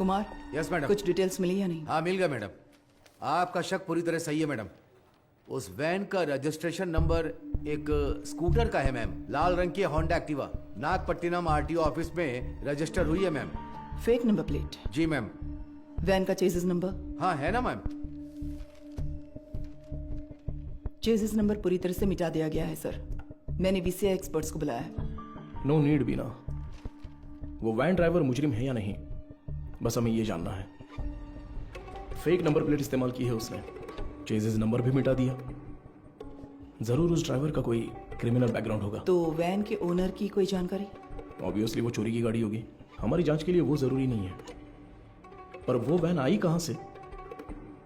Kumar, yes madam. कुछ details मिली या नहीं? हाँ मिल गया मैडम। आपका शक पूरी तरह सही है मैडम। उस वैन का रजिस्ट्रेशन नंबर एक स्कूटर का है मैम, लाल रंग की Honda Activa. Nagapattinam RTO office में रजिस्टर हुई है मैम। Fake number plate? जी मैम। वैन का चेसिस नंबर? हाँ है ना मैम। चेसिस नंबर पूरी तरह से मिटा दिया गया है सर। मैंने वीसीआई एक्सपर्ट्स को बुलाया है। नो नीड बीना। वो वैन ड्राइवर मुजरिम है या नहीं, बस हमें ये जानना है। फेक नंबर प्लेट इस्तेमाल की है उसने, चेजिस नंबर भी मिटा दिया। जरूर उस ड्राइवर का कोई क्रिमिनल बैकग्राउंड होगा। तो वैन के ओनर की कोई जानकारी? ऑब्वियसली वो चोरी की गाड़ी होगी। हमारी जांच के लिए वो जरूरी नहीं है, पर वो वैन आई कहां से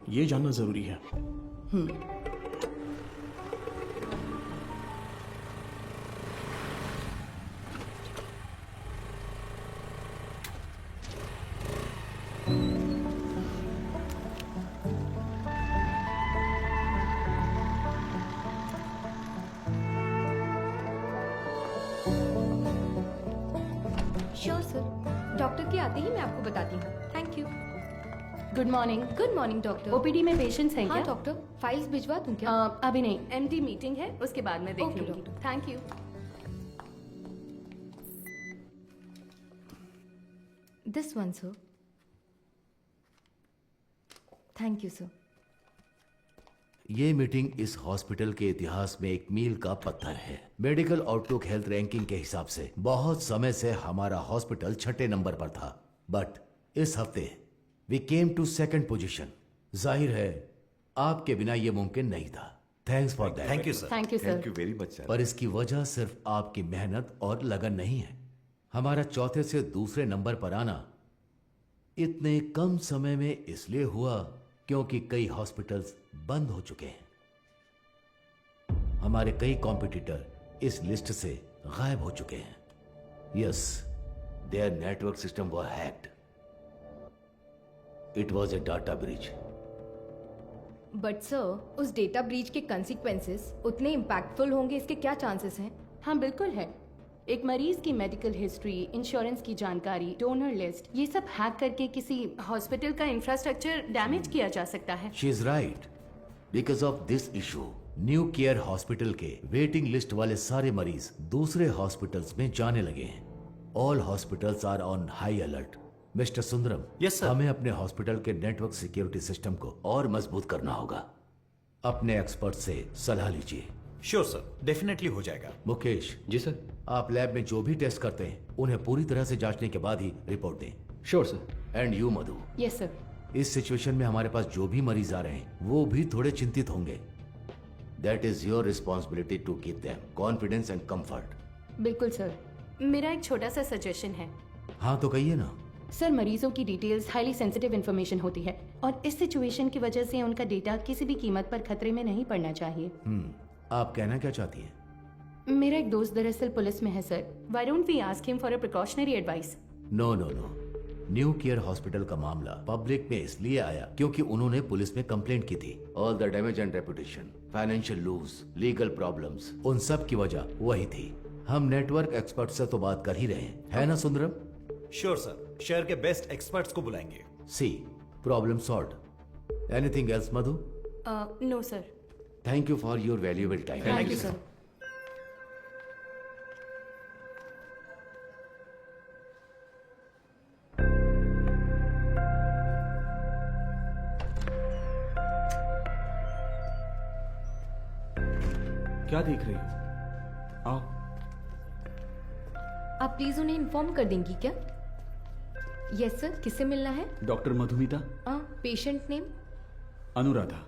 ये जानना जरूरी है। श्योर सर, डॉक्टर के आते ही मैं आपको बताती हूँ। Thank you. Good morning. Good morning doctor. OPD में पेशेंट्स हैं हाँ क्या? डॉक्टर, फाइल्स भिजवा दूँ क्या? अभी नहीं, एमडी मीटिंग है, उसके बाद मैं देख Okay, लूंगी। doctor. Thank you. This one sir. Thank you sir. ये मीटिंग इस हॉस्पिटल के इतिहास में एक मील का पत्थर है। मेडिकल आउटलुक हेल्थ रैंकिंग के हिसाब से बहुत समय से हमारा हॉस्पिटल 6ठे नंबर पर था, बट इस हफ्ते we came to 2nd position. जाहिर है आपके बिना ये मुमकिन नहीं था। Thanks for that. Thank you sir. Thank you sir. Thank you very much sir. पर इसकी वजह सिर्फ आपकी मेहनत और लगन नहीं है। हमारा चौथे से दूसरे नंबर पर आना इतने कम समय में इसलिए हुआ क्योंकि कई हॉस्पिटल्स बंद हो चुके हैं। हमारे कई कॉम्पिटिटर इस लिस्ट से गायब हो चुके हैं। Yes, there network system were hacked. It was a data breach. But sir, उस डेटा ब्रीच के कंसिक्वेंसेस उतने इम्पैक्टफुल होंगे, इसके क्या चांसेस हैं? हाँ बिल्कुल है। एक मरीज की मेडिकल हिस्ट्री, इंश्योरेंस की जानकारी, डोनर लिस्ट, ये सब हैक करके किसी हॉस्पिटल का इंफ्रास्ट्रक्चर डैमेज किया जा सकता है। She is right. Because of this issue new care hospital के वेटिंग लिस्ट वाले सारे मरीज दूसरे हॉस्पिटल्स में जाने लगे हैं। All hospitals are on high alert. Mister Sundaram, Yes, sir. हमें अपने हॉस्पिटल के नेटवर्क सिक्योरिटी सिस्टम को और मजबूत करना होगा। अपने एक्सपर्ट से सलाह लीजिए। श्योर सर, डेफिनेटली हो जाएगा। मुकेश जी सर। आप लैब में जो भी टेस्ट करते हैं उन्हें पूरी तरह से जांचने के बाद ही रिपोर्ट दें। Sure sir. And you Madhu, yes sir. इस सिचुएशन में हमारे पास जो भी मरीज आ रहे हैं वो भी थोड़े चिंतित होंगे। That is your responsibility to keep them confidence and comfort. बिल्कुल सर। मेरा एक छोटा सा सजेशन है। हाँ तो कहिए ना। सर, मरीजों की डिटेल्स हाईली सेंसिटिव इंफॉर्मेशन होती है और इस सिचुएशन की वजह से उनका डेटा किसी भी कीमत पर खतरे में नहीं पड़ना चाहिए। आप कहना क्या चाहती हैं? मेरा एक दोस्त दरअसल पुलिस में है sir. Why don't we ask him for a precautionary advice? No no no. New care hospital का मामला पब्लिक में इसलिए आया क्योंकि उन्होंने पुलिस में कंप्लेंट की थी। All the damage and reputation, financial loose, legal problems, उन सब की वजह वही थी। हम नेटवर्क एक्सपर्ट से तो बात कर ही रहे हैं, है ना सुंदरम? श्योर सर, शहर के बेस्ट एक्सपर्ट्स को बुलाएंगे। See problem solved. Anything else Madhu? No sir. Thank you for your valuable time. Thank you sir. क्या देख रही हो? आओ। आप प्लीज उन्हें इन्फॉर्म कर देंगी क्या? यस सर, किससे मिलना है? Doctor Madhumita. Patient name? Anuradha.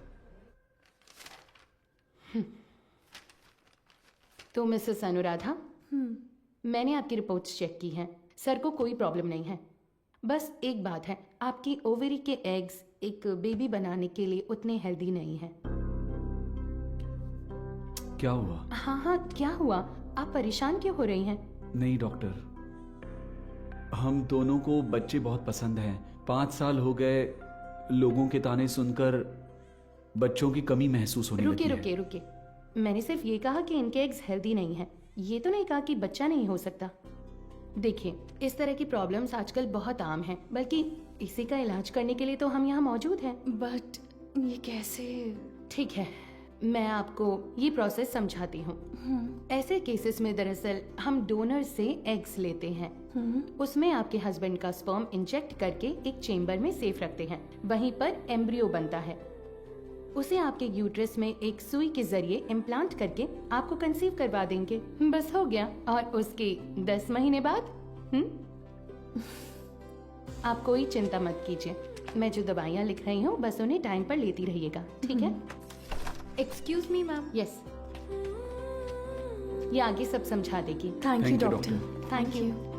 तो मिसेस अनुराधा, मैंने आपकी रिपोर्ट्स चेक की हैं। सर को कोई प्रॉब्लम नहीं है। बस एक बात है, आपकी ओवरी के एग्स एक बेबी बनाने के लिए उतने हेल्दी नहीं हैं। क्या हुआ? हाँ, क्या हुआ? आप परेशान क्यों हो रही हैं? नहीं डॉक्टर, हम दोनों को बच्चे बहुत पसंद हैं। 5 साल हो गए लोगों के ताने सुनकर बच्चों की कमी महसूस होने लगी है। रुकिए। मैंने सिर्फ ये कहा कि इनके एग्स हेल्दी नहीं हैं। ये तो नहीं कहा कि बच्चा नहीं हो सकता। देखिए, इस तरह की प्रॉब्लम्स आजकल बहुत आम हैं, बल्कि इसी का इलाज करने के लिए तो हम यहाँ मौजूद हैं। बट ये कैसे? ठीक है, मैं आपको ये प्रोसेस समझाती हूँ। ऐसे केसेस में दरअसल हम डोनर से एग्स लेते हैं, उसमें आपके हस्बैंड का स्पर्म इंजेक्ट करके एक चेम्बर में सेफ रखते हैं। वहीं पर एम्ब्रियो बनता है, उसे आपके यूट्रस में एक सुई के जरिए इम्प्लांट करके आपको कंसीव करवा देंगे। बस हो गया। और उसके 10 महीने बाद आप कोई चिंता मत कीजिए, मैं जो दवाइयाँ लिख रही हूँ बस उन्हें टाइम पर लेती रहिएगा, ठीक है? Excuse me ma'am. यस, ये आगे सब समझा देगी। Thank you you, doctor. Thank you.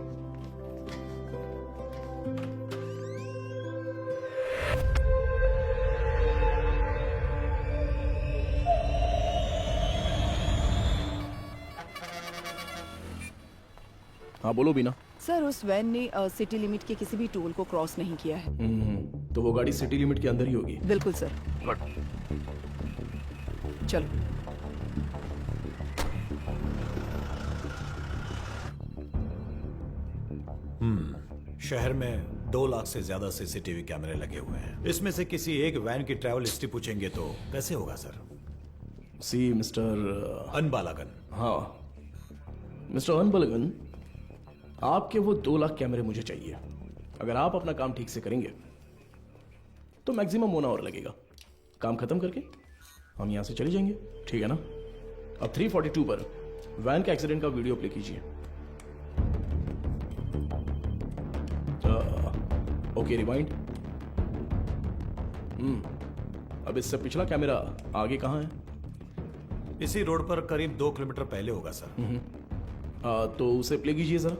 हाँ बोलो बीना। सर उस वैन ने सिटी लिमिट के किसी भी टोल को क्रॉस नहीं किया है। तो वो गाड़ी सिटी लिमिट के अंदर ही होगी। बिल्कुल सर। चलो। शहर में 2 लाख से ज्यादा सीसीटीवी कैमरे लगे हुए हैं। इसमें से किसी एक वैन की ट्रैवल हिस्ट्री पूछेंगे तो कैसे होगा सर? सी मिस्टर अनबालागन। हाँ मिस्टर अनबलगन, आपके वो 2 लाख कैमरे मुझे चाहिए। अगर आप अपना काम ठीक से करेंगे तो मैक्सिमम 1 आवर लगेगा। काम खत्म करके हम यहां से चले जाएंगे, ठीक है ना? अब 342 पर वैन के एक्सीडेंट का वीडियो प्ले कीजिए। Okay rewind. अब इससे पिछला कैमरा आगे कहाँ है? इसी रोड पर करीब 2 किलोमीटर पहले होगा सर। तो उसे प्ले कीजिए सर।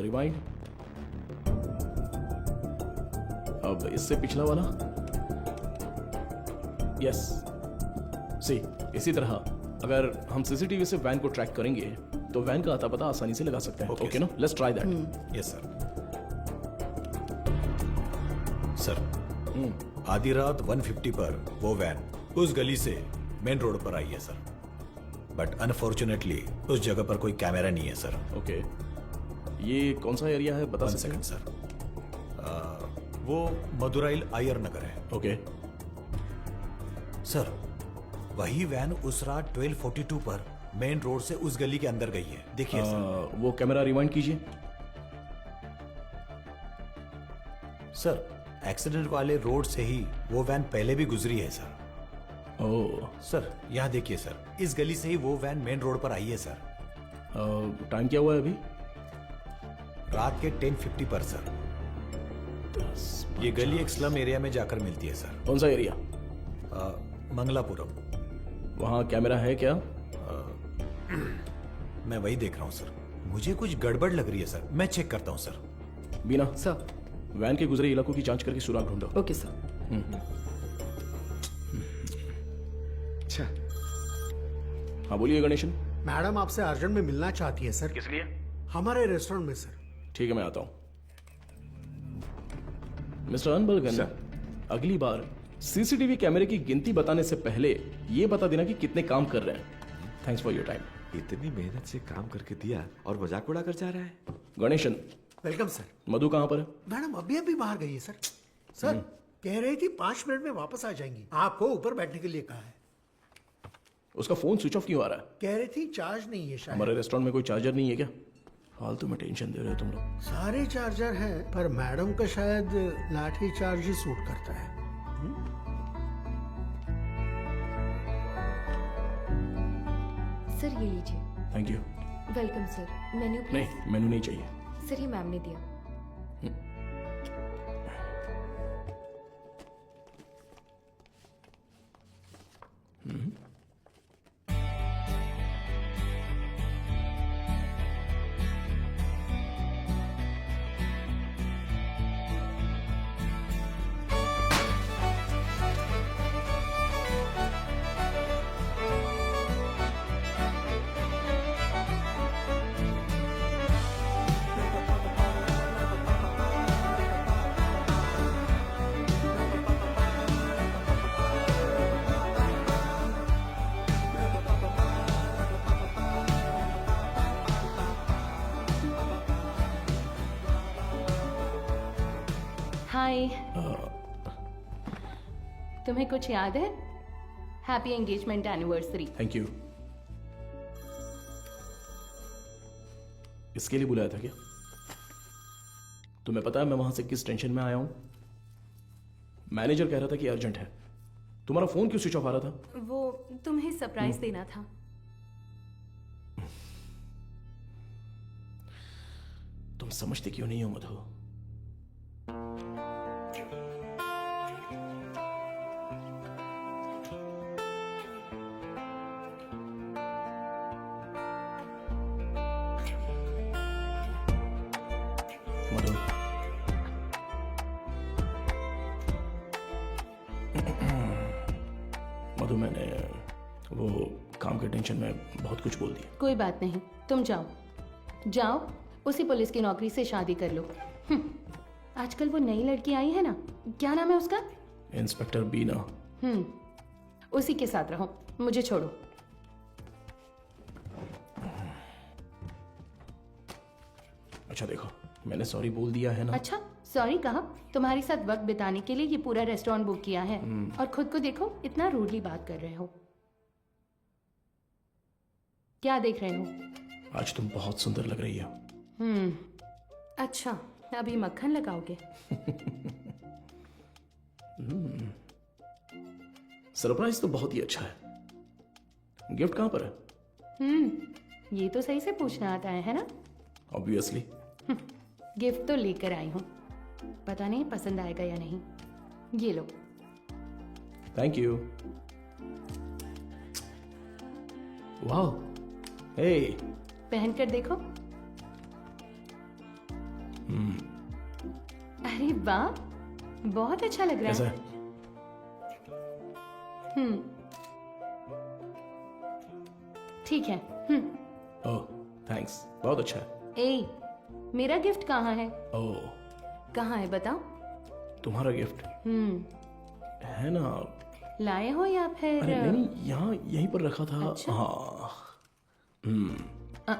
रिवाइंड। अब इससे पिछला वाला। यस सी, इसी तरह अगर हम सीसीटीवी से वैन को ट्रैक करेंगे तो वैन का आता पता आसानी से लगा सकते हैं। ओके ना? Let's try that. Yes sir. Sir आधी रात 150 पर वो वैन उस गली से मेन रोड पर आई है सर, बट अनफॉर्चुनेटली उस जगह पर कोई कैमरा नहीं है सर। ओके, ये कौन सा एरिया है बता 1 सकते हैं? Second sir. वो मदुराइल आयर नगर है। ओके, सर वही वैन उस रात 1242 पर मेन रोड से उस गली के अंदर गई है। देखिए सर। वो कैमरा रिवाइंड कीजिए। सर एक्सीडेंट वाले रोड से ही वो वैन पहले भी गुजरी है सर। ओह, सर यहाँ देखिए सर, इस गली से ही वो वैन मेन रोड पर आई है सर। टाइम क्या हुआ है अभी? रात के 10:50 पर सर। ये गली एक स्लम एरिया में जाकर मिलती है सर। कौन सा एरिया? मंगलापुरम। वहाँ कैमरा है क्या? मैं वही देख रहा हूँ सर। मुझे कुछ गड़बड़ लग रही है सर, मैं चेक करता हूँ सर। बीना, सर। वैन के गुजरे इलाकों की जांच करके सुराग ढूंढो। Okay sir. अच्छा हाँ बोलिए गणेशन। मैडम आपसे अर्जेंट में मिलना चाहती है सर। किस लिए? हमारे रेस्टोरेंट में सर। ठीक है, मैं आता हूँ। मिस्टर अनबलगन, अगली बार सीसीटीवी कैमरे की गिनती बताने से पहले ये बता देना कि कितने काम कर रहे हैं। Thanks for your time. इतनी मेहनत से काम करके दिया और मजाक उड़ा कर जा रहा है। Ganesan, welcome sir. मधु कहाँ पर है? मैडम अभी अभी बाहर गई है सर। सर कह रही थी 5 मिनट में वापस आ जाएंगी। आपको ऊपर बैठने के लिए कहा है। उसका फोन स्विच ऑफ क्यों आ रहा है? कह रही थी चार्ज नहीं है शायद। हमारे रेस्टोरेंट में कोई चार्जर नहीं है क्या? फालतू में टेंशन दे रहे हो तुम लोग। सारे चार्जर हैं पर मैडम का शायद लाठी चार्ज ही सूट करता है। सर ये लीजिए। Thank you. Welcome sir. Menu please. नहीं, मेनू नहीं चाहिए। सर ये मैम ने दिया। हाय। तुम्हें कुछ याद है? Happy engagement anniversary. Thank you. इसके लिए बुलाया था क्या? तुम्हें पता है मैं वहां से किस टेंशन में आया हूं? मैनेजर कह रहा था कि अर्जेंट है। तुम्हारा फोन क्यों स्विच ऑफ आ रहा था? वो तुम्हें सरप्राइज देना था। तुम समझते क्यों नहीं हो मधु? मधु, मधु, मैंने वो काम के टेंशन में बहुत कुछ बोल दिया। कोई बात नहीं, तुम जाओ जाओ, उसी पुलिस की नौकरी से शादी कर लो। आजकल वो नई लड़की आई है ना, क्या नाम है उसका? इंस्पेक्टर बीना। उसी के साथ रहो, मुझे छोड़ो। अच्छा देखो, मैंने सॉरी बोल दिया है ना। अच्छा, सॉरी कहा? तुम्हारे साथ वक्त बिताने के लिए ये पूरा रेस्टोरेंट बुक किया है और खुद को देखो, इतना रूडली बात कर रहे हो। क्या देख रहे हो? आज तुम बहुत सुंदर लग रही हो। अच्छा, अभी मक्खन लगाओगे? सरप्राइज तो बहुत ही अच्छा है। गिफ्ट कहां पर है? ये तो सही से पूछना आता है ना? ऑब्वियसली। गिफ्ट तो लेकर आई हूँ, पता नहीं पसंद आएगा या नहीं। ये लो। Thank you. वाह, हे, पहनकर देखो। अरे वाह, बहुत अच्छा लग रहा कैसा है। है? ठीक है। ओह, थैंक्स, बहुत अच्छा है। ए, मेरा गिफ्ट कहाँ है? ओह, कहाँ है बताओ? तुम्हारा गिफ्ट है ना? लाए हो या फिर? अरे नहीं, यहाँ यहीं पर रखा था। अच्छा? हाँ, अ,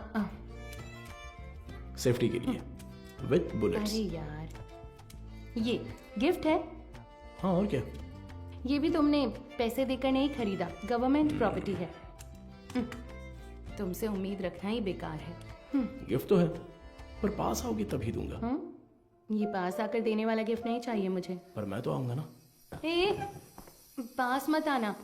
सेफ्टी के लिए विथ बुलेट्स। अरे यार, ये गिफ्ट है। हाँ, और क्या? ये भी तुमने पैसे देकर नहीं खरीदा, गवर्नमेंट प्रॉपर्टी है। तुमसे उम्मीद रखना ही बेकार है। गिफ्ट तो है, पर पास आओगे तभी दूंगा। ये पास आकर देने वाला गिफ्ट नहीं चाहिए मुझे। पर मैं तो आऊंगा ना। ए, पास मत आना।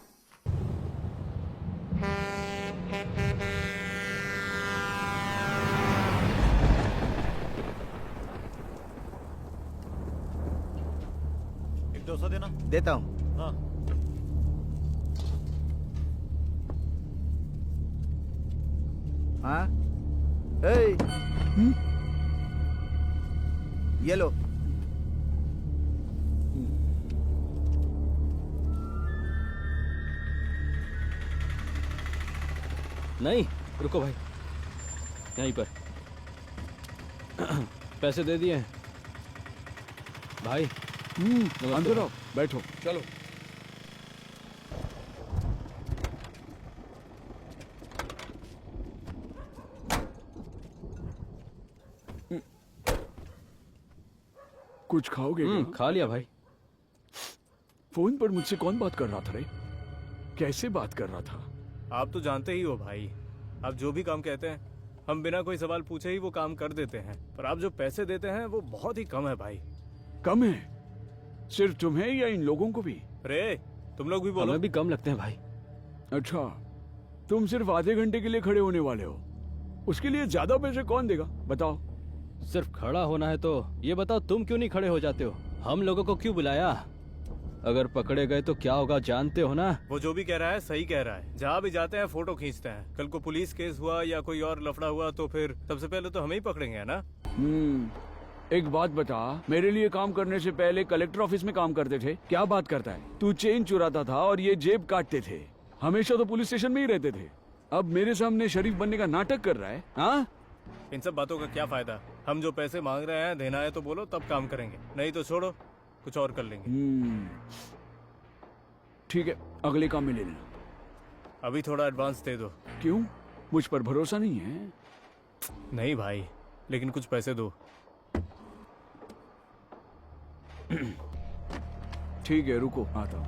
एक 200 देना। देता हूँ। हाँ, हाँ, ए, ये लो। नहीं, रुको भाई, यहीं पर पैसे दे दिए हैं भाई। अंदर आओ, बैठो। चलो। कुछ खाओगे क्या? खा लिया भाई। फोन पर मुझसे कौन बात कर रहा था रे? कैसे बात कर रहा था? आप तो जानते ही हो भाई, आप जो भी काम कहते हैं हम बिना कोई सवाल पूछे ही वो काम कर देते हैं, पर आप जो पैसे देते हैं वो बहुत ही कम है भाई। कम है? सिर्फ तुम्हें या इन लोगों को भी? रे, तुम लोग भी बोलो। हमें भी कम लगते हैं भाई। अच्छा, तुम सिर्फ आधे घंटे के लिए खड़े होने वाले हो, उसके लिए ज्यादा पैसे कौन देगा बताओ? सिर्फ खड़ा होना है तो ये बताओ, तुम क्यों नहीं खड़े हो जाते हो? हम लोगों को क्यों बुलाया? अगर पकड़े गए तो क्या होगा जानते हो ना? वो जो भी कह रहा है सही कह रहा है। जहाँ भी जाते हैं फोटो खींचते हैं। कल को पुलिस केस हुआ या कोई और लफड़ा हुआ तो फिर सबसे पहले तो हमें ही पकड़ेंगे ना। एक बात बता, मेरे लिए काम करने से पहले कलेक्टर ऑफिस में काम करते थे। क्या बात करता है? तू चेन चुराता था और ये जेब काटते थे। हमेशा तो पुलिस स्टेशन में ही रहते थे। अब मेरे सामने शरीफ बनने का नाटक कर रहा है। हाँ, इन सब बातों का क्या फायदा? हम जो पैसे मांग रहे हैं देना है तो बोलो, तब काम करेंगे, नहीं तो छोड़ो, कुछ और कर लेंगे। ठीक है, अगले काम में ले लेना। अभी थोड़ा एडवांस दे दो। क्यों? मुझ पर भरोसा नहीं है? नहीं भाई, लेकिन कुछ पैसे दो। ठीक है, रुको, आता हूँ।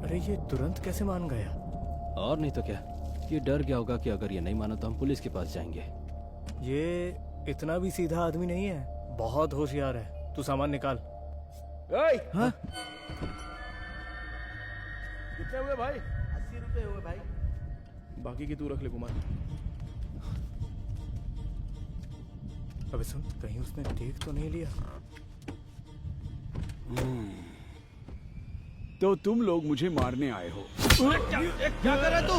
अरे ये तुरंत कैसे मान गया? और नहीं तो क्या, ये डर गया होगा कि अगर ये नहीं माना तो हम पुलिस के पास जाएंगे। ये इतना भी सीधा आदमी नहीं है, बहुत होशियार है। तू सामान निकाल। हाँ? कितने हुए भाई? 80 रुपए हुए भाई। बाकी की तू रख ले कुमार। अबे सुन, कहीं उसने देख तो नहीं लिया? तो तुम लोग मुझे मारने आए हो। क्या कर रहा है तू?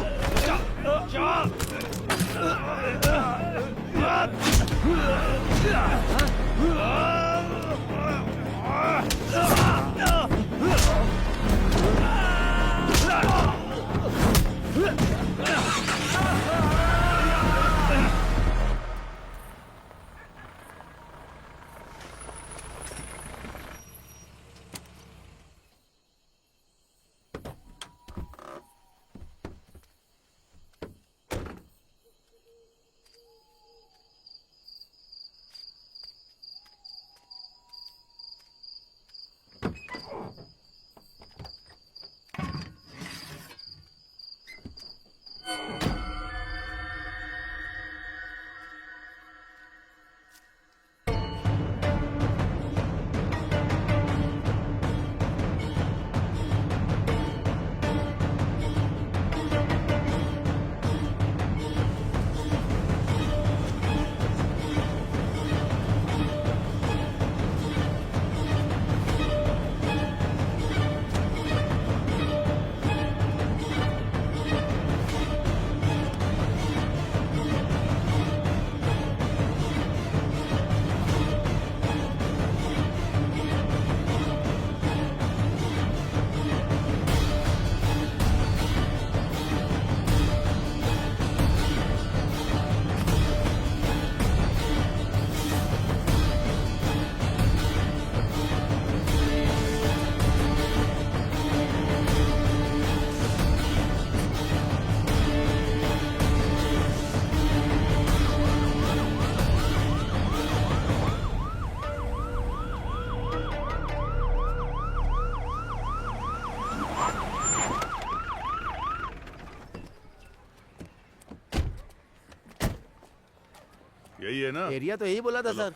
यही है ना? एरिया तो यही बोला था सर।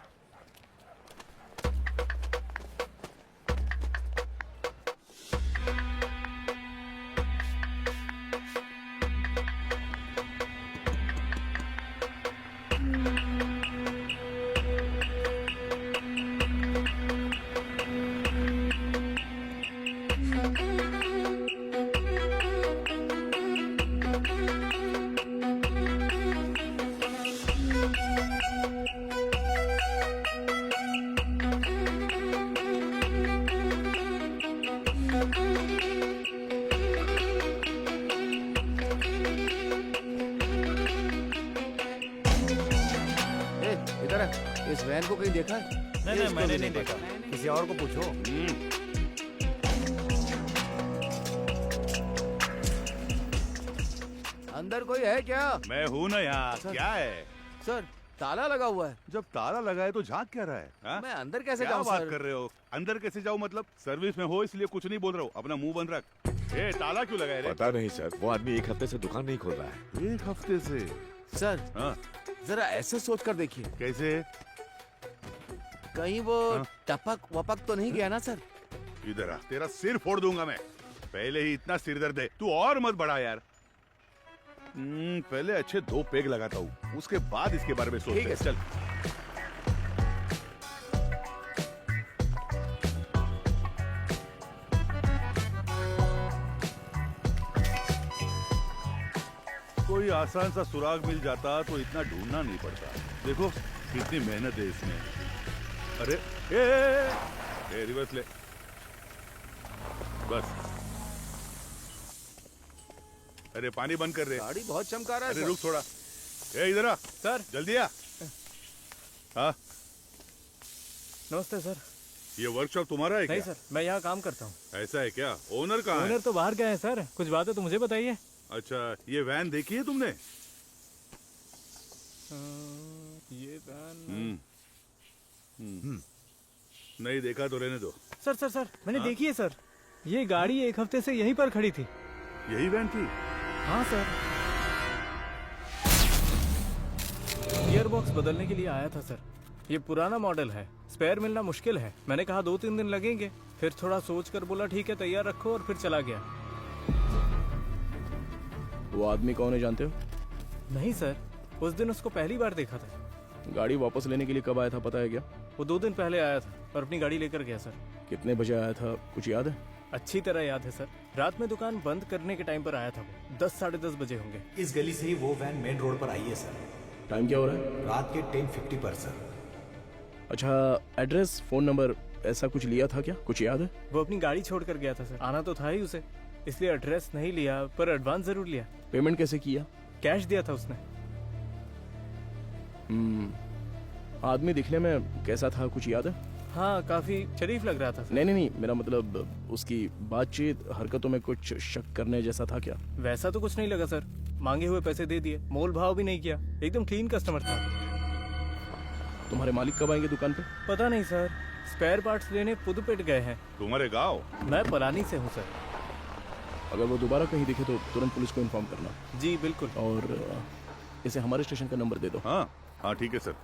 इधर इस वैन को कहीं देखा है? नहीं, मैंने नहीं देखा। किसी और को पूछो। अंदर कोई है क्या? मैं हूँ ना यहाँ। क्या है सर? ताला लगा हुआ है। जब ताला लगा है तो झांक क्या रहा है? हा? मैं अंदर कैसे क्या जाऊँ बात सर? कर रहे हो? अंदर कैसे जाऊँ मतलब? सर्विस में हो इसलिए कुछ नहीं बोल रहा हूँ। अपना मुंह बंद रख। ए, ताला क्यों लगा है रे? पता नहीं सर, वो आदमी एक हफ्ते से दुकान नहीं खोल रहा है। एक हफ्ते से? सर हाँ? जरा ऐसे सोच कर देखिए, कैसे? कहीं वो हाँ? टपक वपक तो नहीं गया ना सर? इधर आ, तेरा सिर फोड़ दूंगा मैं। पहले ही इतना सिर दर्द है, तू और मत बढ़ा यार। पहले अच्छे 2 पेग लगाता हूँ, उसके बाद इसके बारे में सोचते हैं। चल। कोई आसान सा सुराग मिल जाता तो इतना ढूंढना नहीं पड़ता। देखो कितनी मेहनत है इसमें। अरे ए, रिवर्स ले बस। अरे पानी बंद कर रहे। गाड़ी बहुत चमका रहा है। अरे रुक थोड़ा। ए इधर आ सर। जल्दी आ। हाँ नमस्ते सर। ये वर्कशॉप तुम्हारा है क्या? नहीं सर, मैं यहाँ काम करता हूँ। ऐसा है क्या? ओनर कहाँ है? ओनर तो बाहर गए हैं सर। कुछ बात है तो मुझे बताइए। अच्छा, ये वैन देखी है तुमने? ये वैन नहीं देखा तो रहने दो। सर सर सर मैंने देखी है सर, ये गाड़ी एक हफ्ते से यहीं पर खड़ी थी। यही वैन थी? हाँ सर, गियर बॉक्स बदलने के लिए आया था सर। ये पुराना मॉडल है, स्पेयर मिलना मुश्किल है। मैंने कहा 2-3 दिन लगेंगे, फिर थोड़ा सोच कर बोला ठीक है तैयार रखो, और फिर चला गया। वो आदमी कौन है जानते हो? नहीं सर, उस दिन उसको पहली बार देखा था। गाड़ी वापस लेने के लिए कब आया था पता है क्या? वो 2 दिन पहले आया था और अपनी गाड़ी लेकर गया सर। कितने बजे आया था कुछ याद है? अच्छी तरह याद है सर, रात में दुकान बंद करने के टाइम पर आया था वो। 10-10:30 बजे होंगे। इस गली से ही वो वैन मेन रोड पर आई है सर। टाइम क्या हो रहा है? रात के 10:50 पर सर। अच्छा, एड्रेस, फोन नंबर ऐसा कुछ लिया था क्या? कुछ याद है? वो अपनी गाड़ी छोड़ कर गया था सर, आना तो था ही उसे, इसलिए एड्रेस नहीं लिया, पर एडवांस जरूर लिया। पेमेंट कैसे किया? कैश दिया था उसने। आदमी दिखने में कैसा था कुछ याद है? हाँ, काफी शरीफ लग रहा था सर। नहीं, मेरा मतलब उसकी बातचीत, हरकतों में कुछ शक करने जैसा था क्या? वैसा तो कुछ नहीं लगा सर, मांगे हुए पैसे दे दिए, मोल भाव भी नहीं किया, एकदम क्लीन कस्टमर था। तुम्हारे मालिक कब आएंगे दुकान पे? पता नहीं सर, स्पेयर पार्ट्स लेने पुदुपेट गए हैं। तुम्हारे गाँव? मैं पलानी से हूँ सर। अगर वो दोबारा कहीं दिखे तो तुरंत पुलिस को इन्फॉर्म करना। जी बिल्कुल। और इसे हमारे स्टेशन का नंबर दे दो। हाँ ठीक है सर।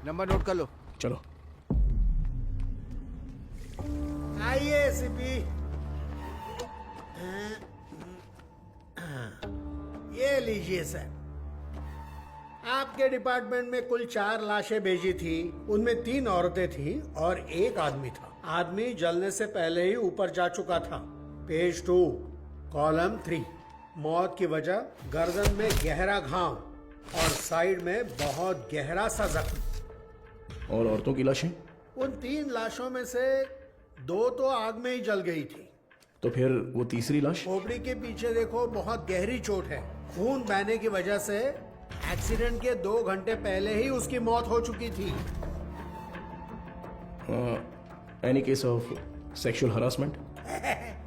नंबर नोट कर लो। चलो आइए सीपी। ये लीजिए सर, आपके डिपार्टमेंट में कुल 4 लाशें भेजी थी, उनमें 3 औरतें थीं और 1 आदमी था। आदमी जलने से पहले ही ऊपर जा चुका था। पेज 2 कॉलम 3, मौत की वजह गर्दन में गहरा घाव और साइड में बहुत गहरा सा जख्म। और औरतों की लाशें? उन 3 लाशों में से 2 तो आग में ही जल गई थी। तो फिर वो तीसरी लाश? खोपड़ी के पीछे देखो, बहुत गहरी चोट है। खून बहने की वजह से एक्सीडेंट के 2 घंटे पहले ही उसकी मौत हो चुकी थी। Any case of sexual harassment?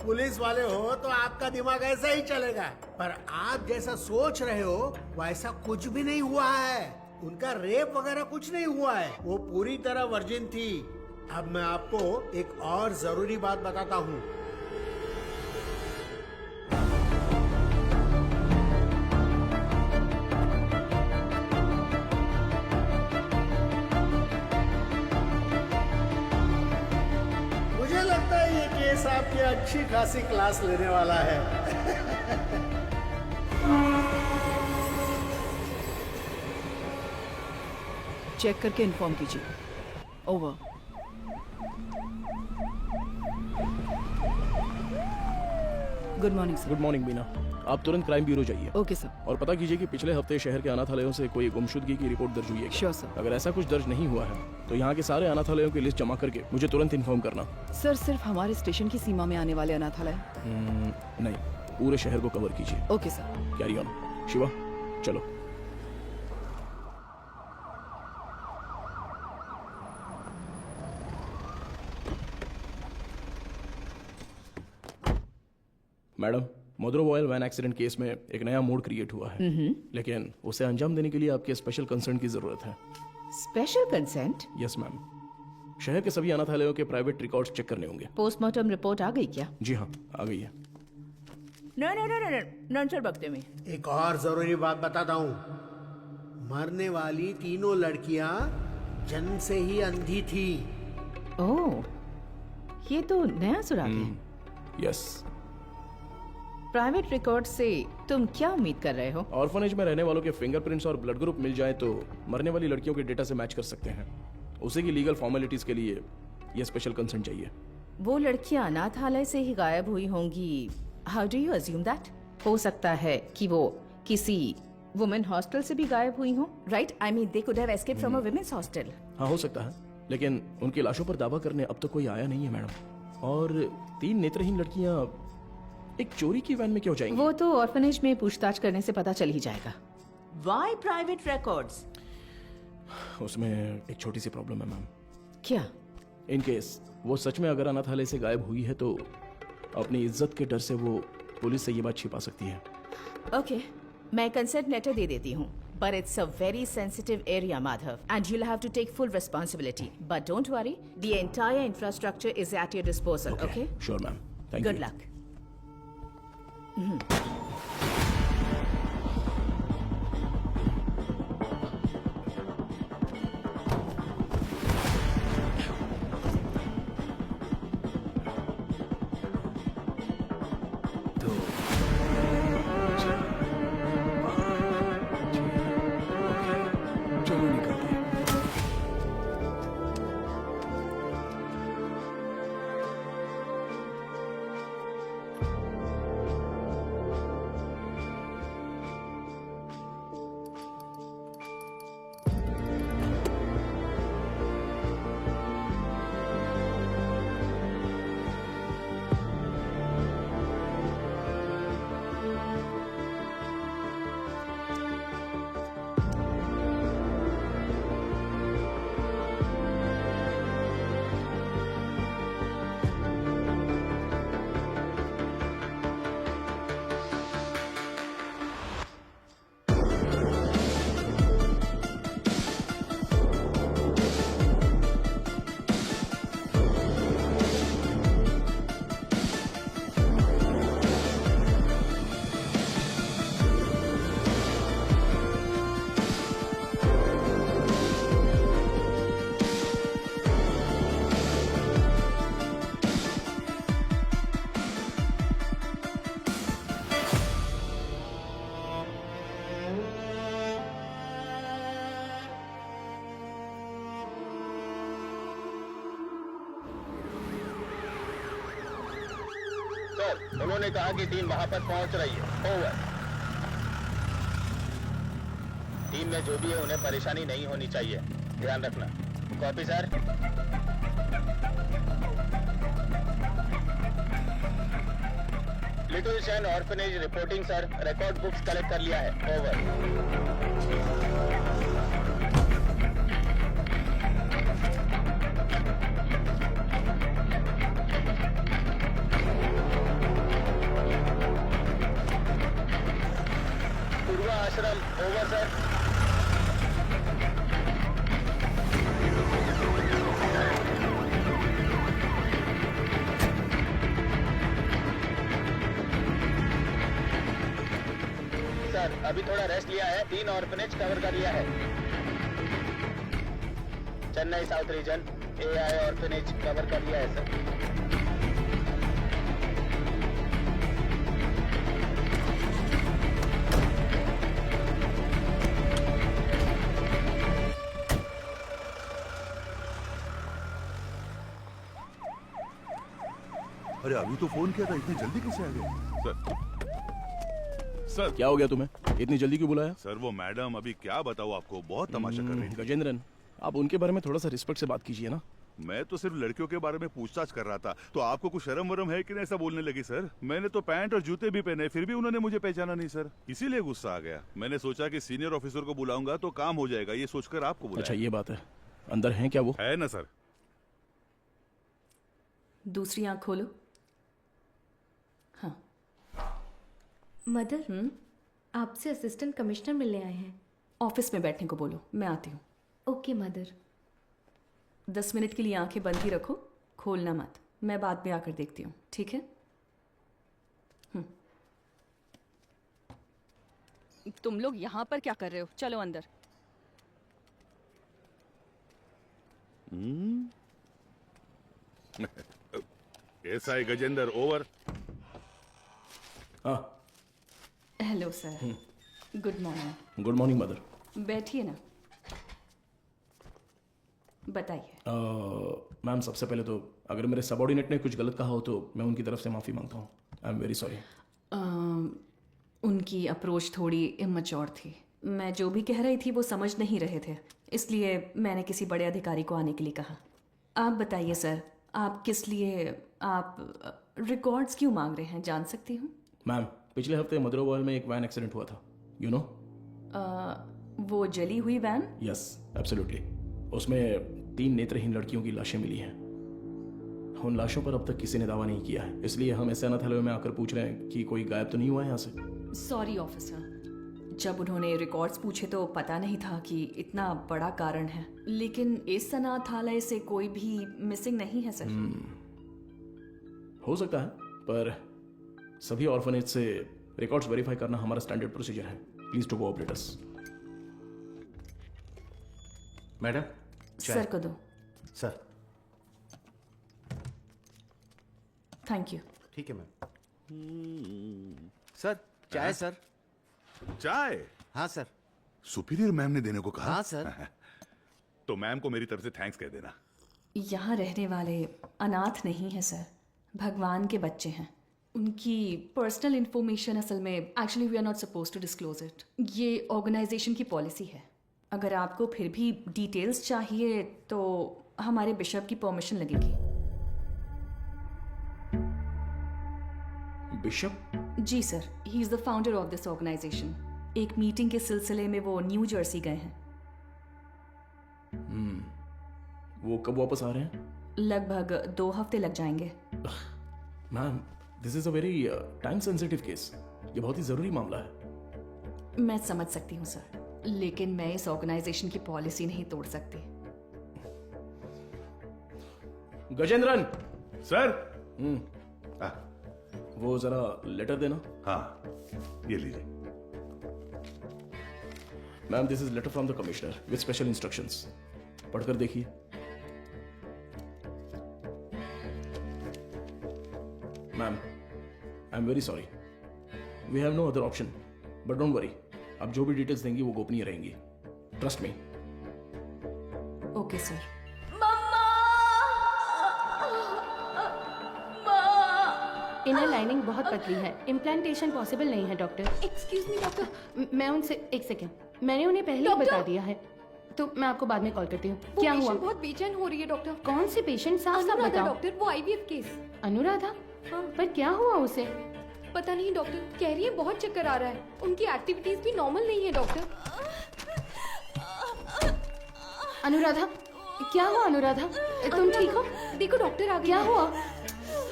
Police वाले हो तो आपका दिमाग ऐसा ही चलेगा, पर आप जैसा सोच रहे हो वैसा कुछ भी नहीं हुआ है। उनका रेप वगैरह कुछ नहीं हुआ है, वो पूरी तरह वर्जिन थी। अब मैं आपको एक और जरूरी बात बताता हूँ। मुझे लगता है ये केस आपकी अच्छी खासी क्लास लेने वाला है। चेक करके इन्फॉर्म कीजिए। Over. Good morning sir. Good morning Beena, आप तुरंत क्राइम ब्यूरो जाइए। Okay sir. और पता कीजिए कि पिछले हफ्ते शहर के अनाथालयों से कोई गुमशुदगी की रिपोर्ट दर्ज हुई है क्या? Sure sir. अगर ऐसा कुछ दर्ज नहीं हुआ है तो यहाँ के सारे अनाथालयों की लिस्ट जमा करके मुझे तुरंत इन्फॉर्म करना। सर, सिर्फ हमारे स्टेशन की सीमा में आने वाले अनाथालय? नहीं, पूरे शहर को कवर कीजिए। Okay sir. Carry on. Shiva चलो। मैडम, मोद्रो ऑयल वैन एक्सीडेंट केस में एक नया मोड क्रिएट हुआ है, लेकिन उसे अंजाम देने के लिए आपके स्पेशल कंसर्न की जरूरत है। Special consent? Yes ma'am. शहर के सभी अनाथालयों के प्राइवेट रिकॉर्ड्स चेक करने होंगे। पोस्टमार्टम रिपोर्ट आ गई क्या? जी हाँ, आ गई है। नंचल बकते में एक और जरूरी बात बताता हूँ, मरने वाली 3 लड़कियां जन्म से ही अंधी थी। ओह, ये तो नया सुराग है। यस। प्राइवेट रिकॉर्ड से तुम क्या उम्मीद कर रहे हो? ऑर्फनेज में रहने वालों के फिंगरप्रिंट्स और ब्लड ग्रुप मिल जाए तो मरने वाली लड़कियों के डेटा से मैच कर सकते हैं। उसी की लीगल फॉर्मेलिटीज के लिए ये स्पेशल कंसर्न चाहिए। वो लड़कियां अनाथालय से ही गायब हुई होंगी। How do you assume that? हो सकता है कि वो किसी वुमेन हॉस्टल से भी गायब हुई हो, right? I mean they could have escaped from a women's hostel. हाँ, हो सकता है, लेकिन उनकी लाशों पर दावा करने अब तक कोई आया नहीं है मैडम। और 3 नेत्रहीन लड़कियां एक चोरी की वैन में क्यों जाएंगी? वो तो ऑर्फनेज में पूछताछ करने से पता चल ही जाएगा। Why private records? उसमें एक छोटी सी प्रॉब्लम है मैम। क्या? इन केस वो सच में अगर अनाथालय से गायब हुई है तो अपनी इज्जत के डर से वो पुलिस से ये बात छिपा सकती है। ओके, मैं कंसेंट लेटर दे देती हूँ, But it's a very sensitive area, Madhav, and you'll have to take full responsibility. But don't worry, the entire infrastructure is at your disposal, okay? Sure, ma'am. Thank Good you. luck. चलो निकलते हैं। Sir, उन्होंने कहा कि team वहां पर पहुंच रही है। ओवर। टीम में जो भी है उन्हें परेशानी नहीं होनी चाहिए, ध्यान रखना। Copy sir. Little Shane orphanage reporting sir, record books collect कर लिया है। ओवर। पूर्वा आश्रम, ओवर सर। सर, अभी थोड़ा रेस्ट लिया है, 3 ऑर्फनेज कवर कर लिया है। Chennai south region, AI orphanage cover कर लिया है सर। अरे अभी तो फोन किया था, इतनी जल्दी कैसे आ गए? सर क्या हो गया तुम्हें? इतनी जल्दी क्यों बुलाया? सर वो मैडम, अभी क्या बताऊँ आपको, बहुत तमाशा कर रही थी। गजेंद्रन, आप उनके बारे में थोड़ा सा रिस्पेक्ट से बात कीजिए ना। मैं तो सिर्फ लड़कियों के बारे में पूछताछ कर रहा था, तो आपको कुछ शर्म वरम है कि नहीं ऐसा बोलने लगी? सर मैंने तो पैंट और जूते भी पहने, फिर भी उन्होंने मुझे पहचाना नहीं सर, इसीलिए गुस्सा आ गया। मैंने सोचा कि सीनियर ऑफिसर को बुलाऊंगा तो काम हो जाएगा, ये सोचकर आपको बुलाया। अच्छा ये बात है, अंदर है क्या वो? है ना सर। दूसरी आंख खोलो। हाँ। मदर, आपसे असिस्टेंट कमिश्नर मिलने आए हैं। ऑफिस में बैठने को बोलो, मैं आती हूँ। Okay mother. 10 मिनट के लिए आंखें बंद ही रखो, खोलना मत। मैं बाद में आकर देखती हूँ, ठीक है? तुम लोग यहाँ पर क्या कर रहे हो? चलो अंदर। SI Gajendra, over. हाँ। Hello sir, good morning. Good morning mother. बैठिए ना, बताइए। मैम सबसे पहले तो अगर मेरे सबॉर्डिनेट ने कुछ गलत कहा हो तो मैं उनकी तरफ से माफ़ी मांगता हूँ। I am very sorry. उनकी अप्रोच थोड़ी इमैच्योर थी। मैं जो भी कह रही थी वो समझ नहीं रहे थे, इसलिए मैंने किसी बड़े अधिकारी को आने के लिए कहा। आप बताइए सर, आप किस लिए आप रिकॉर्ड्स क्यों मांग रहे हैं, जान सकती हूँ? मैम पिछले हफ्ते मदरोवाल में एक वैन एक्सीडेंट हुआ था, यू नो? वो जली हुई वैन? Yes absolutely. उसमें 3 नेत्रहीन लड़कियों की लाशें मिली हैं। उन लाशों पर अब तक किसी ने दावा नहीं किया है, इसलिए हम ऐसे अनाथालय में आकर पूछ रहे हैं कि कोई गायब तो नहीं हुआ है यहाँ से। सॉरी ऑफिसर, जब उन्होंने रिकॉर्ड्स पूछे तो पता नहीं था कि इतना बड़ा कारण है, लेकिन इस अनाथालय से कोई भी मिसिंग नहीं है सर। हो सकता है, पर सभी ऑर्फनेज से रिकॉर्ड्स वेरीफाई करना हमारा स्टैंडर्ड प्रोसीजर है। Please to cooperate us. Madam sir को दो। Sir thank you. ठीक है मैम। सर चाय सर। चाय? हाँ सर। सुपीरियर मैम ने देने को कहा? हाँ सर। तो मैम को मेरी तरफ से थैंक्स कह देना। यहाँ रहने वाले अनाथ नहीं है सर, भगवान के बच्चे हैं। उनकी पर्सनल इंफॉर्मेशन असल में actually we are not suppose to disclose it. ये ऑर्गेनाइजेशन की पॉलिसी है। अगर आपको फिर भी डिटेल्स चाहिए तो हमारे बिशप की परमिशन लगेगी। बिशप? जी sir, he is the founder of this organisation. एक मीटिंग के सिलसिले में वो न्यू जर्सी गए हैं। वो कब वापस आ रहे हैं? लगभग 2 हफ्ते लग जाएंगे। Ma'am, this is a very time sensitive case. ये बहुत ही जरूरी मामला है। मैं समझ सकती हूँ सर, लेकिन मैं इस ऑर्गेनाइजेशन की पॉलिसी नहीं तोड़ सकती। गजेंद्रन सर। वो जरा लेटर देना। हाँ, ये लीजिए। Ma'am, this is letter from the commissioner with special instructions. पढ़कर देखिए। Ma'am, I am very sorry, we have no other option, but don't worry, आप जो भी डिटेल्स देंगी वो गोपनीय रहेंगी। Trust me. Okay sir. Inner lining बहुत पतली है, इम्प्लांटेशन पॉसिबल नहीं है डॉक्टर। Excuse me doctor. मैं उनसे एक सेकेंड, मैंने उन्हें पहले ही बता दिया है, तो मैं आपको बाद में कॉल करती हूँ। क्या हुआ? बहुत बेचैन हो रही है डॉक्टर। कौन से पेशेंट? साफ साफ बताओ डॉक्टर, वो आईवीएफ केस। अनुराधा? हाँ। पर क्या हुआ उसे? पता नहीं डॉक्टर, कह रही है बहुत चक्कर आ रहा है। उनकी एक्टिविटीज भी नॉर्मल नहीं है डॉक्टर। अनुराधा, क्या हुआ अनुराधा? तुम ठीक हो? देखो डॉक्टर आ गए। क्या हुआ?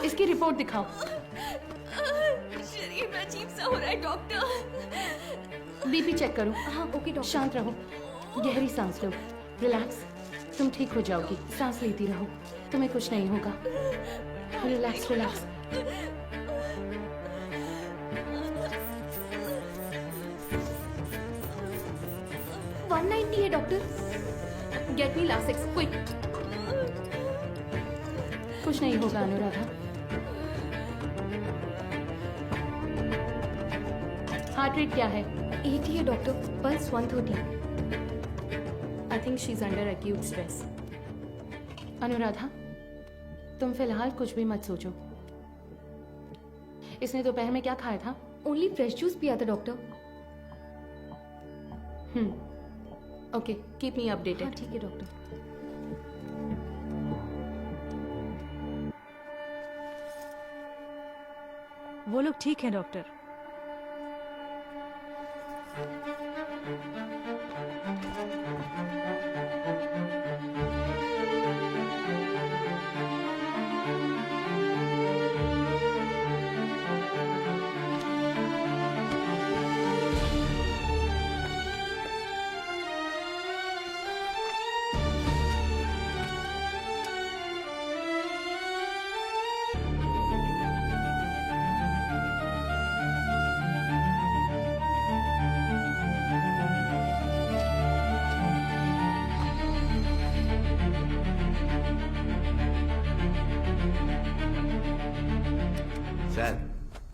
इसकी रिपोर्ट दिखाओ। शरीर में अजीब सा हो रहा है डॉक्टर। बीपी चेक करो। हाँ ओके डॉक्टर। शांत रहो, गहरी सांस लो, रिलैक्स। तुम ठीक हो जाओगी, सांस लेती रहो, तुम्हें कुछ नहीं होगा। Relax relax. है doctor. Get me Lasix quick. कुछ नहीं होगा अनुराधा। हार्ट रेट क्या है? 80 है doctor, pulse 130। I think she is under acute stress. Anuradha, तुम फिलहाल कुछ भी मत सोचो। इसने दोपहर में क्या खाया था? ओनली फ्रेश जूस पिया था doctor. Okay, keep me updated. हाँ ठीक है डॉक्टर। वो लोग ठीक है doctor.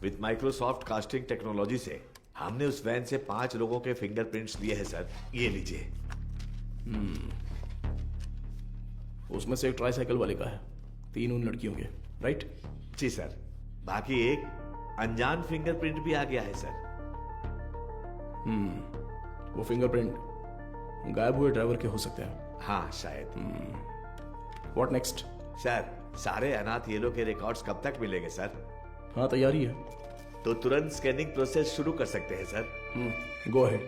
With Microsoft casting technology से हमने उस वैन से 5 लोगों के फिंगरप्रिंट्स लिए हैं सर। ये लीजिए। उसमें से एक ट्राईसाइकिल वाले का है, 3 उन लड़कियों के, राइट? जी सर। बाकी एक अनजान फिंगरप्रिंट भी आ गया है सर। वो फिंगरप्रिंट गायब हुए ड्राइवर के हो सकते हैं। हाँ शायद। What next? सर, सारे अनाथ येलो के रिकॉर्ड्स कब तक मिलेंगे सर? हाँ तैयारी है। तो तुरंत स्कैनिंग प्रोसेस शुरू कर सकते हैं sir. Go ahead.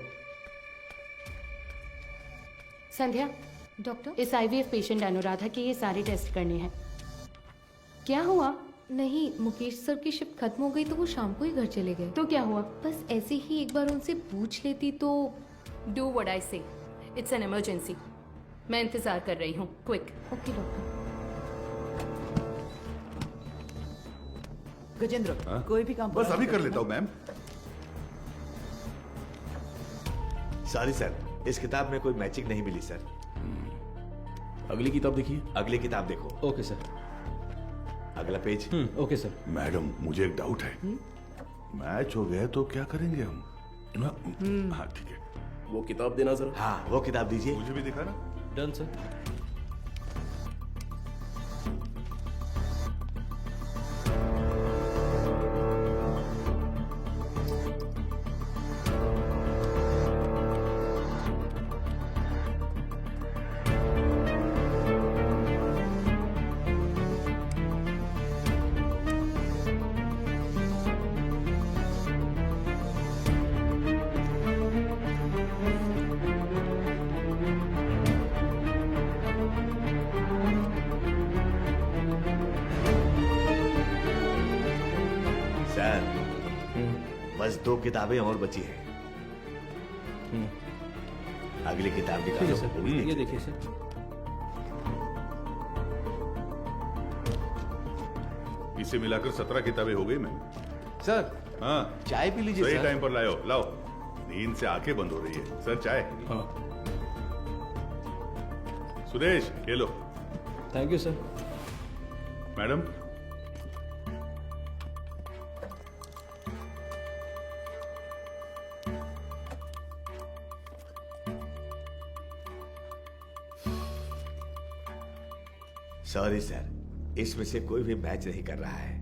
Sandhya, doctor, इस आईवीएफ पेशेंट अनुराधा के ये सारे टेस्ट करने हैं। क्या हुआ? नहीं, मुकेश सर की शिफ्ट खत्म हो गई तो वो शाम को ही घर चले गए। तो क्या हुआ? बस ऐसे ही एक बार उनसे पूछ लेती तो। डू व्हाट आई से, इट्स एन इमरजेंसी। मैं इंतजार कर रही हूँ, क्विक। Okay doctor. गजेंद्र, कोई भी काम बस अभी कर लेता हूँ मैम। सॉरी सर, इस किताब में कोई मैचिंग नहीं मिली सर। अगली किताब देखिए। अगली किताब देखो। Okay sir. अगला पेज। Okay sir. मैडम, मुझे एक डाउट है। मैच हो गया तो क्या करेंगे हम? हाँ ठीक है। वो किताब देना जरा। हाँ, वो किताब दीजिए। मुझे भी दिखाना। Done sir. सर, बस 2 किताबें और बची हैं। अगली किताब ठीक है निकालो। सर, ये देखिए सर। इसे मिलाकर 17 किताबें हो गई मैम। सर, हाँ, चाय पी लीजिए सही सर। टाइम पर लाओ। लाओ, नींद से आंखें बंद हो रही है। सर चाय। हाँ। सुरेश, ये लो। Thank you sir. Madam, sorry sir, इसमें से कोई भी मैच नहीं कर रहा है।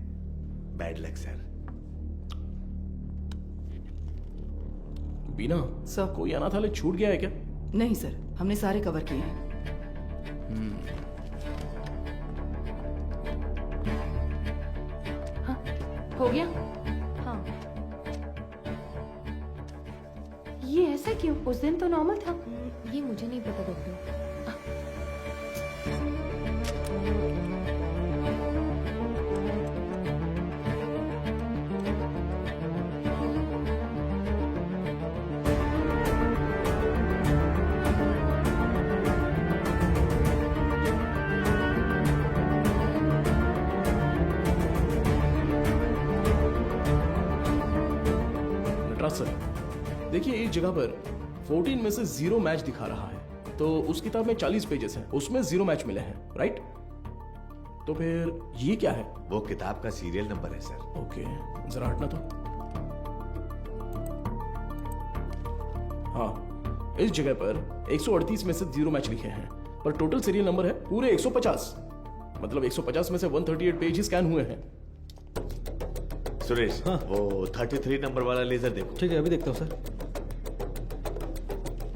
Bad luck sir. Beena sir, कोई अनाथालय छूट गया है क्या? नहीं सर, हमने सारे कवर किए हैं। हाँ, हो गया। हाँ। ये ऐसा क्यों? उस दिन तो नॉर्मल था। ये मुझे नहीं पता डॉक्टर। नटराज सर, देखिए इस जगह पर 14 में से 0 मैच दिखा रहा है। तो उस किताब में 40 पेजेस हैं, उसमें 0 मैच मिले हैं, राइट? तो फिर ये क्या है? वो किताब का सीरियल नंबर है सर। ओके, जरा हटना तो। हाँ, इस जगह पर 138 में से 0 मैच लिखे हैं, पर टोटल सीरियल नंबर है पूरे 150। मतलब 150 में से 138 पेज ही स्कैन हुए हैं। सुरेश, वो 33 नंबर वाला लेजर देखो। ठीक है, अभी देखता हूँ सर।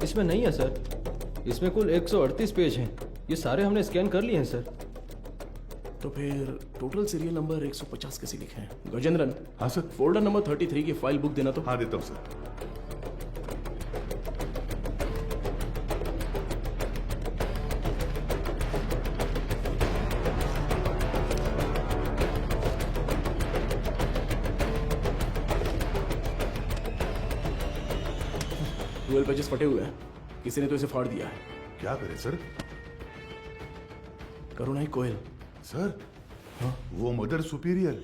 इसमें नहीं है सर, इसमें कुल 138 पेज हैं। ये सारे हमने स्कैन कर लिए हैं सर। तो फिर टोटल सीरियल नंबर 150 कैसे लिखे हैं? गजेंद्रन। हाँ सर। फोल्डर नंबर 33 की फाइल बुक देना तो। हाँ, देता हूँ सर। ट्वेल्व पेजेस फटे हुए हैं, किसी ने तो इसे फाड़ दिया है। क्या करे सर? करुणाई कोयल। सर, हाँ? वो मदर सुपीरियर।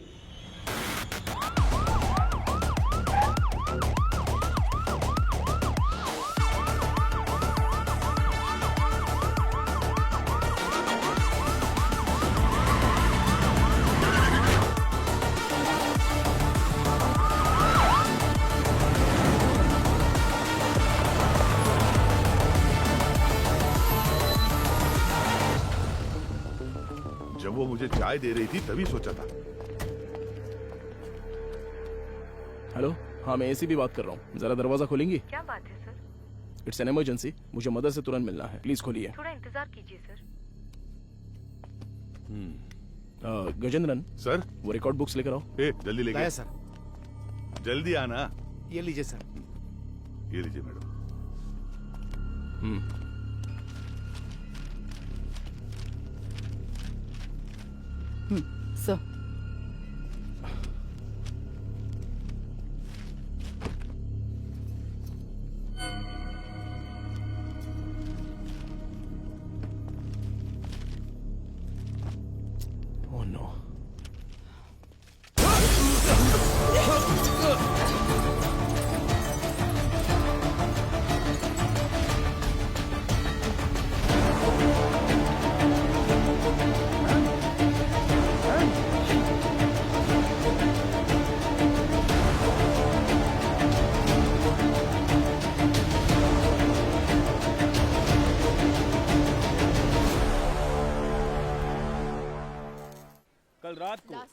जब वो मुझे चाय दे रही थी तभी सोचा था। हेलो, हाँ मैं एसीपी बात कर रहा हूँ, जरा दरवाजा खोलेंगी? क्या बात है सर? इट्स एन इमरजेंसी, मुझे मदर से तुरंत मिलना है, प्लीज खोलिए। थोड़ा इंतजार कीजिए सर। गजेंद्रन सर, वो रिकॉर्ड बुक्स लेकर आओ। जल्दी लेके लाया सर। जल्दी आना। ये लीजिए सर। ये लीजिए मैडम। सर,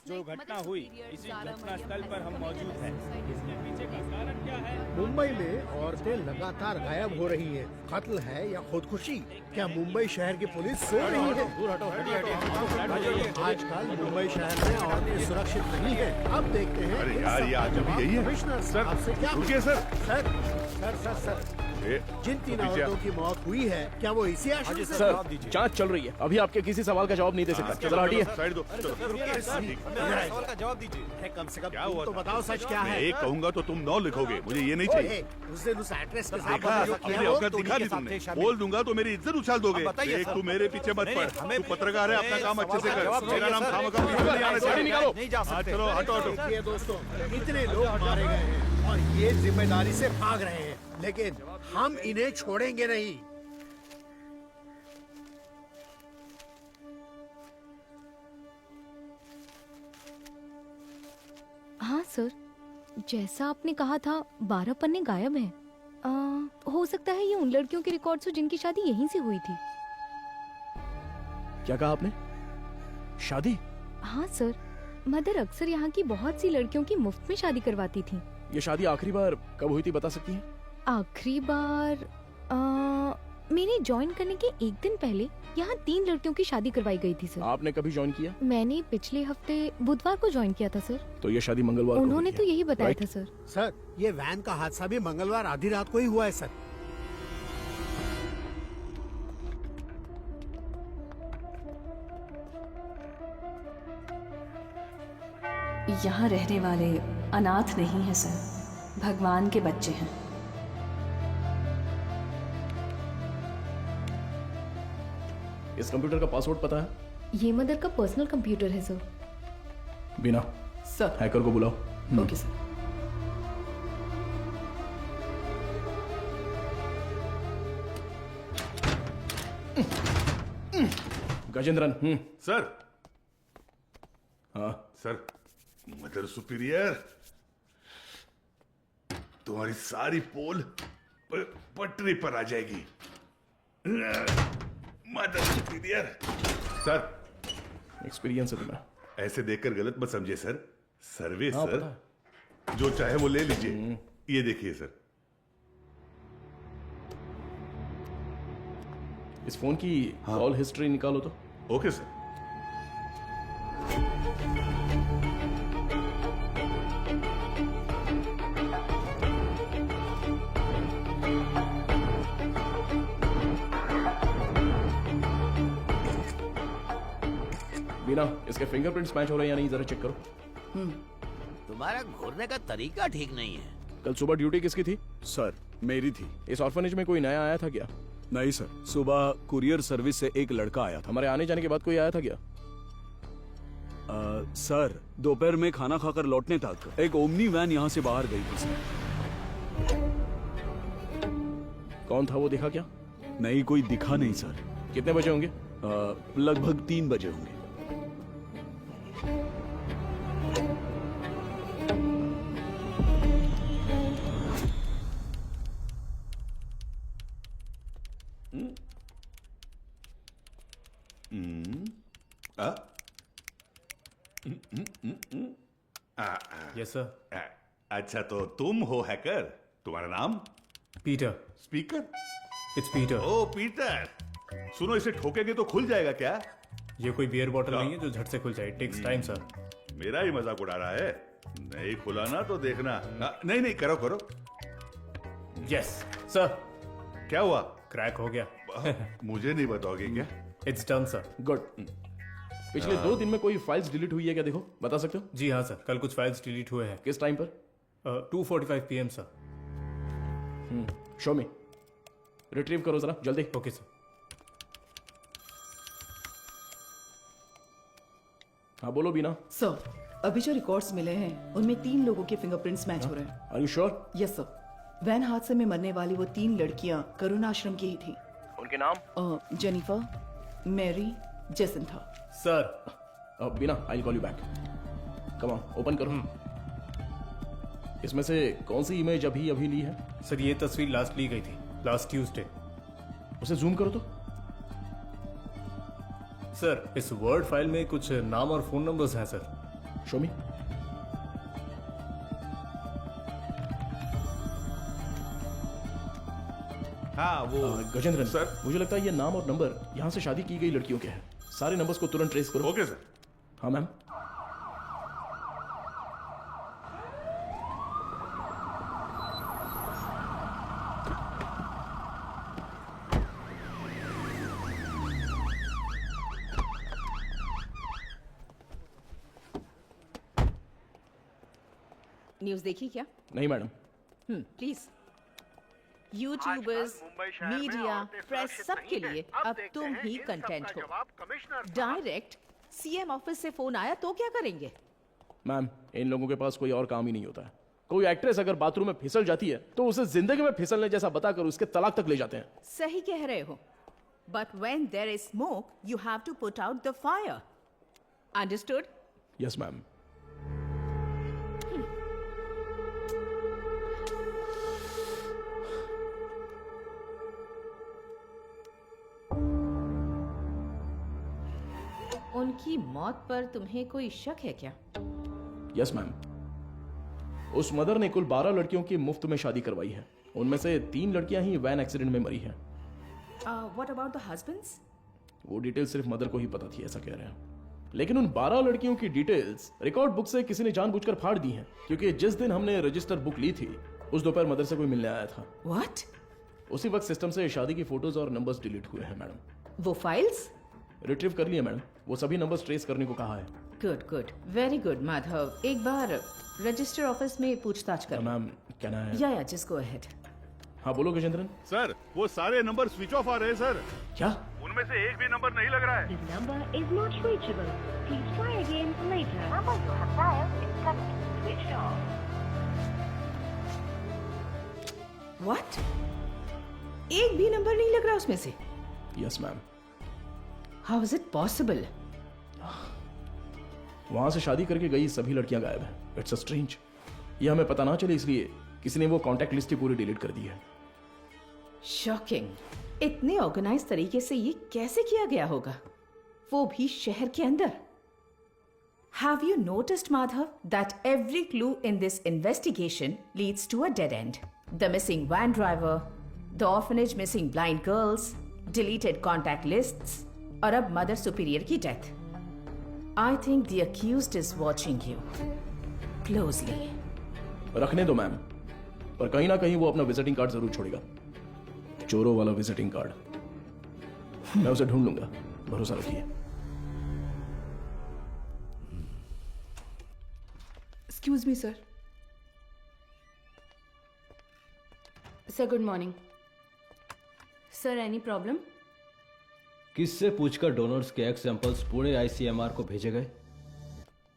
जो घटना हुई इसी घटना स्थल पर हम मौजूद हैं। इसके पीछे का कारण क्या है? मुंबई में औरतें लगातार गायब हो रही हैं। कत्ल है या खुदकुशी? क्या मुंबई शहर की पुलिस सो रही है? आजकल मुंबई शहर में औरतें सुरक्षित नहीं है। अब देखते हैं। अरे यार, ये आज अभी यही है। कमिश्नर सर, आपसे क्या रुकिए sir. Sir sir sir sir जिन 3 औरतों की मौत हुई है, क्या वो इसी आशय से? सर, जांच चल रही है, अभी आपके किसी सवाल का जवाब नहीं दे सकता। जरा हटिए। साइड दो। सवाल का जवाब दीजिए। कम से कम क्या हुआ तो था? बताओ सच क्या मैं है? एक कहूंगा तो तुम 9 लिखोगे, मुझे ये नहीं चाहिए। उस दिन उस एड्रेस के साथ देखा, जो अपनी किया वो औकात दिखा दी तुमने। बोल दूंगा तो मेरी इज्जत उछाल दोगे। देख, तू मेरे पीछे मत पड़। तू पत्रकार है, अपना काम अच्छे से कर। मेरा नाम खामखा नहीं आना चाहिए। चलो हटो हटो। देखिए दोस्तों, इतने लोग मारे गए हैं और ये जिम्मेदारी से भाग रहे हैं, लेकिन हम इन्हें छोड़ेंगे नहीं। हाँ सर, जैसा आपने कहा था 12 पन्ने गायब हैं। हो सकता है ये उन लड़कियों के रिकॉर्ड्स हो जिनकी शादी यहीं से हुई थी। क्या कहा आपने? शादी? हाँ सर, मदर अक्सर यहाँ की बहुत सी लड़कियों की मुफ्त में शादी करवाती थी। ये शादी आखिरी बार कब हुई थी, बता सकती हैं? आखिरी बार मेरे ज्वाइन करने के एक दिन पहले यहाँ 3 लड़कियों की शादी करवाई गई थी सर। आपने कभी ज्वाइन किया? मैंने पिछले हफ्ते बुधवार को ज्वाइन किया था सर। तो ये शादी मंगलवार को उन्होंने हुई तो है, यही बताया राइट? था सर। सर, ये वैन का हादसा भी मंगलवार आधी रात को ही हुआ है सर। यहाँ रहने वाले अनाथ नहीं हैं सर, भगवान के बच्चे हैं। इस कंप्यूटर का पासवर्ड पता है? ये मदर का पर्सनल कंप्यूटर है सर। बिना सर। हैकर को बुलाओ। Okay sir. गजेंद्रन। सर। हाँ सर, मदर सुपीरियर, तुम्हारी सारी पोल पटरी पर आ जाएगी। Mother superior. सर, एक्सपीरियंस है तुम्हें। ऐसे देखकर गलत मत समझिए सर। सर्विस हाँ, सर, जो चाहे वो ले लीजिए। ये देखिए सर। इस फोन की कॉल हिस्ट्री निकालो तो। Okay sir. बिना, इसके फिंगरप्रिंट्स मैच हो रहे हैं या नहीं, जरा चेक करो। तुम्हारा घूरने का तरीका ठीक नहीं है। कल सुबह ड्यूटी किसकी थी? सर, मेरी थी। इस ऑर्फनेज में कोई नया आया था क्या? नहीं सर, सुबह कुरियर सर्विस से एक लड़का आया था। हमारे आने जाने के बाद कोई आया था क्या? सर, दोपहर में खाना खाकर लौटने तक एक ओमनी वैन यहाँ से बाहर गई थी सर। कौन था वो, देखा क्या? नहीं, कोई दिखा नहीं सर। कितने बजे होंगे? लगभग 3 बजे होंगे। Yes sir. अच्छा, तो तुम हो हैकर। तुम्हारा नाम? Peter. Speaker? It's Peter. Oh Peter, सुनो, इसे ठोकेंगे तो खुल जाएगा क्या? ये कोई बियर बॉटल नहीं है जो झट से खुल जाए। Takes time sir. मेरा ही मजाक उड़ा रहा है। नहीं खुला ना तो देखना। नहीं नहीं, करो करो। Yes sir. क्या हुआ? क्रैक हो गया। मुझे नहीं बताओगे क्या? It's done sir. गुड। पिछले 2 दिन में कोई फाइल्स डिलीट हुई है क्या, देखो, बता सकते हो? जी हाँ सर, कल कुछ फाइल्स डिलीट हुए हैं। किस टाइम पर? 2:45 PM सर। शो मी। रिट्रीव करो जरा जल्दी। Okay sir. हाँ बोलो बीना। सर, अभी जो रिकॉर्ड्स मिले हैं उनमें 3 लोगों के फिंगरप्रिंट्स मैच हो रहे हैं। Are you sure? Yes sir. Van हादसे में मरने वाली वो 3 लड़कियां करुणा आश्रम की ही थी। उनके नाम? Jennifer, Mary, Jacintha. Sir. Beena, I will call you back. Come on, open करो। इसमें से कौन सी इमेज अभी ली है? सर, ये तस्वीर लास्ट ली गई थी, लास्ट ट्यूसडे। उसे जूम करो तो। सर, इस वर्ड फाइल में कुछ नाम और फोन नंबर्स हैं सर। शो मी। हाँ वो गजेंद्रन सर, मुझे लगता है ये नाम और नंबर यहाँ से शादी की गई लड़कियों के हैं। सारे नंबर्स को तुरंत ट्रेस करो। Okay sir. हाँ मैम। न्यूज देखी क्या? नहीं madam. Please. YouTubers, media, press सबके लिए अब तुम ही कंटेंट हो। डायरेक्ट सीएम ऑफिस से फोन आया तो क्या करेंगे? मैम, इन लोगों के पास कोई और काम ही नहीं होता है। कोई एक्ट्रेस अगर बाथरूम में फिसल जाती है तो उसे जिंदगी में फिसलने जैसा बताकर उसके तलाक तक ले जाते हैं। सही कह रहे हो, but when there is smoke you have to put out the fire. Understood? Yes ma'am. उनकी मौत पर तुम्हें कोई शक है क्या? Yes ma'am. उस मदर ने कुल 12 लड़कियों की मुफ्त में शादी करवाई है। उनमें से 3 लड़कियां ही वैन एक्सीडेंट में मरी हैं। What about the husbands? वो डिटेल सिर्फ मदर को ही पता थी, ऐसा कह रहे हैं। लेकिन उन 12 लड़कियों की डिटेल्स रिकॉर्ड बुक से किसी ने जानबूझकर फाड़ दी हैं, क्योंकि जिस दिन हमने रजिस्टर बुक ली थी उस दोपहर मदर से कोई मिलने आया था। व्हाट? उसी वक्त सिस्टम से शादी की फोटोज और नंबर्स डिलीट हुए हैं मैडम। वो फाइल्स रिट्रीव कर लिए मैडम। वो सभी नंबर्स ट्रेस करने को कहा है। Good good, very good Madhav. एक बार रजिस्टर ऑफिस में पूछताछ करो। मैम कहना है। या जस्ट गो अहेड। हाँ बोलो गजेंद्रन। सर वो सारे नंबर स्विच ऑफ आ रहे हैं सर। क्या? उनमें से एक भी नंबर नहीं लग रहा है। Number is not reachable. Please try again later. Number you have dialed is currently switched off. What? एक भी नंबर नहीं लग रहा उसमें से? Yes ma'am. How is it possible? वहां से शादी करके गई सभी लड़कियां गायब हैं। It's a strange. ये हमें पता ना चले इसलिए किसी ने वो कांटेक्ट लिस्ट ही पूरी डिलीट कर दी है। शॉकिंग। इतने ऑर्गेनाइज तरीके से ये कैसे किया गया होगा, वो भी शहर के अंदर? Have you noticed, Madhav, that every clue in this investigation leads to a dead end? The missing van driver, the orphanage missing blind girls, deleted contact lists, और अब मदर सुपीरियर की death. I think the accused is watching you closely. रखने दो ma'am, पर कहीं ना कहीं वो अपना विजिटिंग कार्ड जरूर छोड़ेगा। चोरों वाला विजिटिंग कार्ड। मैं उसे ढूंढ लूंगा, भरोसा रखिए। Excuse me sir. Sir good morning. Sir any problem? किससे पूछकर डोनर्स के एग सैंपल्स पुणे आईसीएमआर को भेजे गए?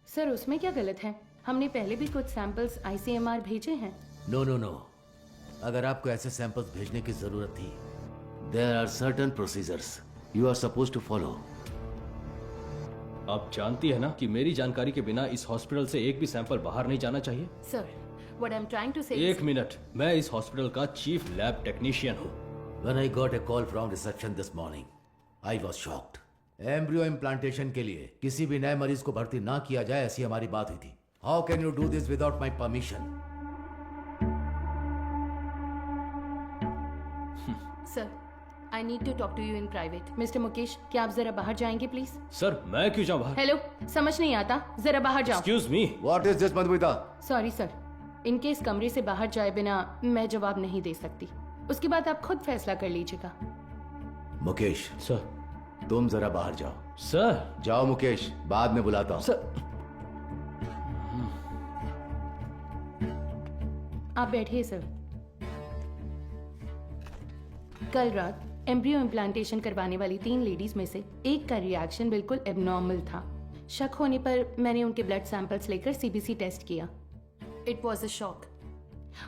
सर उसमें क्या गलत है? हमने पहले भी कुछ सैंपल्स आईसीएमआर भेजे हैं। नो नो नो, अगर आपको ऐसे सैंपल्स भेजने की जरूरत थी, there are certain procedures you are suppose to follow. आप जानती है ना कि मेरी जानकारी के बिना इस हॉस्पिटल से एक भी सैंपल बाहर नहीं जाना चाहिए। Sir what I am trying to say. एक मिनट, मैं इस हॉस्पिटल का चीफ लैब टेक्नीशियन हूँ। When I got a call from reception this morning, I was shocked. Embryo implantation के लिए किसी भी नए मरीज को भर्ती ना किया जाए, ऐसी हमारी बात हुई थी। How can you do this without my permission? Sir I need to talk to you in private. Mister Mukesh, क्या आप जरा बाहर जाएंगे प्लीज? सर मैं क्यों जाऊं बाहर? हेलो, समझ नहीं आता, जरा बाहर जाओ। Excuse me, what is this Madhumita? Sorry sir, इनके इस कमरे से बाहर जाए बिना मैं जवाब नहीं दे सकती। उसके बाद आप खुद फैसला कर लीजिएगा। मुकेश सर, तुम जरा बाहर जाओ। सर जाओ मुकेश, बाद में बुलाता हूं। सर आप बैठिए सर। कल रात एम्ब्रियो इम्प्लांटेशन करवाने वाली 3 लेडीज में से एक का रिएक्शन बिल्कुल एबनॉर्मल था। शक होने पर मैंने उनके ब्लड सैंपल्स लेकर सीबीसी टेस्ट किया। It was a shock.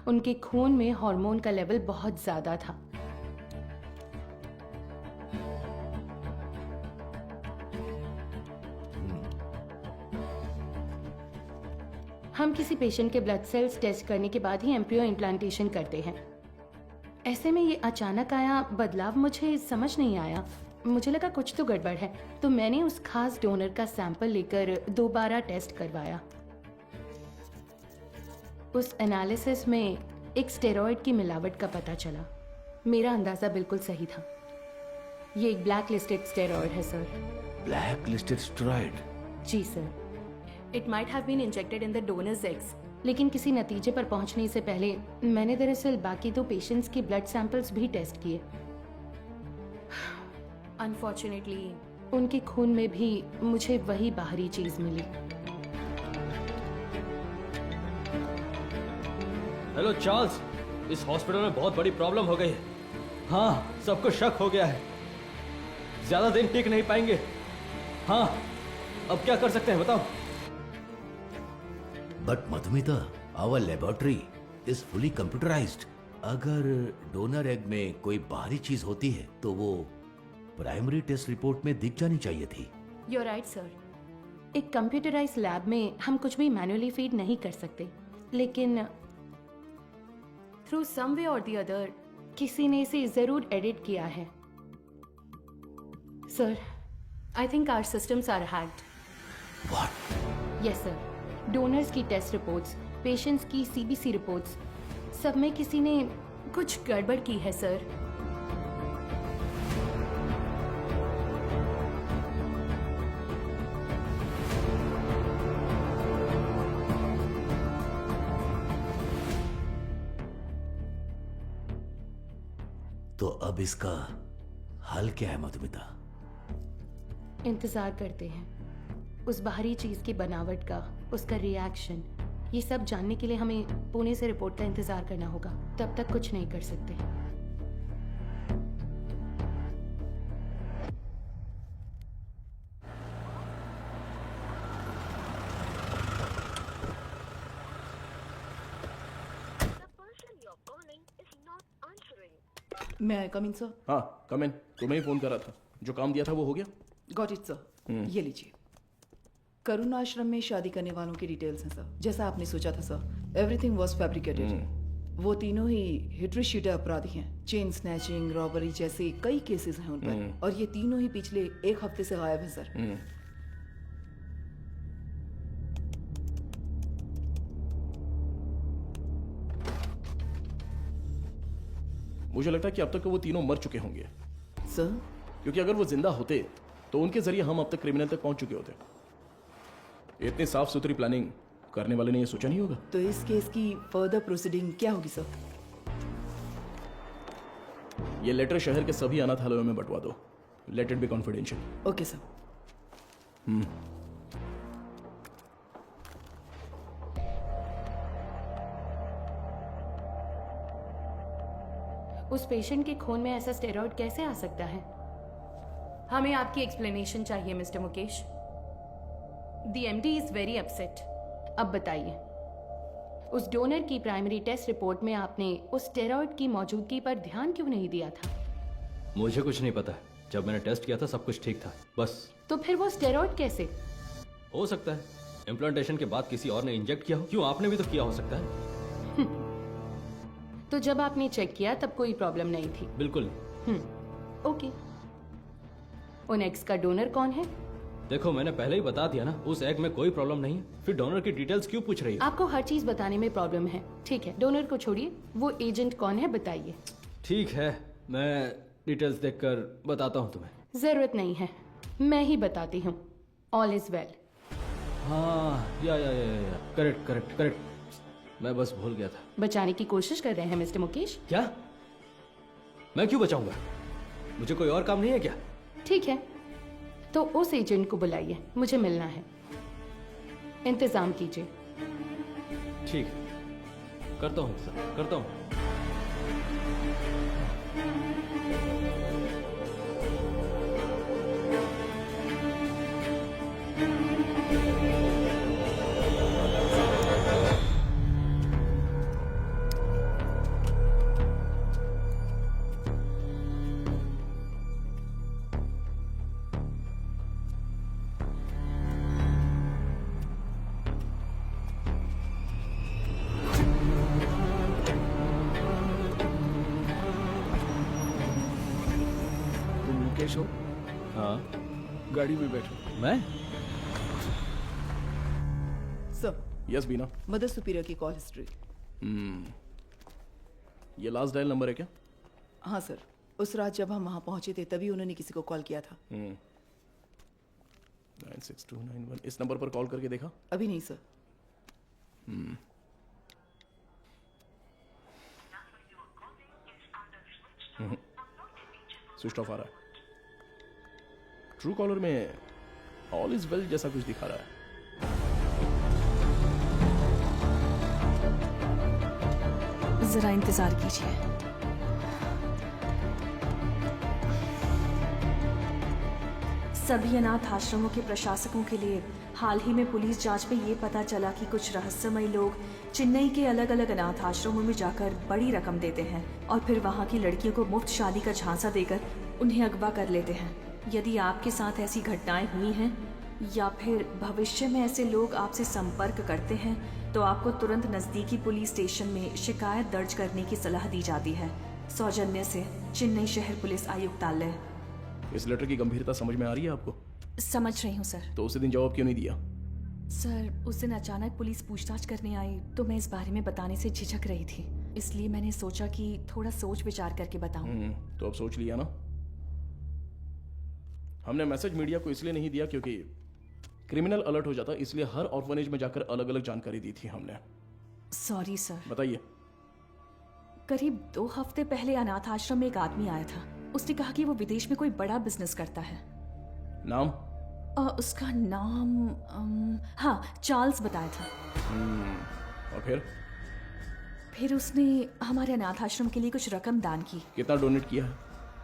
उनके खून में हार्मोन का लेवल बहुत ज्यादा था। हम किसी पेशेंट के ब्लड सेल्स टेस्ट करने के बाद ही एम्ब्रियो इम्प्लांटेशन करते हैं। ऐसे में ये अचानक आया बदलाव मुझे समझ नहीं आया। मुझे लगा कुछ तो गड़बड़ है, तो मैंने उस खास डोनर का सैंपल लेकर दोबारा टेस्ट करवाया। उस एनालिसिस में एक स्टेरॉइड की मिलावट का पता चला। मेरा अंदाजा बिल्कुल सही था। ये एक ब्लैक लिस्टेड स्टेरॉइड है सर। Black listed steroid? जी सर। It might have been injected in the donor's eggs, लेकिन किसी नतीजे पर पहुंचने से पहले मैंने दरअसल बाकी 2 पेशेंट्स के ब्लड सैंपल्स भी टेस्ट किए। अनफॉर्चुनेटली उनके खून में भी मुझे वही बाहरी चीज मिली। हेलो चार्ल्स, इस हॉस्पिटल में बहुत बड़ी प्रॉब्लम हो गई है। हाँ, सबको शक हो गया है, ज्यादा दिन टिक नहीं पाएंगे। हाँ, अब क्या कर सकते हैं बताओ? But Madhumita, our laboratory is fully computerised. अगर डोनर एग में कोई बाहरी चीज होती है तो वो प्राइमरी टेस्ट रिपोर्ट में दिख जानी चाहिए थी। You're right, sir. एक कंप्यूटराइज्ड लैब में हम कुछ भी मैन्युअली फीड नहीं कर सकते, लेकिन थ्रू सम वे और द अदर किसी ने इसे जरूर एडिट किया है। Sir, I think our systems are hacked. What? Yes sir. Donors की टेस्ट रिपोर्ट्स, पेशेंट्स की सीबीसी रिपोर्ट्स, सब में किसी ने कुछ गड़बड़ की है सर। तो अब इसका हल क्या है मधुमिता? इंतजार करते हैं उस बाहरी चीज की बनावट का, उसका रिएक्शन। ये सब जानने के लिए हमें पुणे से रिपोर्ट का इंतजार करना होगा। तब तक कुछ नहीं कर सकते। मैं आई कम इन सर? हाँ, कम इन। तुम्हें ही फोन करा था। जो काम दिया था वो हो गया? Got it sir. ये लीजिए। करुण आश्रम में शादी करने वालों की डिटेल्स हैं सर, जैसा आपने सोचा था सर। Everything was fabricated. वो तीनों ही हिटरी शीटर अपराधी हैं। चेन स्नैचिंग, रॉबरी जैसे कई केसेस हैं उन पर, और ये तीनों ही पिछले 1 हफ्ते से गायब हैं सर। मुझे लगता है कि अब तक वो तीनों मर चुके होंगे सर, क्योंकि अगर वो जिंदा होते तो उनके जरिए हम अब तक क्रिमिनल तक पहुंच चुके होते। इतनी साफ सुथरी प्लानिंग करने वाले ने ये सोचा नहीं होगा। तो इस केस की फर्दर प्रोसीडिंग क्या होगी सर? ये लेटर शहर के सभी अनाथालयों में बंटवा दो। Let it be confidential. Okay sir. उस पेशेंट के खून में ऐसा स्टेरॉइड कैसे आ सकता है? हमें आपकी एक्सप्लेनेशन चाहिए mister Mukesh. The MD is very upset. अब बताइए, उस डोनर की प्राइमरी टेस्ट रिपोर्ट में आपने उस स्टेरॉइड की मौजूदगी पर ध्यान क्यों नहीं दिया था? मुझे कुछ नहीं पता। जब मैंने टेस्ट किया था सब कुछ ठीक था, बस। तो फिर वो स्टेरॉइड कैसे? हो सकता है इम्प्लांटेशन के बाद किसी और ने इंजेक्ट किया हो। क्यों, आपने भी तो किया हो सकता है। तो जब आपने चेक किया तब कोई प्रॉब्लम नहीं थी? बिल्कुल। ओके। उन एग्स का डोनर कौन है? देखो, मैंने पहले ही बता दिया ना, उस एग में कोई प्रॉब्लम नहीं है। फिर डोनर की डिटेल्स क्यों पूछ रही है? आपको हर चीज बताने में प्रॉब्लम है। ठीक है, डोनर को छोड़िए, वो एजेंट कौन है बताइए। ठीक है, मैं डिटेल्स देखकर बताता हूँ तुम्हें। जरूरत नहीं है, मैं ही बताती हूँ। All is well. हाँ, या करेक्ट करेक्ट करेक्ट। मैं बस भूल गया था। बचाने की कोशिश कर रहे हैं मिस्टर मुकेश? क्या? मैं क्यों बचाऊंगा? मुझे कोई और काम नहीं है क्या? ठीक है, तो उस एजेंट को बुलाइए, मुझे मिलना है। इंतजाम कीजिए। ठीक है, करता हूँ सर, करता हूँ। मुकेश हो? हाँ गाड़ी में बैठो। मैं? सर, यस बीना। मदर सुपीरियर की कॉल हिस्ट्री। ये लास्ट डायल नंबर है क्या? हाँ सर, उस रात जब हम वहाँ पहुंचे थे तभी उन्होंने किसी को कॉल किया था। 96291। इस नंबर पर कॉल करके देखा? अभी नहीं सर। स्विच ऑफ आ रहा है। ट्रू कॉलर में ऑल इज वेल जैसा कुछ दिखा रहा है। जरा इंतजार कीजिए। सभी अनाथ आश्रमों के प्रशासकों के लिए हाल ही में पुलिस जांच में ये पता चला कि कुछ रहस्यमय लोग चेन्नई के अलग अलग अनाथ आश्रमों में जाकर बड़ी रकम देते हैं और फिर वहाँ की लड़कियों को मुफ्त शादी का झांसा देकर उन्हें अगवा कर लेते हैं। यदि आपके साथ ऐसी घटनाएं हुई हैं या फिर भविष्य में ऐसे लोग आपसे संपर्क करते हैं तो आपको तुरंत नज़दीकी पुलिस स्टेशन में शिकायत दर्ज करने की सलाह दी जाती है। सौजन्य से चेन्नई शहर पुलिस आयुक्तालय। इस लेटर की गंभीरता समझ में आ रही है आपको? समझ रही हूँ सर। तो उसी दिन जवाब क्यों नहीं दिया? सर, उस दिन अचानक पुलिस पूछताछ करने आई तो मैं इस बारे में बताने से झिझक रही थी, इसलिए मैंने सोचा कि थोड़ा सोच विचार करके बताऊं। तो अब सोच लिया ना? हमने मैसेज मीडिया को इसलिए नहीं दिया क्योंकि क्रिमिनल अलर्ट हो जाता, इसलिए हर ऑर्फनेज में जाकर अलग अलग जानकारी दी थी हमने। Sorry sir. बताइए। करीब 2 हफ्ते पहले अनाथ आश्रम में एक आदमी आया था। उसने कहा कि वो विदेश में कोई बड़ा बिजनेस करता है। नाम? उसका नाम हाँ, चार्ल्स बताया था। और फिर उसने हमारे अनाथ आश्रम के लिए कुछ रकम दान की। कितना डोनेट किया है?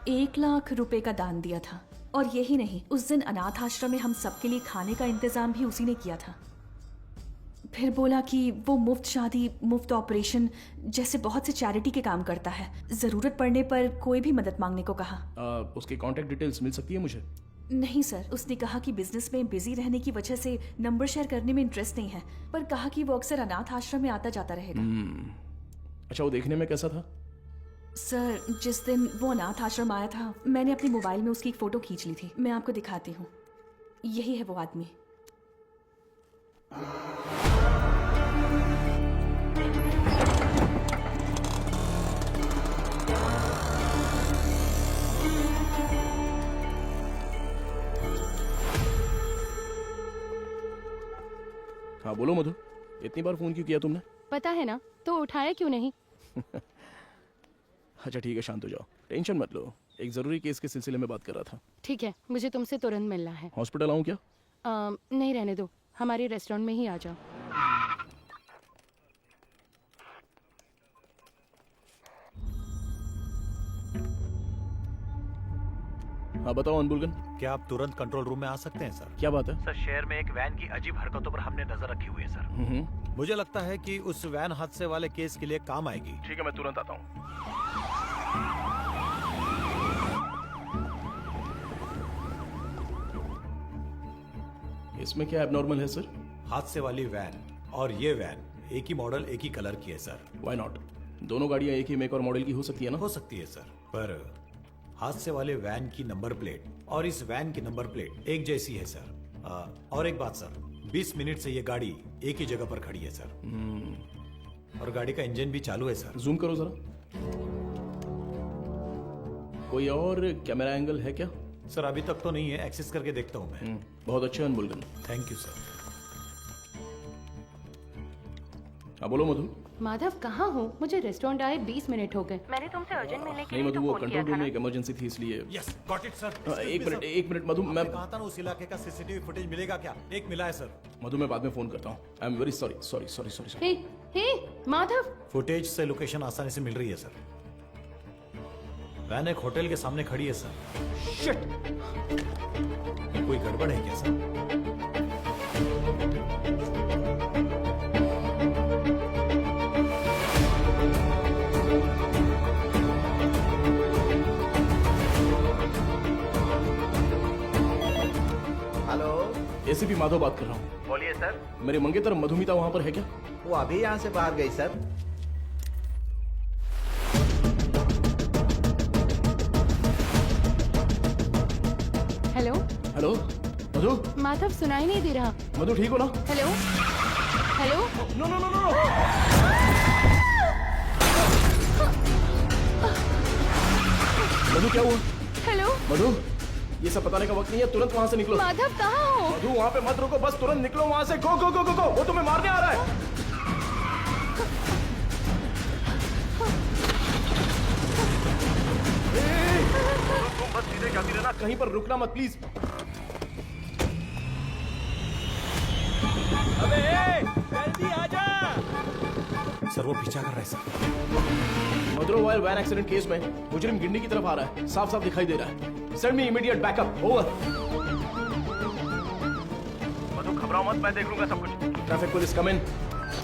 1 लाख रुपए का दान दिया था। और यही नहीं, उस दिन अनाथ आश्रम में हम सबके लिए खाने का इंतजाम भी उसी ने किया था। फिर बोला कि वो मुफ्त शादी, मुफ्त ऑपरेशन जैसे बहुत से चैरिटी के काम करता है। जरूरत पड़ने पर कोई भी मदद मांगने को कहा। उसकी कांटेक्ट डिटेल्स मिल सकती है मुझे? नहीं सर, उसने कहा कि बिजनेस में बिजी रहने की वजह से नंबर शेयर करने में इंटरेस्ट नहीं है, पर कहा कि वो अक्सर अनाथ आश्रम में आता जाता रहेगा। अच्छा, वो देखने में कैसा था? सर, जिस दिन वो अनाथ आश्रम आया था मैंने अपने मोबाइल में उसकी एक फोटो खींच ली थी। मैं आपको दिखाती हूँ। यही है वो आदमी। हाँ बोलो मधु, इतनी बार फोन क्यों किया तुमने? पता है ना, तो उठाया क्यों नहीं? अच्छा ठीक है, शांत हो जाओ, टेंशन मत लो। एक जरूरी केस के सिलसिले में बात कर रहा था। ठीक है, मुझे तुमसे तुरंत मिलना है। हॉस्पिटल आऊँ क्या? नहीं, रहने दो, हमारे रेस्टोरेंट में ही आ जाओ। हाँ बताओ अनबुलगन। क्या आप तुरंत कंट्रोल रूम में आ सकते हैं सर? क्या बात है? सर, शहर में एक वैन की अजीब हरकतों पर हमने नजर रखी हुई है सर। मुझे लगता है कि उस वैन हादसे वाले केस के लिए काम आएगी। ठीक है, मैं तुरंत आता हूँ। इसमें क्या एबनॉर्मल है सर? हादसे वाली वैन और ये वैन एक ही मॉडल, एक ही कलर की है सर। Why not? दोनों गाड़ियां एक ही मेक और मॉडल की हो सकती है ना? हो सकती है सर, पर हादसे वाले वैन की नंबर प्लेट और इस वैन की नंबर प्लेट एक जैसी है सर। और एक बात सर, 20 मिनट से ये गाड़ी एक ही जगह पर खड़ी है सर। और गाड़ी का इंजन भी चालू है सर। जूम करो जरा। कोई और कैमरा एंगल है क्या? सर अभी तक तो नहीं है, एक्सेस करके देखता हूँ मैं। बहुत अच्छा अनबुलगन। Thank you sir. हाँ बोलो मधु। माधव, कहाँ हो? मुझे रेस्टोरेंट आए 20 मिनट हो गए। मैंने तुमसे अर्जेंट मिलने के नहीं लिए मधु, तो वो फोन किया कंट्रोल था रूम ना। में एक इमरजेंसी थी इसलिए। Yes, got it sir. एक मिनट मधु, मैं कहा था ना उस इलाके का सीसीटीवी फुटेज मिलेगा क्या? एक मिला है सर। मधु मैं बाद में फोन करता हूँ। I am very sorry sorry sorry sorry. Hey Madhav, footage से लोकेशन आसानी से मिल रही है सर। वैन एक होटल के सामने खड़ी है सर। शिट! कोई गड़बड़ है क्या सर? हेलो, एसीपी माधव बात कर रहा हूँ। बोलिए सर। मेरे मंगेतर मधुमिता वहाँ पर है क्या? वो अभी यहाँ से बाहर गई sir. Hello hello Madhu. Madhav, सुनाई नहीं दे रहा। मधु ठीक हो ना? Hello hello. No no no no. Madhu क्या हुआ? हेलो मधु, ये सब बताने का वक्त नहीं है, तुरंत वहां से निकलो। माधव कहाँ हो? मधु वहां पे मत रुको, बस तुरंत निकलो वहां से। गो गो गो गो गो, वो तुम्हें मारने आ रहा है। तुम बस सीधे जाती रहना, कहीं पर रुकना मत प्लीज। अबे जल्दी आजा। सर वो पीछा कर रहा है सर। मदुरवायल वैन एक्सीडेंट केस में मुजरिम गिंडी की तरफ आ रहा है, साफ साफ दिखाई दे रहा है। Send me immediate backup. Over. Madhu घबराओ मत, मैं देख लूंगा सब कुछ। Traffic police come in.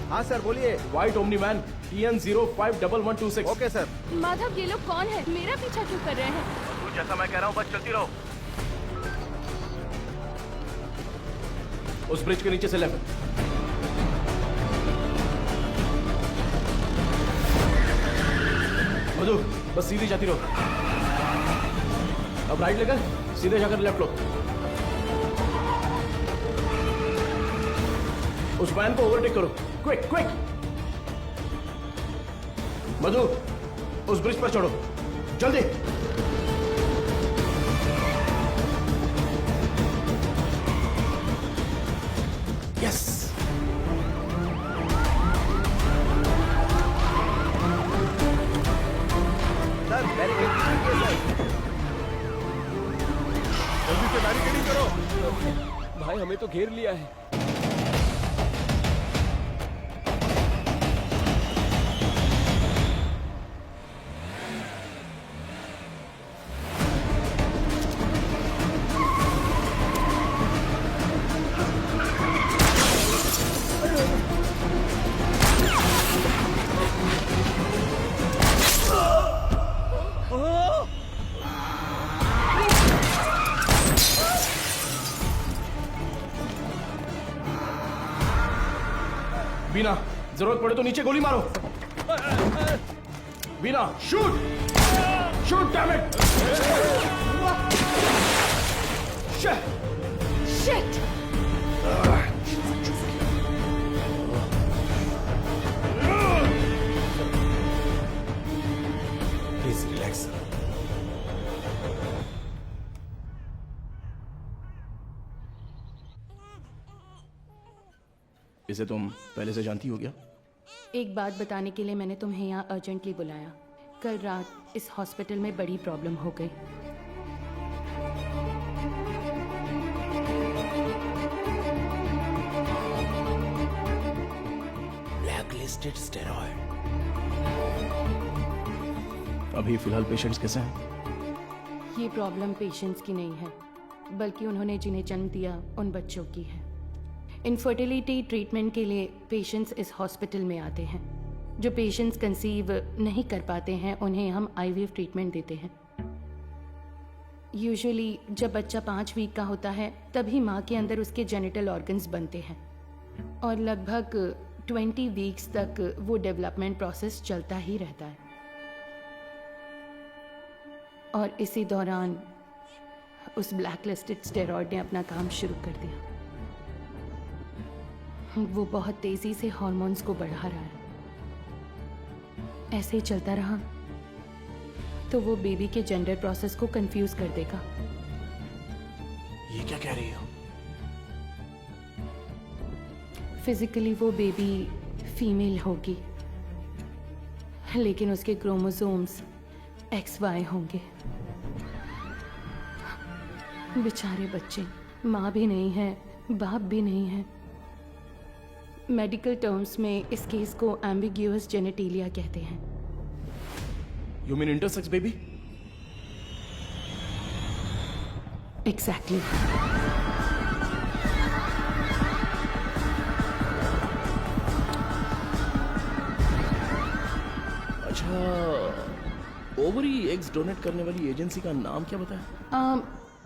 हाँ सर बोलिए। White Omni van TN051126। Okay sir. Madhav, ये लोग कौन है? मेरा पीछा क्यों कर रहे हैं? मधु जैसा मैं कह रहा हूँ बस चलती रहो। उस ब्रिज के नीचे से लेफ्ट। मधु बस सीधी जाती रहो। अब राइट लेकर सीधे जाकर लेफ्ट लो। उस वैन को ओवरटेक करो, क्विक क्विक। मधु उस ब्रिज पर चढ़ो, जल्दी। यस। सर बैरिकेडिंग कीजिए सर। जल्दी से बैरिकेडिंग करो। भाई हमें तो घेर लिया है। बीना, जरूरत पड़े तो नीचे गोली मारो। Beena, shoot shoot damn it. Shit. Please relax. इसे तुम पहले से जानती हो क्या? एक बात बताने के लिए मैंने तुम्हें यहाँ अर्जेंटली बुलाया। कल रात इस हॉस्पिटल में बड़ी प्रॉब्लम हो गई। Blacklisted steroid. अभी फिलहाल पेशेंट्स कैसे हैं? ये प्रॉब्लम पेशेंट्स की नहीं है, बल्कि उन्होंने जिन्हें जन्म दिया उन बच्चों की है। इनफर्टिलिटी ट्रीटमेंट के लिए पेशेंट्स इस हॉस्पिटल में आते हैं। जो पेशेंट्स कंसीव नहीं कर पाते हैं उन्हें हम IVF ट्रीटमेंट देते हैं। यूजुअली जब बच्चा 5 वीक का होता है तभी माँ के अंदर उसके जेनिटल ऑर्गन्स बनते हैं और लगभग 20 वीक्स तक वो डेवलपमेंट प्रोसेस चलता ही रहता है। और इसी दौरान उस ब्लैकलिस्टेड स्टेरॉइड ने अपना काम शुरू कर दिया। वो बहुत तेजी से हार्मोन्स को बढ़ा रहा है। ऐसे ही चलता रहा तो वो बेबी के जेंडर प्रोसेस को कंफ्यूज कर देगा। ये क्या कह रही हो? फिजिकली वो बेबी फीमेल होगी, लेकिन उसके क्रोमोसोम्स XY होंगे। बेचारे बच्चे, माँ भी नहीं है, बाप भी नहीं है। मेडिकल टर्म्स में इस केस को एम्बिग्यूअस जेनेटिलिया कहते हैं। You mean intersex baby? Exactly. अच्छा, ओवरी एग्स डोनेट करने वाली एजेंसी का नाम क्या बताया?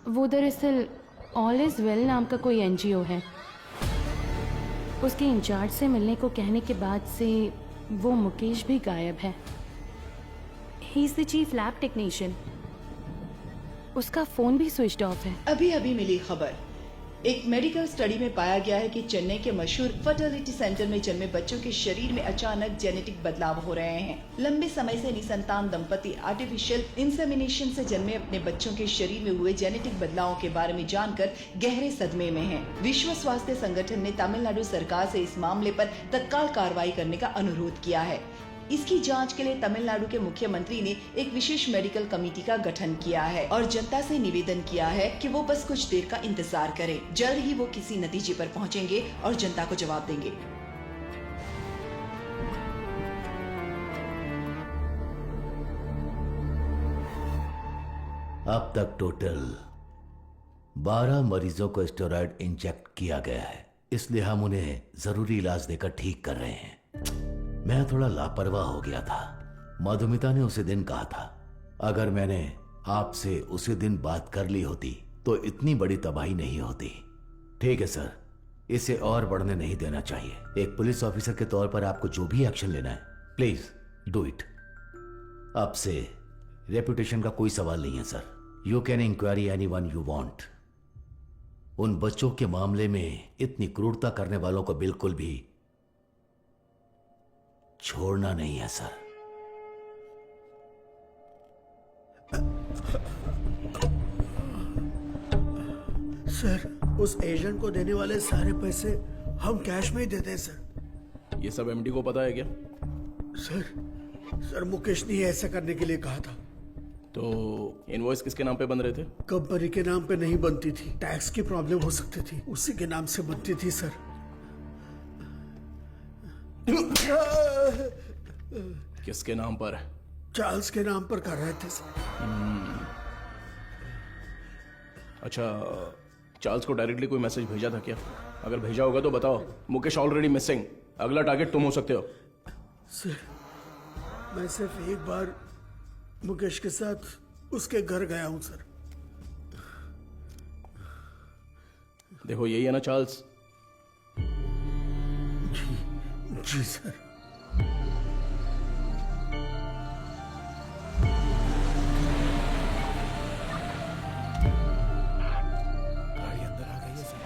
वो दरअसल ऑल इज वेल नाम का कोई NGO है। उसके इंचार्ज से मिलने को कहने के बाद से वो मुकेश भी गायब है। ही is the chief lab technician. उसका फोन भी स्विच्ड ऑफ है। अभी अभी मिली खबर, एक मेडिकल स्टडी में पाया गया है कि चेन्नई के मशहूर फर्टिलिटी सेंटर में जन्मे बच्चों के शरीर में अचानक जेनेटिक बदलाव हो रहे हैं। लंबे समय से निसंतान दंपति आर्टिफिशियल इंसेमिनेशन से जन्मे अपने बच्चों के शरीर में हुए जेनेटिक बदलावों के बारे में जानकर गहरे सदमे में हैं। विश्व स्वास्थ्य संगठन ने तमिलनाडु सरकार से इस मामले पर तत्काल कार्रवाई करने का अनुरोध किया है। इसकी जांच के लिए तमिलनाडु के मुख्यमंत्री ने एक विशेष मेडिकल कमेटी का गठन किया है और जनता से निवेदन किया है कि वो बस कुछ देर का इंतजार करें। जल्द ही वो किसी नतीजे पर पहुंचेंगे और जनता को जवाब देंगे। अब तक टोटल 12 मरीजों को स्टेरॉयड इंजेक्ट किया गया है, इसलिए हम उन्हें जरूरी इलाज देकर ठीक कर रहे हैं। मैं थोड़ा लापरवाह हो गया था। मधुमिता ने उसी दिन कहा था, अगर मैंने आपसे उसी दिन बात कर ली होती तो इतनी बड़ी तबाही नहीं होती। ठीक है सर, इसे और बढ़ने नहीं देना चाहिए। एक पुलिस ऑफिसर के तौर पर आपको जो भी एक्शन लेना है, प्लीज डू इट। आपसे रेपुटेशन का कोई सवाल नहीं है sir. You can inquiry anyone you want. उन बच्चों के मामले में इतनी क्रूरता करने वालों को बिल्कुल भी छोड़ना नहीं है सर। सर, उस एजेंट को देने वाले सारे पैसे हम कैश में ही देते हैं सर। ये सब एमडी को पता है क्या? सर मुकेश ने ऐसा करने के लिए कहा था। तो इनवॉइस किसके नाम पे बन रहे थे? कंपनी के नाम पे नहीं बनती थी, टैक्स की प्रॉब्लम हो सकती थी, उसी के नाम से बनती थी सर। किसके नाम पर? चार्ल्स के नाम पर कर रहे थे सर। अच्छा, चार्ल्स को डायरेक्टली कोई मैसेज भेजा था क्या? अगर भेजा होगा तो बताओ। मुकेश ऑलरेडी मिसिंग, अगला टारगेट तुम हो सकते हो। सर, मैं सिर्फ एक बार मुकेश के साथ उसके घर गया हूं सर। देखो यही है ना चार्ल्स? जी सर। गाड़ी अंदर आ गई है सर।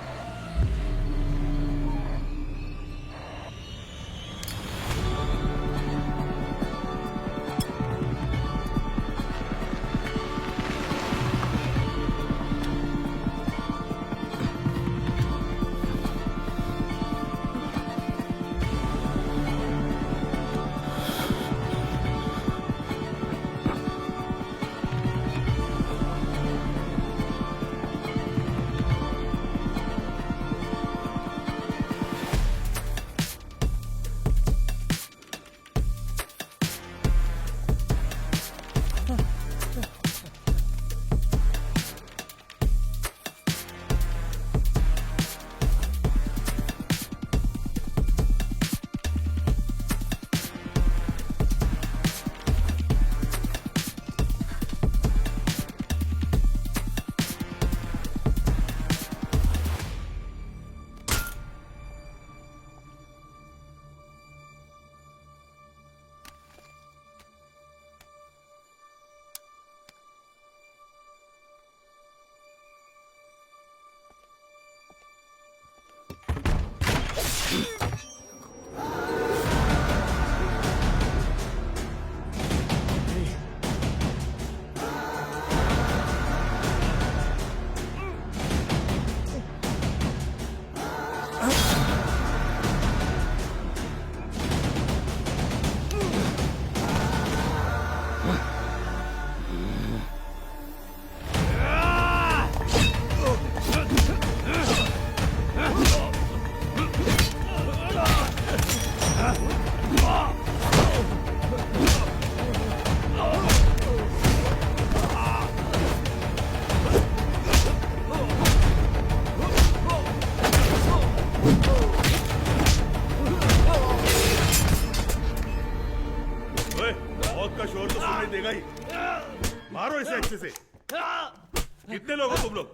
मारो इसे अच्छे से। कितने लोग हो तुम लोग?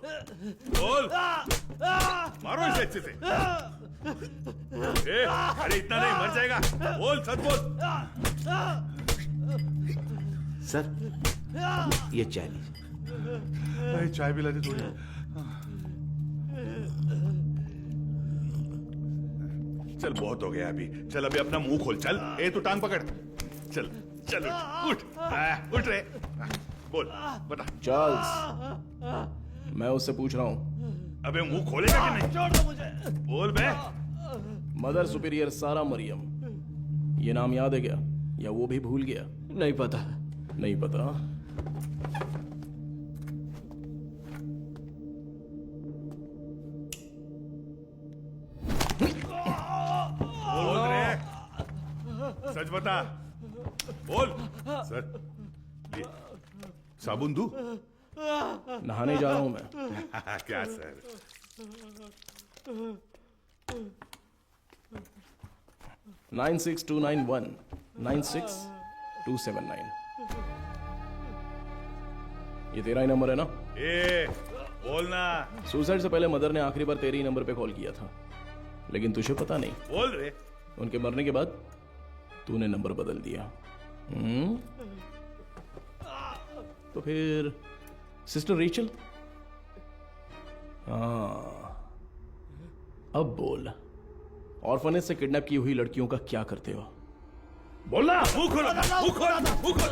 बोल, मारो इसे अच्छे से। अरे इतना नहीं, मर जाएगा। बोल, सच बोल। सर, ये चाय लीजिए। भाई चाय पिला दे थोड़ी। चल बहुत हो गया अभी, चल अभी अपना मुंह खोल, चल। ए तू टांग पकड़, चल चल उठ उठ रे, बोल बता। चार्ल्स, मैं उससे पूछ रहा हूँ। अबे मुंह खोलेगा कि नहीं? छोड़ दो मुझे। बोल बे। मदर सुपीरियर सारा मरियम, ये नाम याद है क्या, या वो भी भूल गया? नहीं पता। नहीं पता? बोल रे, सच बता, बोल। सर ले, साबुन दूं? नहाने जा रहा हूं मैं। क्या सर? 96291 96279। ये तेरा ही नंबर है ना? ए बोलना। सुसाइड से पहले मदर ने आखिरी बार तेरे ही नंबर पे कॉल किया था, लेकिन तुझे पता नहीं। बोल रे। उनके मरने के बाद तूने नंबर बदल दिया। तो फिर सिस्टर रेचल? हाँ, अब बोल, ऑर्फनेज से किडनैप की हुई लड़कियों का क्या करते हो? बोलना। मुंह खोल, मुंह खोल, मुंह खोल,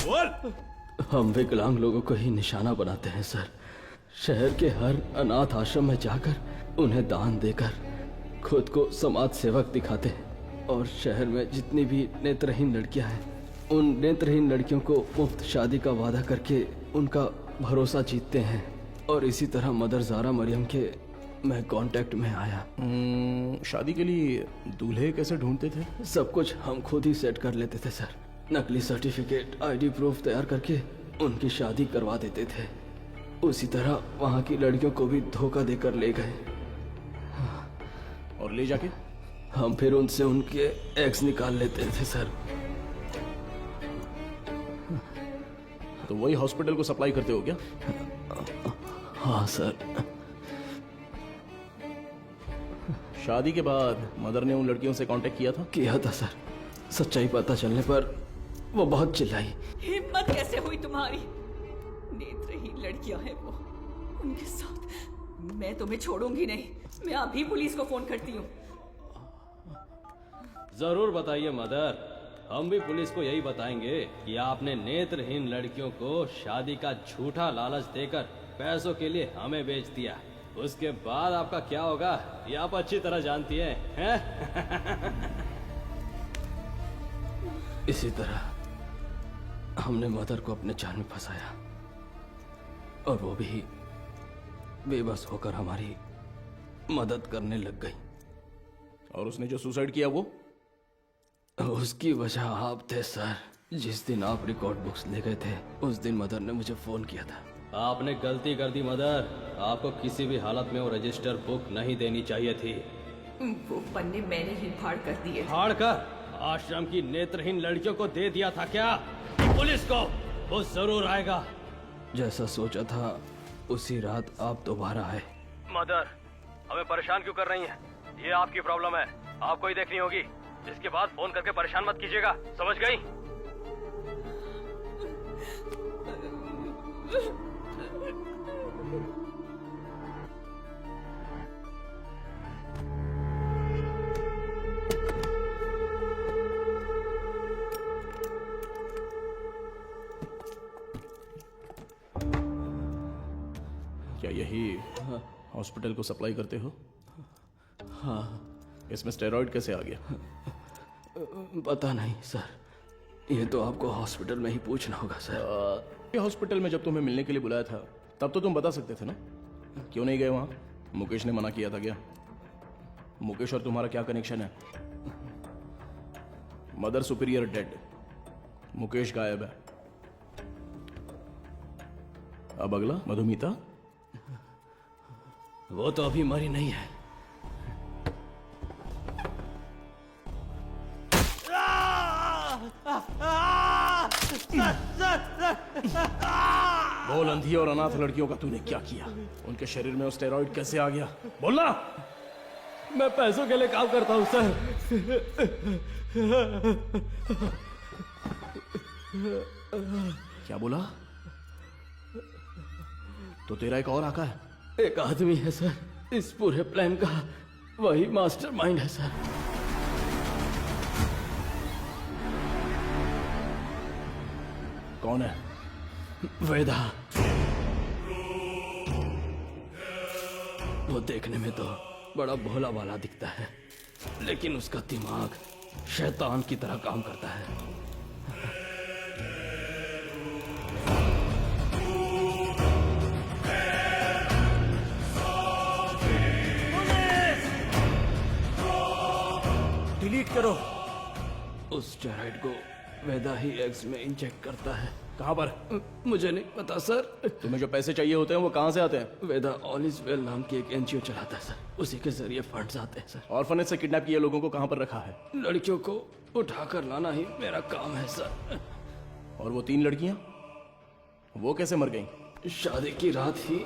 बोल। हम विकलांग लोगों को ही निशाना बनाते हैं सर। शहर के हर अनाथ आश्रम में जाकर उन्हें दान देकर खुद को समाज सेवक दिखाते हैं, और शहर में जितनी भी नेत्रहीन लड़कियां हैं, उन नेत्रहीन लड़कियों को मुफ्त शादी का वादा करके उनका भरोसा जीतते हैं। और इसी तरह मदर जारा मरियम के मैं कांटेक्ट में आया। शादी के लिए दूल्हे कैसे ढूंढते थे? सब कुछ हम खुद ही सेट कर लेते थे सर। नकली सर्टिफिकेट, आईडी प्रूफ तैयार करके उनकी शादी करवा देते थे। उसी तरह वहाँ की लड़कियों को भी धोखा देकर ले गए। और ले जाके हम फिर उनसे उनके एग्स निकाल लेते थे सर। तो वही हॉस्पिटल को सप्लाई करते हो क्या? हाँ सर। शादी के बाद मदर ने उन लड़कियों से कांटेक्ट किया था? किया था सर। सच्चाई पता चलने पर वो बहुत चिल्लाई। हिम्मत कैसे हुई तुम्हारी? नेत्रहीन लड़कियां हैं वो, उनके साथ मैं तुम्हें छोड़ूंगी नहीं। मैं अभी पुलिस को फोन करती हूँ। जरूर बताइए मदर, हम भी पुलिस को यही बताएंगे कि आपने नेत्रहीन लड़कियों को शादी का झूठा लालच देकर पैसों के लिए हमें बेच दिया। उसके बाद आपका क्या होगा ये आप अच्छी तरह जानती हैं, इसी तरह हमने मदर को अपने जाल में फंसाया, और वो भी बेबस होकर हमारी मदद करने लग गई। और उसने जो सुसाइड किया वो? उसकी वजह आप थे सर। जिस दिन आप रिकॉर्ड बुक्स ले गए थे उस दिन मदर ने मुझे फोन किया था। आपने गलती कर दी मदर, आपको किसी भी हालत में वो रजिस्टर बुक नहीं देनी चाहिए थी। वो पन्ने मैंने ही फाड़ कर दिए। फाड़ कर आश्रम की नेत्रहीन लड़कियों को दे दिया था क्या? पुलिस को वो जरूर आएगा। जैसा सोचा था उसी रात आप दोबारा आए। मदर, हमें परेशान क्यों कर रही हैं? ये आपकी प्रॉब्लम है, आपको ही देखनी होगी। इसके बाद फोन करके परेशान मत कीजिएगा, समझ गई? क्या यही हॉस्पिटल को सप्लाई करते हो? हाँ। इसमें स्टेरॉइड कैसे आ गया? पता नहीं सर, ये तो आपको हॉस्पिटल में ही पूछना होगा सर। ये हॉस्पिटल में जब तुम्हें मिलने के लिए बुलाया था तब तो तुम बता सकते थे ना, क्यों नहीं गए वहां? मुकेश ने मना किया था क्या? मुकेश और तुम्हारा क्या कनेक्शन है? मदर सुपीरियर डेड, मुकेश गायब है। अब अगला मधुमिता, वो तो अभी मरी नहीं है। बोल, अंधी और अनाथ लड़कियों का तूने क्या किया? उनके शरीर में वो स्टेरॉइड कैसे आ गया? बोलना। मैं पैसों के लिए काम करता हूँ सर। क्या बोला? तो तेरा एक और आका है? एक आदमी है सर इस पूरे प्लान का, वही मास्टरमाइंड है सर। कौन है? वेदा। वो देखने में तो बड़ा भोला भाला दिखता है, लेकिन उसका दिमाग शैतान की तरह काम करता है। डिलीट करो। उस स्टेरॉइड को वेदा ही एग्स में इंजेक्ट करता है। कहां पर? मुझे नहीं पता सर। तुम्हें जो पैसे चाहिए होते हैं वो कहां से आते हैं? वेदा ऑल इज वेल नाम की एक एनजीओ चलाता है सर, उसी के जरिए फंड्स आते हैं सर। ऑर्फनेज से किडनैप किए लोगों को कहां पर रखा है? लड़कियों को उठाकर लाना ही मेरा काम है सर। और वो 3 लड़कियां, वो कैसे मर गईं? शादी की रात ही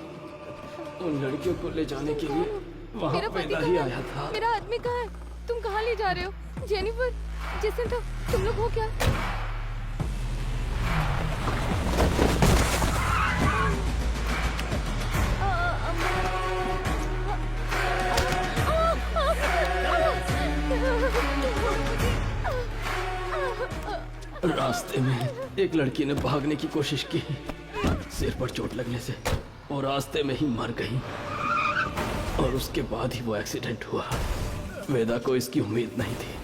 उन लड़कियों को ले जाने के लिए वहाँ मेरा पति वेदा कहाँ ही है? आया था। मेरा आदमी कहाँ है? तुम कहाँ ले जा रहे हो? जेनिफर, जेसिंथा, तुम लोग हो क्या? रास्ते में एक लड़की ने भागने की कोशिश की, सिर पर चोट लगने से वो रास्ते में ही मर गई, और उसके बाद ही वो एक्सीडेंट हुआ। वेदा को इसकी उम्मीद नहीं थी,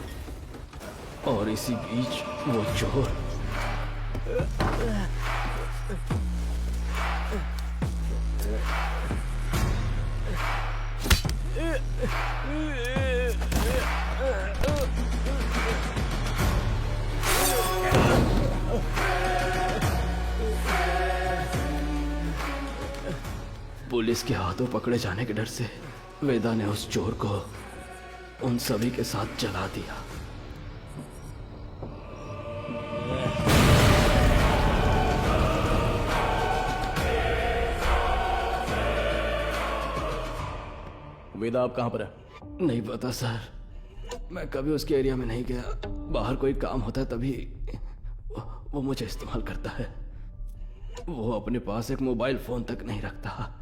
और इसी बीच वो चोर पुलिस के हाथों पकड़े जाने के डर से वेदा ने उस चोर को उन सभी के साथ जला दिया। वेदा आप कहां पर है? नहीं पता सर, मैं कभी उसके एरिया में नहीं गया। बाहर कोई काम होता है तभी वो मुझे इस्तेमाल करता है। वो अपने पास एक मोबाइल फोन तक नहीं रखता,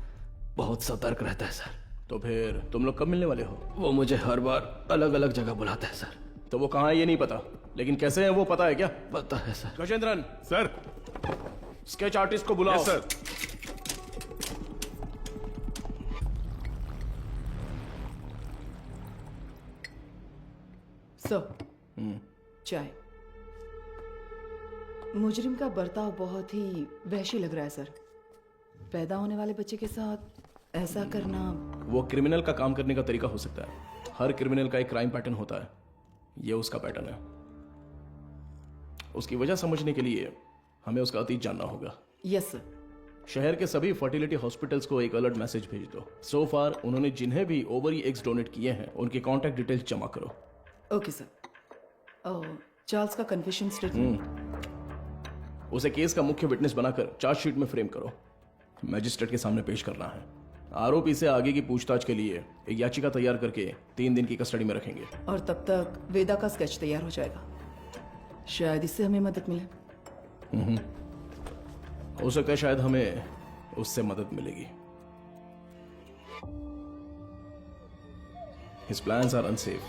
बहुत सतर्क रहता है सर। तो फिर तुम लोग कब मिलने वाले हो? वो मुझे हर बार अलग अलग जगह बुलाता है सर। तो वो कहाँ है ये नहीं पता, लेकिन कैसे है वो पता है क्या? पता है sir. Gajendran sir, sketch artist को बुलाओ। Yes sir. सर, चाय। मुजरिम का बर्ताव बहुत ही वहशी लग रहा है सर। पैदा होने वाले बच्चे के साथ ऐसा करना। वो क्रिमिनल का काम करने का तरीका हो सकता है। हर क्रिमिनल का एक क्राइम पैटर्न होता है, ये उसका पैटर्न है। उसकी वजह समझने के लिए हमें उसका अतीत जानना होगा। Yes sir. शहर के सभी फर्टिलिटी हॉस्पिटल्स को एक अलर्ट मैसेज भेज दो। सो फार उन्होंने जिन्हें भी ओवरी एग्स डोनेट किए हैं उनके कॉन्टैक्ट डिटेल्स जमा करो। Okay sir. चार्ल्स का कन्फेशन स्टेटमेंट उसे केस का मुख्य विटनेस बनाकर चार्जशीट में फ्रेम करो। मैजिस्ट्रेट के सामने पेश करना है। आरोपी से आगे की पूछताछ के लिए एक याचिका तैयार करके 3 दिन की कस्टडी में रखेंगे। और तब तक वेदा का स्केच तैयार हो जाएगा। शायद इससे हमें मदद मिले। हो सकता है शायद हमें उससे मदद मिलेगी। His plans are unsafe.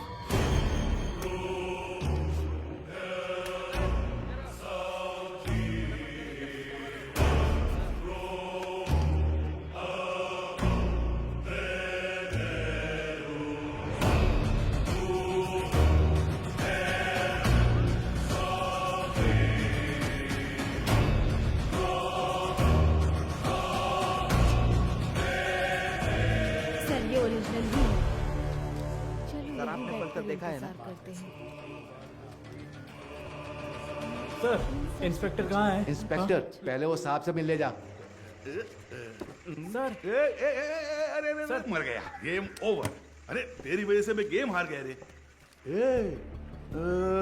देखा है ना? सर, इंस्पेक्टर कहाँ है? इंस्पेक्टर, पहले वो साहब से मिल ले जा। सर, अरे मर गया। Game over. अरे तेरी वजह से मैं गेम हार गया रे।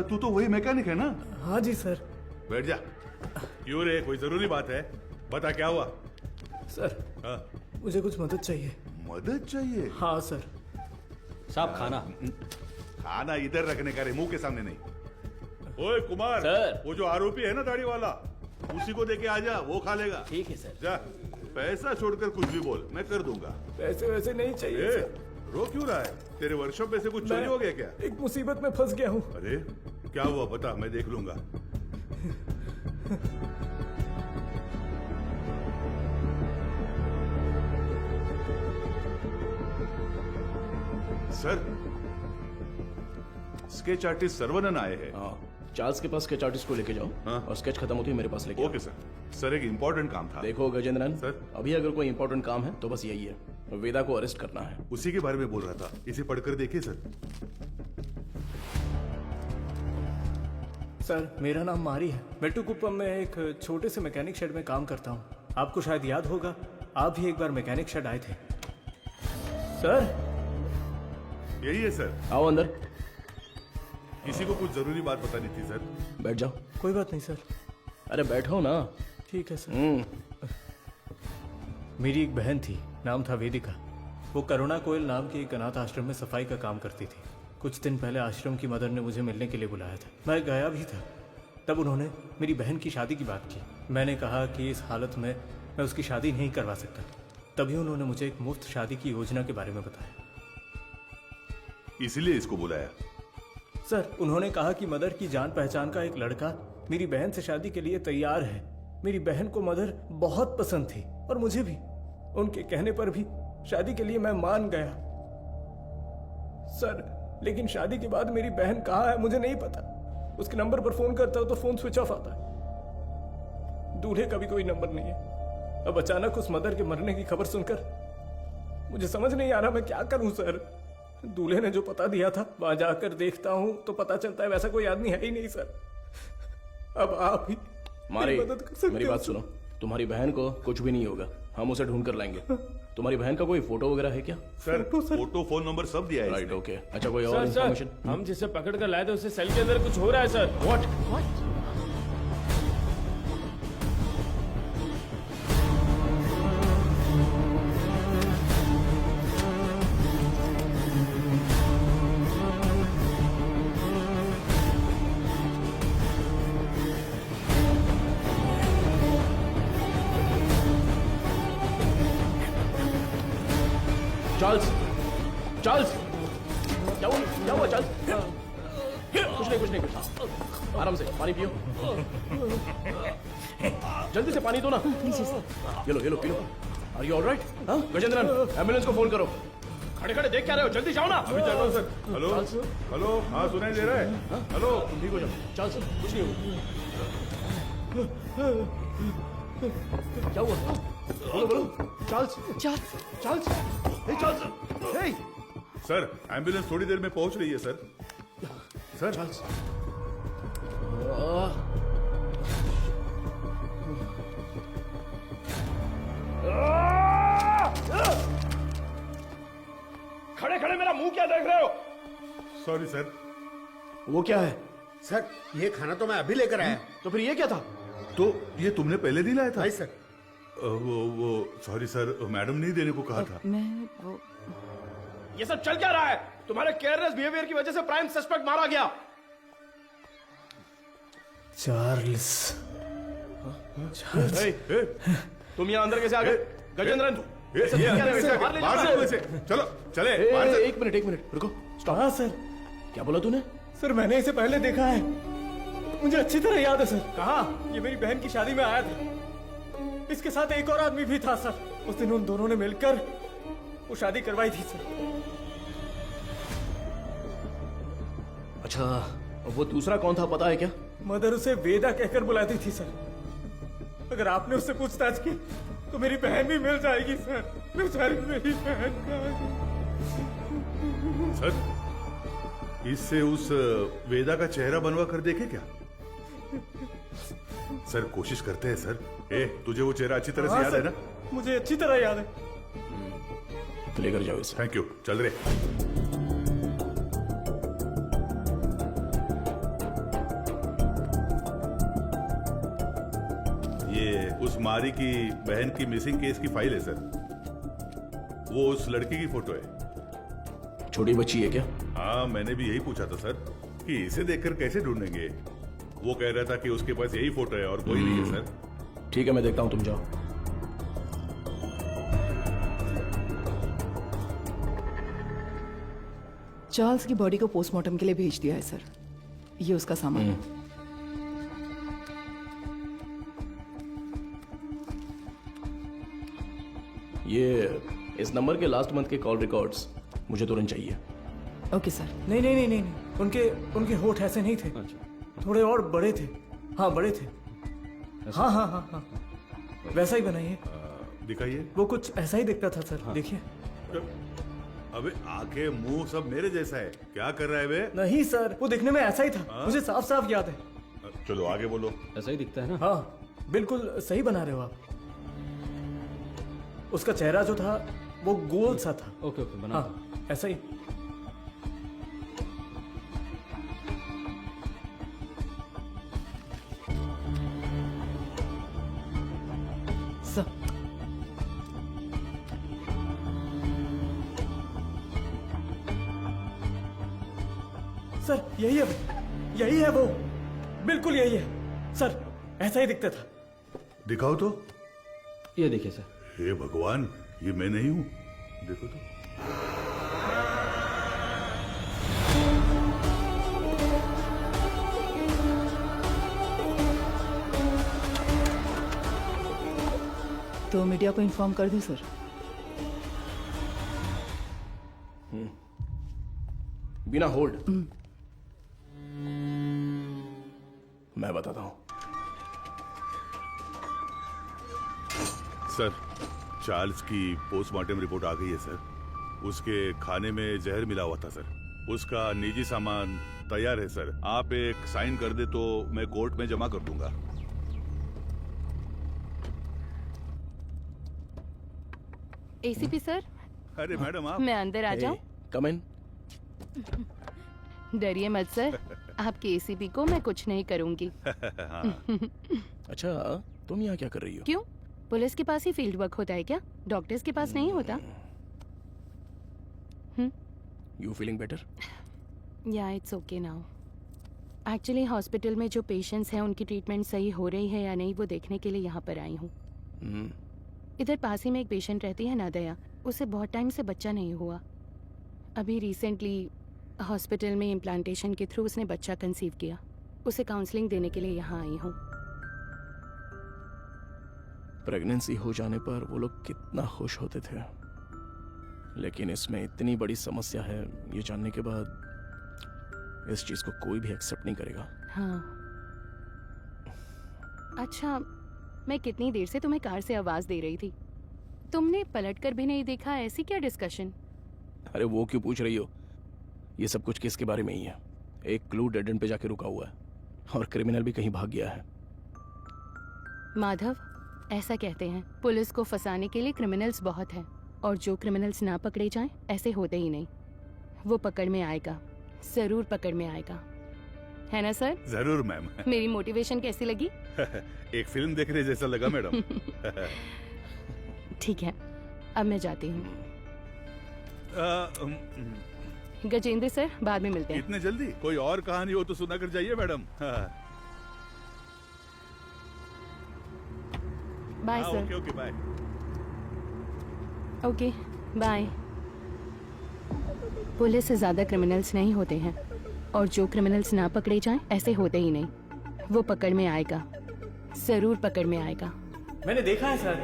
तू तो वही मैकेनिक है ना? हाँ जी सर। बैठ जा। क्यों रे, कोई जरूरी बात है? बता क्या हुआ? सर, हाँ? मुझे कुछ मदद चाहिए। मदद चाहिए? हाँ सर। साहब खाना। खाना इधर रखने का रे, मुंह के सामने नहीं। ओए कुमार, सर। वो जो आरोपी है ना दाढ़ी वाला, उसी को देके आ जा, वो खा लेगा। ठीक है सर। जा। पैसा छोड़कर कुछ भी बोल, मैं कर दूंगा। पैसे वैसे नहीं चाहिए ए, सर। रो क्यों रहा है? तेरे वर्कशॉप में से कुछ चोरी हो गया क्या? एक मुसीबत में फंस गया हूँ। अरे क्या हुआ बता, मैं देख लूंगा। सर, स्केच आर्टिस्ट सर्वनन आए हैं। हाँ, चार्ल्स के पास स्केच आर्टिस्ट को लेके जाओ। हाँ? और स्केच खत्म होती है मेरे पास लेके आओ। Okay sir. सर एक इम्पोर्टेंट काम था। देखो गजेंद्रन सर, अभी अगर कोई इम्पोर्टेंट काम है तो बस यही है, वेदा को अरेस्ट करना है। उसी के बारे में बोल रहा था, इसे पढ़कर देखिए सर। सर मेरा नाम मारी है, मेट्टुकुप्पम में एक छोटे से मैकेनिक शेड में काम करता हूँ। आपको शायद याद होगा, आप भी एक बार मैकेनिक शेड आए थे। सर यही है सर। आओ अंदर। किसी को कुछ जरूरी बात बतानी थी सर। बैठ जाओ। कोई बात नहीं सर। अरे बैठो ना। ठीक है सर। मेरी एक बहन थी, नाम था वेदिका। वो करुणा कोयल नाम के एक अनाथ आश्रम में सफाई का काम करती थी। कुछ दिन पहले आश्रम की मदर ने मुझे मिलने के लिए बुलाया था। मैं गया भी था। तब उन्होंने मेरी बहन की शादी की बात की। मैंने कहा कि इस हालत में मैं उसकी शादी नहीं करवा सकता। तभी उन्होंने मुझे एक मुफ्त शादी की योजना के बारे में बताया। इसीलिए इसको बुलाया? सर उन्होंने कहा कि मदर की जान पहचान का एक लड़का मेरी बहन से शादी के लिए तैयार है। मेरी बहन को मदर बहुत पसंद थी और मुझे भी। उनके कहने पर भी शादी के लिए मैं मान गया। सर लेकिन शादी के बाद मेरी बहन कहाँ है मुझे नहीं पता। उसके नंबर पर फोन करता हूं तो फोन स्विच ऑफ आता है। दूल्हे का भी कोई नंबर नहीं है। अब अचानक उस मदर के मरने की खबर सुनकर मुझे समझ नहीं आ रहा मैं क्या करूं सर। दूल्हे ने जो पता दिया था वहां जाकर देखता हूं तो पता चलता है वैसा कोई आदमी है ही नहीं सर। अब आप ही मारी, मदद कर सकते मेरी हो बात सर। सुनो। तुम्हारी बहन को कुछ भी नहीं होगा, हम उसे ढूंढ कर लाएंगे। तुम्हारी बहन का कोई फोटो वगैरह है क्या? सर फोटो, फोन नंबर सब दिया है। Right, okay. अच्छा कोई और सर, इन्फॉर्मेशन? हम जिसे पकड़ कर लाए थे उससे सेल के अंदर कुछ हो रहा है सर। व्हाट? चार्ल्स, चार्ल्स, क्या हुआ चार्ल्स? कुछ नहीं। आराम से पानी पियो। जल्दी से पानी दो ना। ये लो पी लो। Are you all right? Gajendran ambulance को फोन करो। खड़े देख क्या रहे हो? जल्दी जाओ ना। अभी चल रहा हूं सर। हेलो हाँ सुनाई दे रहा है? हेलो तुम ठीक हो जाओ। चार्ल्स कुछ नहीं होगा। क्या हुआ? बोलो। चार्ल्स। हे सर एम्बुलेंस थोड़ी देर में पहुंच रही है सर। Sir Charles. खड़े मेरा मुंह क्या देख रहे हो? Sorry sir. वो क्या है? सर ये खाना तो मैं अभी लेकर आया। तो फिर ये क्या था? तो ये तुमने पहले नहीं लाया था? नहीं सर। वो सॉरी सर, मैडम नहीं देने को कहा था। मैं वो ये सब चल क्या रहा है? तुम्हारे केयरलेस बिहेवियर की वजह से प्राइम सस्पेक्ट मारा गया। चार्ल्स। तुम यहाँ अंदर कैसे आ गए? गजेंद्रन चलो चले। एक मिनट रुको। स्टॉप। हाँ सर। क्या बोला तूने? सर मैंने इसे पहले देखा है, मुझे अच्छी तरह याद है सर। कहाँ? ये मेरी बहन की शादी में आया था। इसके साथ एक और आदमी भी था सर। उस दिन उन दोनों ने मिलकर वो शादी करवाई थी सर। अच्छा वो दूसरा कौन था पता है क्या? मदर उसे वेदा कहकर बुलाती थी सर। अगर आपने उससे पूछताछ की तो मेरी बहन भी मिल जाएगी सर। बेचारी मेरी बहन सर इससे उस वेदा का चेहरा बनवा कर देखे क्या? सर कोशिश करते हैं सर। तुझे वो चेहरा अच्छी तरह से याद है ना? मुझे अच्छी तरह याद है। लेकर जाओ इसे। Thank you. चल रहे। ये उस मारी की बहन की मिसिंग केस की फाइल है सर। वो उस लड़की की फोटो है। छोटी बच्ची है क्या? हाँ मैंने भी यही पूछा था सर कि इसे देखकर कैसे ढूंढेंगे। वो कह रहा था कि उसके पास यही फोटो है और कोई नहीं है सर। ठीक है मैं देखता हूं, तुम जाओ। चार्ल्स की बॉडी को पोस्टमार्टम के लिए भेज दिया है सर। ये उसका सामान है। ये इस नंबर के लास्ट मंथ के कॉल रिकॉर्ड्स मुझे तुरंत चाहिए। Okay sir. नहीं नहीं नहीं नहीं नहीं। उनके होठ ऐसे नहीं थे। थोड़े और बड़े थे। हाँ बड़े थे। हाँ हाँ हाँ हाँ वैसा ही बनाइए। दिखाइए। वो कुछ ऐसा ही दिखता था सर। देखिए। अबे आंखें मुंह सब मेरे जैसा है। क्या कर रहा है बे? नहीं सर, वो दिखने में ऐसा ही था। मुझे साफ साफ याद है। चलो आगे बोलो। ऐसा ही दिखता है ना? हाँ बिल्कुल सही बना रहे हो आप। उसका चेहरा जो था वो गोल सा था। ओके ओके बना। हाँ ऐसा ही। सर सर यही है, यही है वो, बिल्कुल यही है सर, ऐसा ही दिखता था। दिखाओ तो। ये देखिए सर। हे भगवान, ये मैं नहीं हूं। देखो तो। तो मीडिया को इन्फॉर्म कर दूं सर? बिना होल्ड मैं बताता हूं। सर, चार्ल्स की पोस्टमार्टम रिपोर्ट आ गई है सर। उसके खाने में जहर मिला हुआ था सर। उसका निजी सामान तैयार है सर। आप एक साइन कर दे तो मैं कोर्ट में जमा कर दूंगा। ACP sir. अरे मैडम आप। मैं अंदर आ जाऊं? कम इन। डरिए मत सर, आपके एसीपी को मैं कुछ नहीं करूंगी। अच्छा, तुम यहाँ क्या कर रही हो? क्यों? पुलिस के पास ही फील्ड वर्क होता है क्या? डॉक्टर्स के पास नहीं होता? You feeling better? या it's okay now. Actually hospital में जो पेशेंट्स हैं उनकी ट्रीटमेंट सही हो रही है या नहीं वो देखने के लिए यहाँ पर आई हूँ। इधर पास ही में एक पेशेंट रहती है नादया, उसे बहुत टाइम से बच्चा नहीं हुआ। अभी रिसेंटली हॉस्पिटल में इम्प्लांटेशन के थ्रू उसने बच्चा कंसीव किया। उसे काउंसलिंग देने के लिए यहाँ आई हूँ। प्रेगनेंसी हो जाने पर वो लोग कितना खुश होते थे, लेकिन इसमें इतनी बड़ी समस्या है ये जानने के बाद इस चीज को कोई भी एक्सेप्ट नहीं करेगा। हाँ। अच्छा, मैं कितनी देर से तुम्हें कार से आवाज दे रही थी, तुमने पलटकर भी नहीं देखा। ऐसी क्या डिस्कशन? अरे वो क्यों पूछ रही हो? ये सब कुछ केस के बारे में ही है। एक क्लू डेड एंड पे जाके रुका हुआ है और क्रिमिनल भी कहीं भाग गया है। माधव, ऐसा कहते हैं पुलिस को फंसाने के लिए क्रिमिनल्स बहुत हैं, और जो क्रिमिनल्स ना पकड़े जाएं ऐसे होते ही नहीं। वो पकड़ में आएगा, जरूर पकड़ में आएगा, है ना सर? जरूर मैम। मेरी मोटिवेशन कैसी लगी? एक फिल्म देखने जैसा लगा मैडम। ठीक है, अब मैं जाती हूँ। गजेंद्र सर, बाद में मिलते हैं। इतने जल्दी? कोई और कहानी हो तो सुना कर जाइए madam. Bye sir. Okay okay bye. Okay bye. Police से ज्यादा क्रिमिनल्स नहीं होते हैं, और जो क्रिमिनल्स ना पकड़े जाएं ऐसे होते ही नहीं। वो पकड़ में आएगा, जरूर पकड़ में आएगा। मैंने देखा है सर,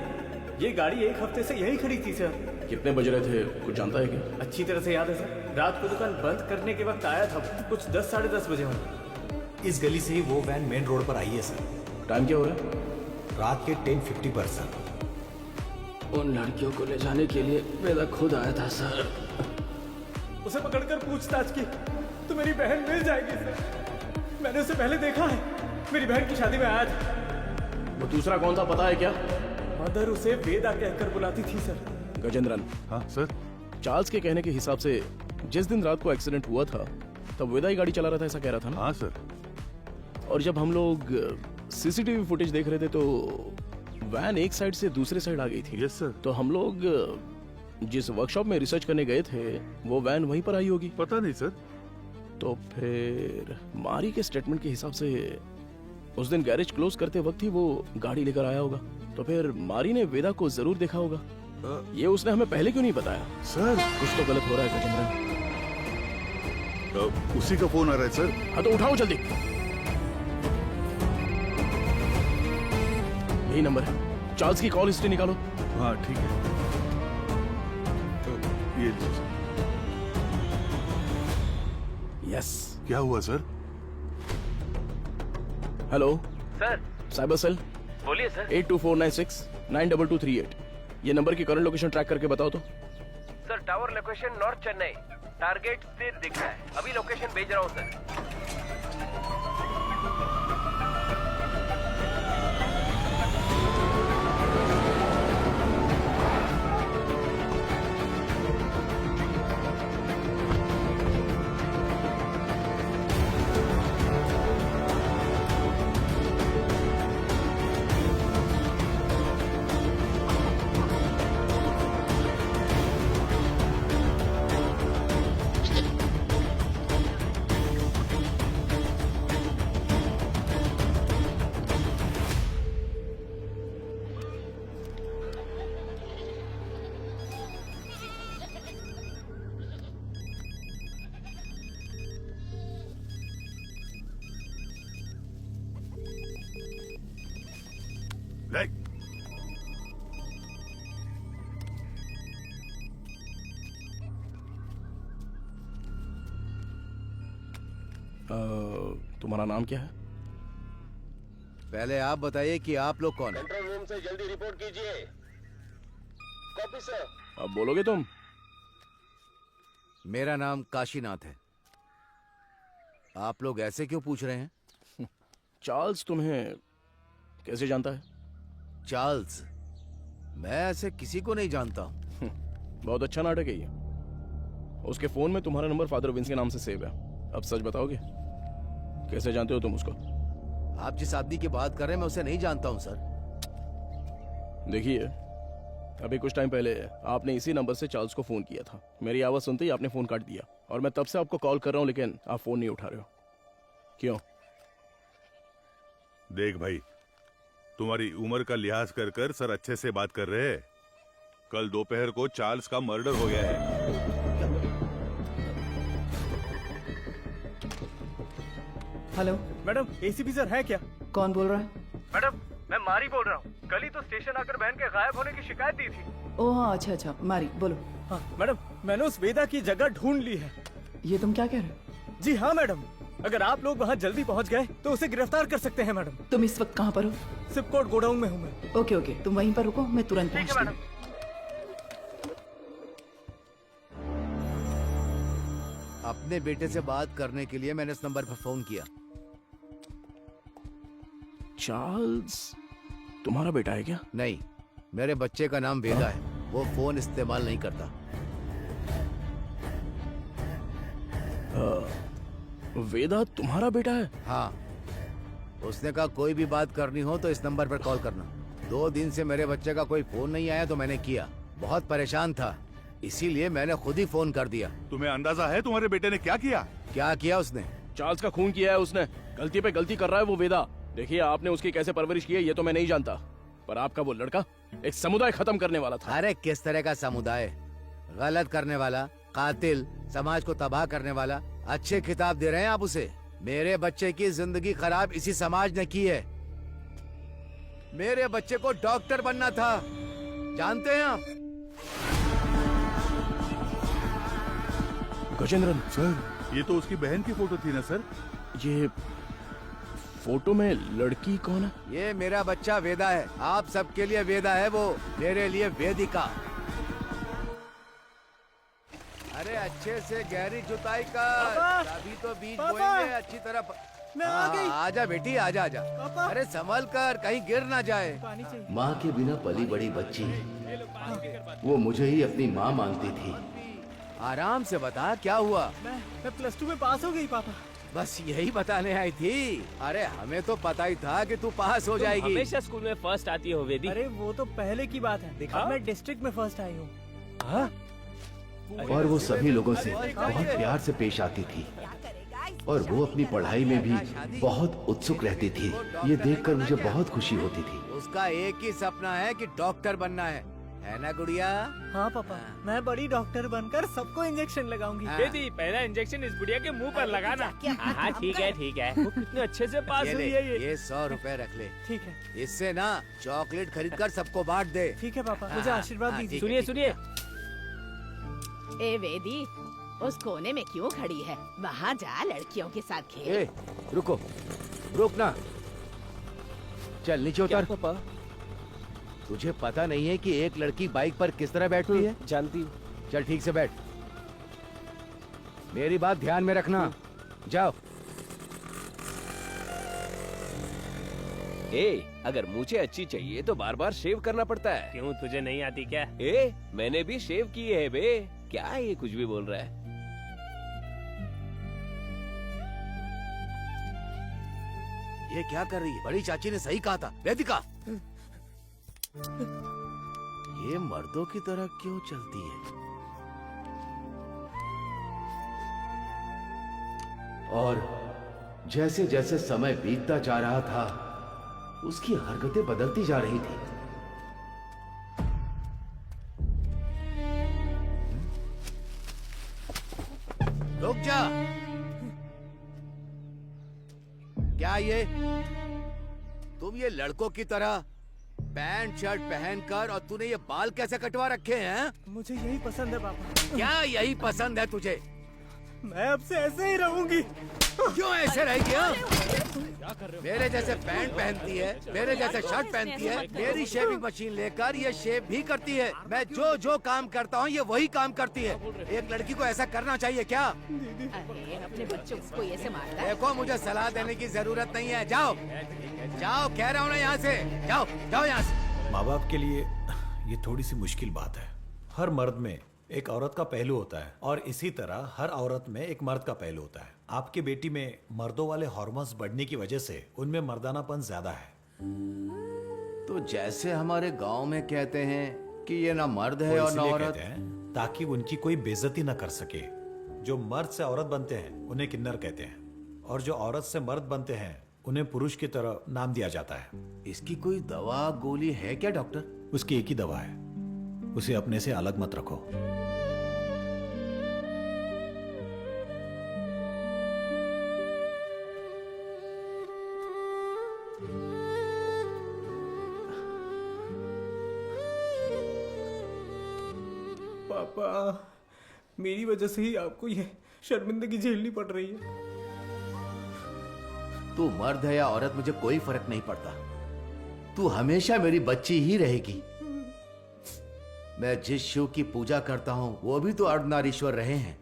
ये गाड़ी एक हफ्ते से यही खड़ी थी सर। कितने बज रहे थे कुछ जानता है क्या? अच्छी तरह से याद है सर, रात को दुकान बंद करने के वक्त आया था, कुछ 10 साढ़े 10 बजे होंगे। इस गली से ही वो वैन मेन रोड पर आई है सर। टाइम क्या हो रहा है? रात के 10:50 पर सर। उन लड़कियों को ले जाने के लिए वेदा खुद आया था सर। उसे पकड़कर पूछताछ की तो मेरी बहन मिल जाएगी सर। मैंने उसे पहले देखा है, मेरी बहन की शादी में आया था। वो दूसरा कौन था पता है क्या? मदर उसे वेदा कहकर बुलाती थी सर। गजेंद्रन। हाँ सर। चार्ल्स के कहने के हिसाब से जिस दिन रात को एक्सीडेंट हुआ था तब वेदा ही गाड़ी चला रहा था, ऐसा कह रहा था ना? हाँ सर। और जब हम लोग सीसीटीवी फुटेज देख रहे थे तो वैन एक साइड से दूसरे साइड आ गई थी। Yes sir. तो हम लोग जिस वर्कशॉप में रिसर्च करने गए थे वो वैन वहीं पर आई होगी। पता नहीं सर। तो फिर मारी के स्टेटमेंट के हिसाब से उस दिन गैरेज क्लोज करते वक्त ही वो गाड़ी लेकर आया होगा। तो फिर मारी ने वेदा को जरूर देखा होगा। ये उसने हमें पहले क्यों नहीं बताया? सर कुछ तो गलत हो रहा है गजेंद्रन। उसी का फोन आ रहा है सर। हाँ तो उठाओ जल्दी। यही नंबर है। चार्ल्स की कॉल हिस्ट्री निकालो। हाँ ठीक है। ये लीजिए। यस। क्या हुआ sir? Hello sir. Cyber cell. बोलिए सर। 8249692238। ये नंबर की करंट लोकेशन ट्रैक करके बताओ तो। Sir tower location north Chennai, target स्थिर दिख रहा है। अभी लोकेशन भेज रहा हूँ सर। तुम्हारा नाम क्या है? पहले आप बताइए कि आप लोग कौन हैं? कंट्रोल रूम से जल्दी रिपोर्ट कीजिए। Copy sir. अब बोलोगे तुम? मेरा नाम काशीनाथ है। आप लोग ऐसे क्यों पूछ रहे हैं? चार्ल्स तुम्हें कैसे जानता है? चार्ल्स? मैं ऐसे किसी को नहीं जानता हूं। बहुत अच्छा नाटक है ये। उसके फोन में तुम्हारा नंबर फादर विंस के नाम से सेव है। अब सच बताओगे, कैसे जानते हो तुम उसको? आप जिस आदमी की बात कर रहे हैं मैं उसे नहीं जानता हूं सर। देखिए, अभी कुछ टाइम पहले आपने इसी नंबर से चार्ल्स को फोन किया था। मेरी आवाज सुनते ही आपने फोन काट दिया और मैं तब से आपको कॉल कर रहा हूं, लेकिन आप फोन नहीं उठा रहे हो। क्यों? देख भाई, तुम्हारी उम्र का लिहाज कर कर सर अच्छे से बात कर रहे हैं। कल दोपहर को चार्ल्स का मर्डर हो गया है। हेलो मैडम, एसीपी सर है क्या? कौन बोल रहा है? मैडम, मैं मारी बोल रहा हूँ। कल ही तो स्टेशन आकर बहन के गायब होने की शिकायत दी थी। ओह हाँ, अच्छा अच्छा, मारी बोलो। हाँ मैडम, मैंने उस वेदा की जगह ढूंढ ली है। ये तुम क्या कह रहे हो? जी हाँ मैडम, अगर आप लोग वहाँ जल्दी पहुँच गए तो उसे गिरफ्तार कर सकते हैं मैडम। तुम इस वक्त कहाँ पर हो? सिपकोट गोडाउन में हूँ मैं। ओके ओके, तुम वहीं पर रुको, मैं तुरंत पहुँचती हूँ। अपने बेटे से बात करने के लिए मैंने इस नंबर पर फोन किया। चार्ल्स तुम्हारा बेटा है क्या? नहीं, मेरे बच्चे का नाम वेदा है। वो फोन इस्तेमाल नहीं करता। वेदा तुम्हारा बेटा है? हाँ, उसने कहा कोई भी बात करनी हो तो इस नंबर पर कॉल करना। 2 दिन से मेरे बच्चे का कोई फोन नहीं आया तो मैंने किया। बहुत परेशान था, इसीलिए मैंने खुद ही फोन कर दिया। तुम्हें अंदाजा है तुम्हारे बेटे ने क्या किया? क्या किया उसने? चार्ल्स का खून किया है उसने। गलती पे गलती कर रहा है वो वेदा। देखिए, आपने उसकी कैसे परवरिश की है ये तो मैं नहीं जानता, पर आपका वो लड़का एक समुदाय खत्म करने वाला था। अरे किस तरह का समुदाय? गलत करने वाला, कातिल, समाज को तबाह करने वाला। अच्छे खिताब दे रहे हैं आप उसे। मेरे बच्चे की जिंदगी खराब इसी समाज ने की है। मेरे बच्चे को डॉक्टर बनना था, जानते हैं आप? गजेंद्रन सर, ये तो उसकी बहन की फोटो थी ना सर? ये फोटो में लड़की कौन है? ये मेरा बच्चा वेदा है। आप सबके लिए वेदा है वो, मेरे लिए वेदिका। अरे अच्छे से गहरी जुताई कर, अभी तो बीज बोएंगे अच्छी तरह। मैं आ गई। आजा बेटी, आजा आजा। अरे संभल कर, कहीं गिर ना जाए। माँ के बिना पली बड़ी बच्ची, वो मुझे ही अपनी माँ मानती थी। आराम से बता, क्या हुआ? मैं +2 में पास हो गई पापा। बस यही बताने आई थी। अरे हमें तो पता ही था कि तू पास हो जाएगी। हमेशा स्कूल में फर्स्ट आती हो वेदी। अरे वो तो पहले की बात है। अब मैं डिस्ट्रिक्ट में फर्स्ट आई हूँ। और वो सभी लोगों से बहुत प्यार से पेश आती थी और वो अपनी पढ़ाई में भी बहुत उत्सुक रहती थी। ये देखकर मुझे बहुत खुशी होती थी। उसका एक ही सपना है कि डॉक्टर बनना है। है ना गुड़िया? हाँ पापा, मैं बड़ी डॉक्टर बनकर सबको इंजेक्शन लगाऊंगी। बेटी पहला इंजेक्शन इस बुढ़िया के मुंह पर लगाना। हाँ ठीक है ठीक है। वो कितने अच्छे से पास हुई है ये 100 रुपए रख ले। ठीक है। इससे ना चॉकलेट खरीद कर सबको बांट दे। ठीक है पापा, मुझे आशीर्वाद दीजिए। सुनिए सुनिए। ए वेदी, उस कोने में क्यों खड़ी है? वहाँ जा, लड़कियों के साथ खेल। ए, रुको, रुक ना। चल नीचे उतर। पापा, तुझे पता नहीं है कि एक लड़की बाइक पर किस तरह बैठती है? जानती हूँ। चल ठीक से बैठ। मेरी बात ध्यान में रखना। जाओ। अगर मुझे अच्छी चाहिए तो बार बार शेव करना पड़ता है। क्यों, तुझे नहीं आती क्या? मैंने भी शेव की है बे। क्या ये कुछ भी बोल रहा है? ये क्या कर रही है? बड़ी चाची ने सही कहा था। वेदिका, ये मर्दों की तरह क्यों चलती है? और जैसे जैसे समय बीतता जा रहा था, उसकी हरकतें बदलती जा रही थी। रुक जा। क्या ये तुम ये लड़कों की तरह पैंट शर्ट पहनकर, और तूने ये बाल कैसे कटवा रखे हैं? मुझे यही पसंद है पापा। क्या यही पसंद है तुझे? मैं अब से ऐसे ही रहूंगी। क्यों ऐसे रहेगी? हाँ? मेरे जैसे पैंट पहनती है, मेरे जैसे शर्ट पहनती है, मेरी शेविंग मशीन लेकर ये शेव भी करती है। मैं जो जो काम करता हूँ ये वही काम करती है। एक लड़की को ऐसा करना चाहिए क्या? अरे अपने बच्चों को ऐसे मारता है? देखो, मुझे सलाह देने की जरूरत नहीं है। जाओ जाओ, कह रहा हूँ ना, यहाँ से जाओ, जाओ यहाँ से। माँ बाप के लिए ये थोड़ी सी मुश्किल बात है। हर मर्द में एक औरत का पहलू होता है, और इसी तरह हर औरत में एक मर्द का पहलू होता है। आपकी बेटी में मर्दों वाले हार्मोन्स बढ़ने की वजह से उनमें मर्दानापन ज्यादा है। तो जैसे हमारे गांव में कहते हैं कि ये ना मर्द है वो और ना इसलिए औरत। कहते हैं ताकि उनकी कोई बेइज्जती ना कर सके। जो मर्द से औरत बनते हैं उन्हें किन्नर कहते हैं, और जो औरत से मर्द बनते हैं उन्हें पुरुष की तरह नाम दिया जाता है। इसकी कोई दवा गोली है क्या डॉक्टर? उसकी एक ही दवा है, उसे अपने से अलग मत रखो। पापा, मेरी वजह से ही आपको ये शर्मिंदगी झेलनी पड़ रही है। तू मर्द है या औरत, मुझे कोई फर्क नहीं पड़ता। तू हमेशा मेरी बच्ची ही रहेगी। मैं जिस शिव की पूजा करता हूं वो भी तो अर्धनारीश्वर रहे हैं।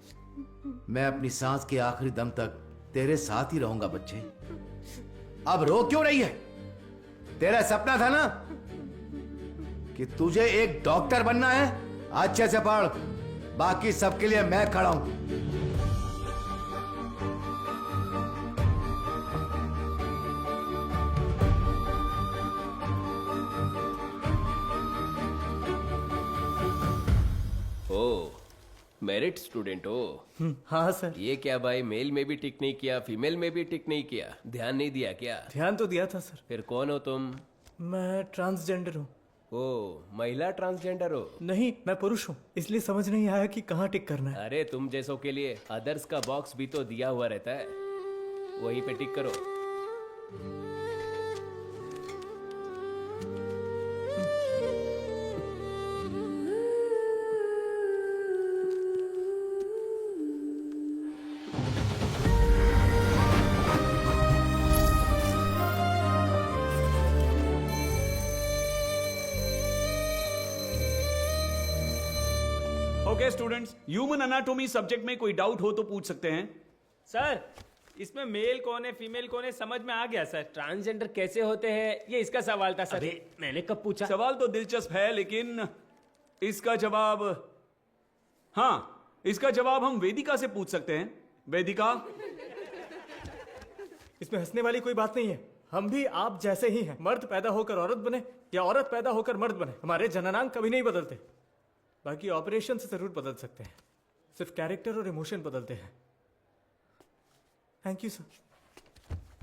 मैं अपनी सांस के आखिरी दम तक तेरे साथ ही रहूंगा बच्चे। अब रो क्यों रही है? तेरा सपना था ना कि तुझे एक डॉक्टर बनना है? अच्छे से पढ़, बाकी सबके लिए मैं खड़ा हूं। मेरिट स्टूडेंट हो? हाँ सर। ये क्या भाई, मेल में भी टिक नहीं किया, फीमेल में भी टिक नहीं किया, ध्यान नहीं दिया क्या? ध्यान तो दिया था सर। फिर कौन हो तुम? मैं ट्रांसजेंडर हूँ। ओ, महिला ट्रांसजेंडर हो? नहीं, मैं पुरुष हूँ, इसलिए समझ नहीं आया कि कहाँ टिक करना है। अरे तुम जैसों के लिए अदर्स का बॉक्स भी तो दिया हुआ रहता है, वहीं पे टिक करो। Okay students, human anatomy subject में कोई डाउट हो तो पूछ सकते हैं। सर, इसमें मेल कौन है फीमेल कौन है समझ में आ गया सर। ट्रांसजेंडर कैसे होते हैं ये इसका सवाल था सर। अरे मैंने कब पूछा? सवाल तो दिलचस्प है, लेकिन इसका जवाब, हाँ, इसका जवाब हम वेदिका से पूछ सकते हैं। वेदिका, इसमें हंसने वाली कोई बात नहीं है। हम भी आप जैसे ही हैं। मर्द पैदा होकर औरत बने या औरत पैदा होकर मर्द बने, हमारे जननांग कभी नहीं बदलते। बाकी ऑपरेशन से जरूर बदल सकते हैं, सिर्फ कैरेक्टर और इमोशन बदलते हैं। Thank you sir.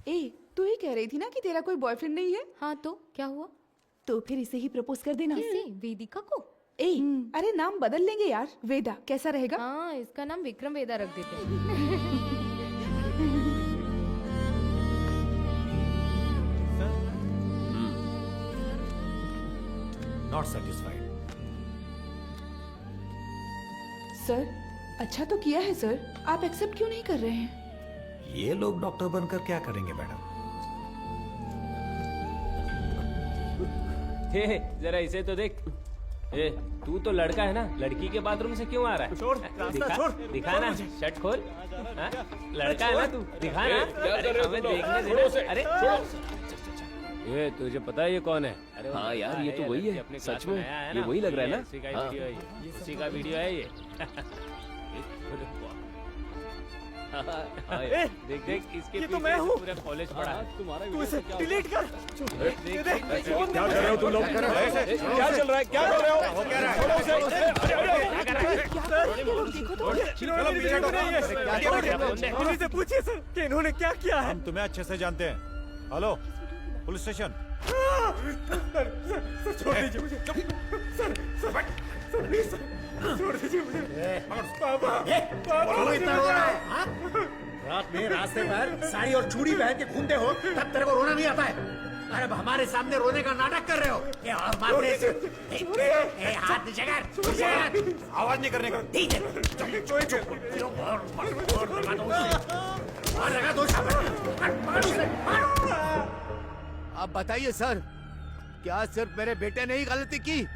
ए, तू ही कह रही थी ना कि तेरा कोई बॉयफ्रेंड नहीं है? हाँ तो क्या हुआ? तो फिर इसे ही प्रपोज कर देना। किसे? वेदिका को? ए, अरे नाम बदल लेंगे यार, वेदा कैसा रहेगा? हाँ, इसका नाम विक्रम वेदा रख देते हैं। Not satisfied. सर अच्छा तो किया है सर, आप एक्सेप्ट क्यों नहीं कर रहे हैं? ये लोग डॉक्टर बनकर क्या करेंगे मैडम? हे, जरा इसे तो देख। ए, तू तो लड़का है ना, लड़की के बाथरूम से क्यों आ रहा है? छोड़, रास्ता दिखा, छोड़, दिखा छोड़ ना, मुझे। शर्ट खोल। हाँ? लड़का है ना तू, दिखा ना। अरे हमें देखने देना। अरे ये तुझे पता है ये कौन है? अरे हाँ यार, ये तो वही है। अपने सच क्लास में, आया है ये ना, वही लग रहा है ना? उसी का हाँ। वीडियो है ये, उसी का वीडियो है ये। देख देख, इसके ये तो पीछे मैं से हूँ। पूरा कॉलेज पड़ा है। तुम्हारा तू इसे डिलीट कर। देख, देख, देख, क्या कर रहे हो तुम लोग? क्या चल रहा है? क्या कर रहे हो? क्या कर रहे हो? इन्हीं से पूछिए सर कि इन्होंने क्या किया है। हम तुम्हें अच्छे से जानते हैं। Hello, police station. सर छोड़ दीजिए मुझे। सर प्लीज छोड़ दीजिए मुझे। पापा क्यों इतना रो रहा है? हाँ? रात में रास्ते पर साड़ी और चूड़ी पहन के घूमते हो, तब तेरे को रोना नहीं आता है? अरे अब हमारे सामने रोने का नाटक कर रहे हो? ये और मारने से हाथ नीचे कर, आवाज नहीं करने का। ठीक है, और लगा दो अब बताइए सर, क्या सिर्फ मेरे बेटे ने ही गलती की?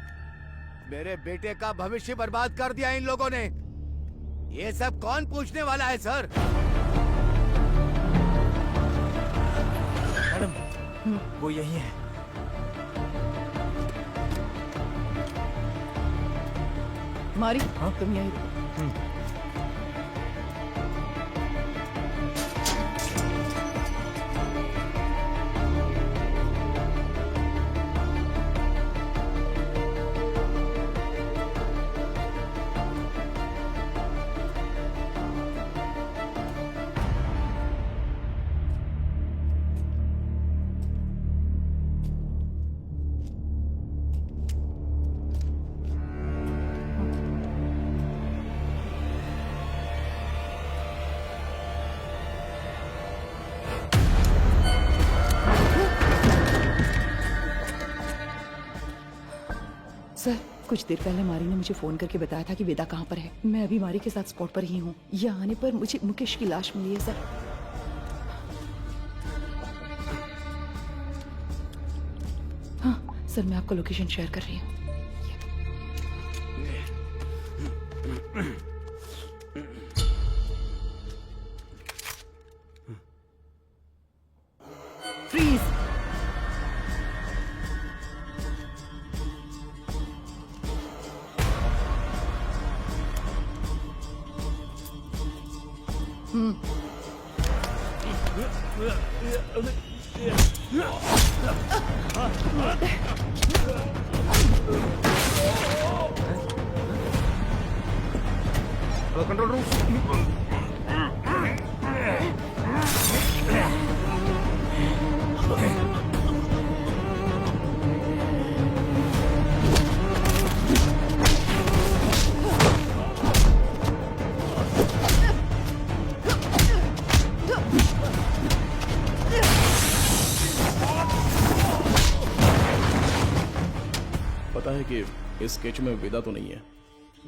मेरे बेटे का भविष्य बर्बाद कर दिया इन लोगों ने। ये सब कौन पूछने वाला है सर? मैडम वो यही है। मारी तुम यहीं रुको। सर कुछ देर पहले मारी ने मुझे फोन करके बताया था कि वेदा कहाँ पर है। मैं अभी मारी के साथ स्पॉट पर ही हूँ। यहाँ आने पर मुझे मुकेश की लाश मिली है सर। हाँ सर, मैं आपको लोकेशन शेयर कर रही हूँ। फ्रीज। Control room. पता है कि इस स्केच में वेदा तो नहीं है,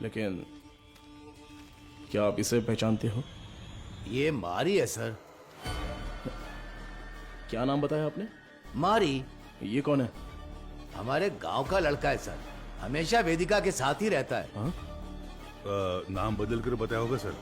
लेकिन क्या आप इसे पहचानते हो? ये मारी है सर। क्या नाम बताया आपने? मारी। ये कौन है? हमारे गांव का लड़का है सर, हमेशा वेदिका के साथ ही रहता है। नाम बदल कर बताया होगा सर।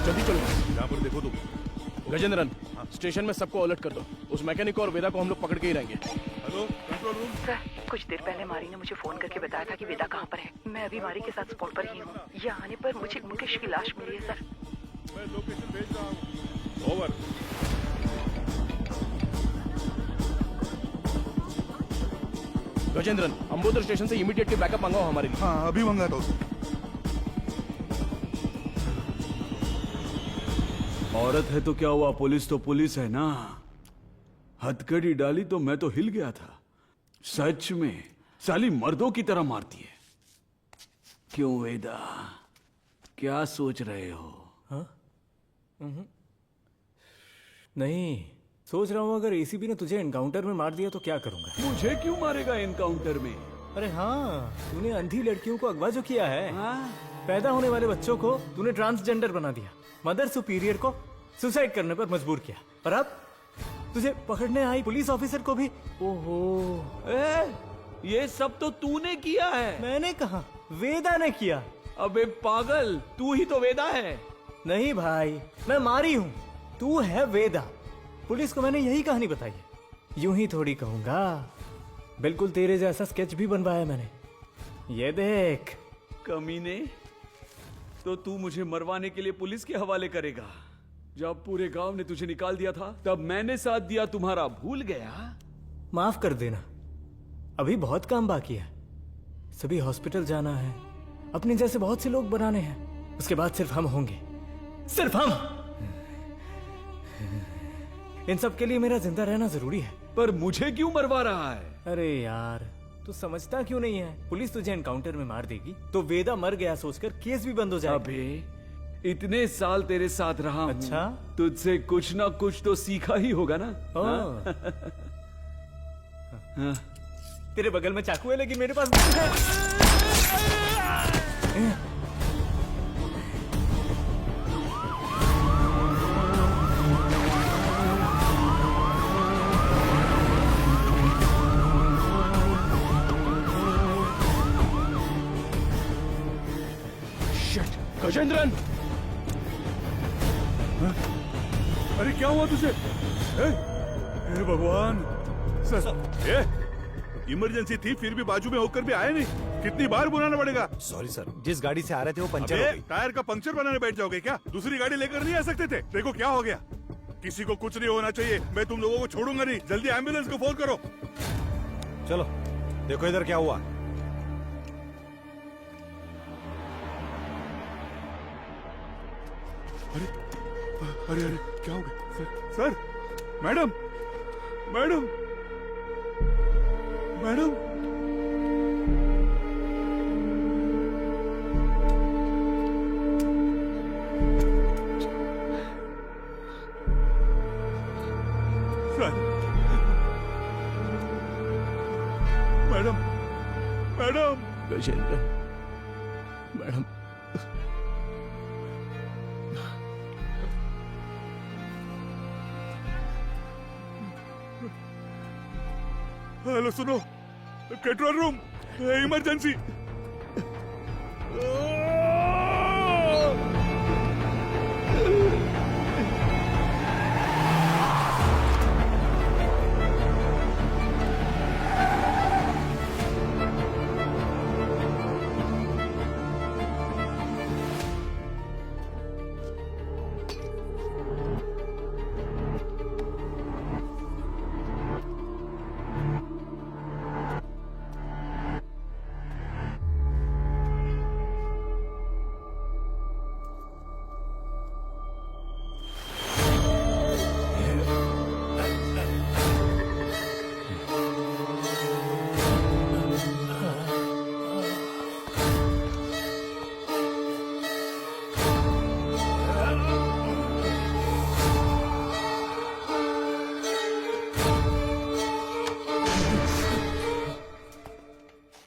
जल्दी चलो। यहाँ पर देखो तुम। गजेंद्रन, स्टेशन में सबको अलर्ट कर दो। उस मैकेनिक और वेदा को हम लोग पकड़ के ही रहेंगे। Hello control room. सर, कुछ देर पहले मारी ने मुझे फोन करके बताया था कि वेदा कहाँ पर है। मैं अभी मारी के साथ स्पॉट पर ही हूँ। यहाँ आने पर मुझे मुकेश की लाश मिली है सर। मैं लोकेशन भेज रहा हूँ। ओवर। गजेंद्रन, अंबोदर स्टेशन से इमीडिएटली बैकअप मंगाओ हमारे लिए। हाँ, अभी मंगाता हूँ। औरत है तो क्या हुआ, पुलिस तो पुलिस है ना। हथकड़ी डाली तो मैं तो हिल गया था। सच में साली मर्दों की तरह मारती है। क्यों वेदा, क्या सोच रहे हो? हाँ? नहीं, सोच रहा हूँ अगर एसीपी ने तुझे एनकाउंटर में मार दिया तो क्या करूंगा। मुझे क्यों मारेगा एनकाउंटर में? अरे हाँ, तूने अंधी लड़कियों को अगवा जो किया है। पैदा होने वाले बच्चों को तूने ट्रांसजेंडर बना दिया। मदर सुपीरियर को सुसाइड करने पर मजबूर किया। और अब तुझे पकड़ने आई पुलिस ऑफिसर को भी। ओहो, ये सब तो तूने किया है। मैंने कहा, वेदा ने किया। अबे पागल, तू ही तो वेदा है। नहीं भाई, मैं मारी हूँ, तू है वेदा। पुलिस को मैंने यही कहानी बताई है। यूं ही थोड़ी कहूंगा, बिल्कुल तेरे जैसा स्केच भी बनवाया मैंने। ये देख। कमीने, तो तू मुझे मरवाने के लिए पुलिस के हवाले करेगा? जब पूरे गांव ने तुझे निकाल दिया था तब मैंने साथ दिया तुम्हारा, भूल गया? माफ कर देना, अभी बहुत काम बाकी है। सभी हॉस्पिटल जाना है, अपने जैसे बहुत से लोग बनाने हैं। उसके बाद सिर्फ हम होंगे, सिर्फ हम। इन सब के लिए मेरा जिंदा रहना जरूरी है। पर मुझे क्यों मरवा रहा है? अरे यार, तू समझता क्यों नहीं है? पुलिस तुझे एनकाउंटर में मार देगी तो वेदा मर गया सोचकर केस भी बंद हो जाएगा। अबे इतने साल तेरे साथ रहा हूं, अच्छा, तुझसे कुछ ना कुछ तो सीखा ही होगा ना। हाँ? तेरे बगल में चाकू है लेकिन मेरे पास गजेंद्रन, अरे क्या हुआ तुझे? हे भगवान, इमरजेंसी थी फिर भी बाजू में होकर भी आए नहीं। कितनी बार बुलाना पड़ेगा? सॉरी सर, जिस गाड़ी से आ रहे थे वो पंचर हो गई। टायर का पंक्चर बनाने बैठ जाओगे क्या? दूसरी गाड़ी लेकर नहीं आ सकते थे? देखो क्या हो गया। किसी को कुछ नहीं होना चाहिए, मैं तुम लोगों को छोड़ूंगा नहीं। जल्दी एम्बुलेंस को फोन करो। चलो देखो इधर क्या हुआ। अरे अरे अरे क्या हो गया? Sir, madam, madam, madam. Sir, madam, madam. Gajendra, madam, hello सुनो, कंट्रोल रूम, इमरजेंसी।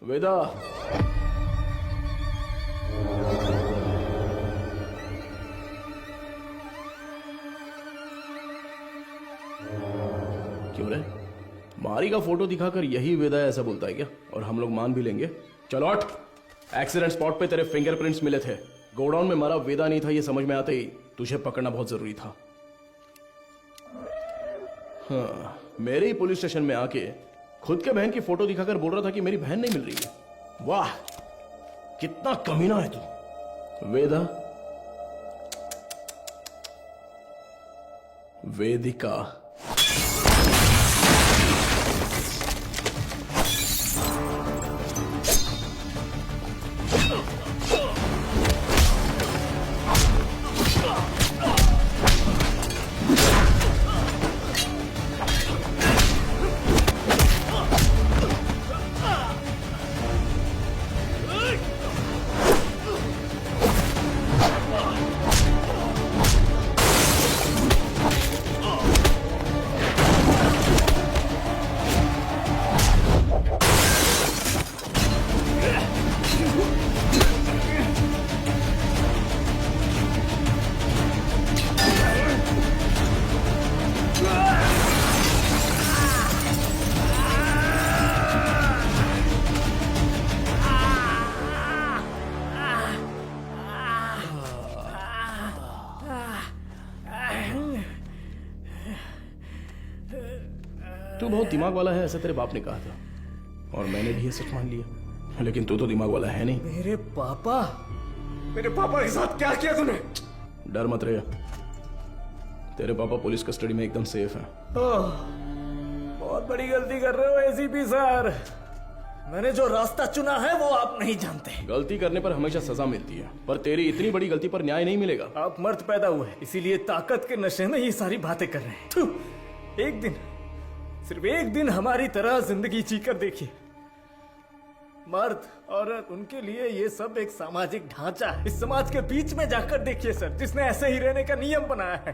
वेदा, क्यों रे? मारी का फोटो दिखाकर यही वेदा ऐसा बोलता है क्या? और हम लोग मान भी लेंगे? चलो हट। एक्सीडेंट स्पॉट पे तेरे फिंगरप्रिंट्स मिले थे। गोडाउन में मरा वेदा नहीं था ये समझ में आते ही तुझे पकड़ना बहुत जरूरी था। हाँ, मेरे ही पुलिस स्टेशन में आके खुद के बहन की फोटो दिखाकर बोल रहा था कि मेरी बहन नहीं मिल रही है। वाह, कितना कमीना है तू। वेदा, वेदिका, तू बहुत दिमाग वाला है ऐसा तेरे बाप ने कहा था और मैंने भी ये सच मान लिया, लेकिन तू तो दिमाग वाला है नहीं। मेरे पापा के साथ क्या किया तूने? डर मत रहे, तेरे पापा पुलिस कस्टडी में एकदम सेफ हैं। बहुत बड़ी गलती कर रहे हो एसीपी सर। मैंने जो रास्ता चुना है वो आप नहीं जानते। गलती करने पर हमेशा सजा मिलती है, पर तेरी इतनी बड़ी गलती पर न्याय नहीं मिलेगा। आप मर्द पैदा हुए इसीलिए ताकत के नशे में ये सारी बातें कर रहे हैं। थू, एक दिन, सिर्फ एक दिन हमारी तरह जिंदगी जीकर देखिए। मर्द औरत उनके लिए ये सब एक सामाजिक ढांचा है। इस समाज के बीच में जाकर देखिए सर, जिसने ऐसे ही रहने का नियम बनाया है,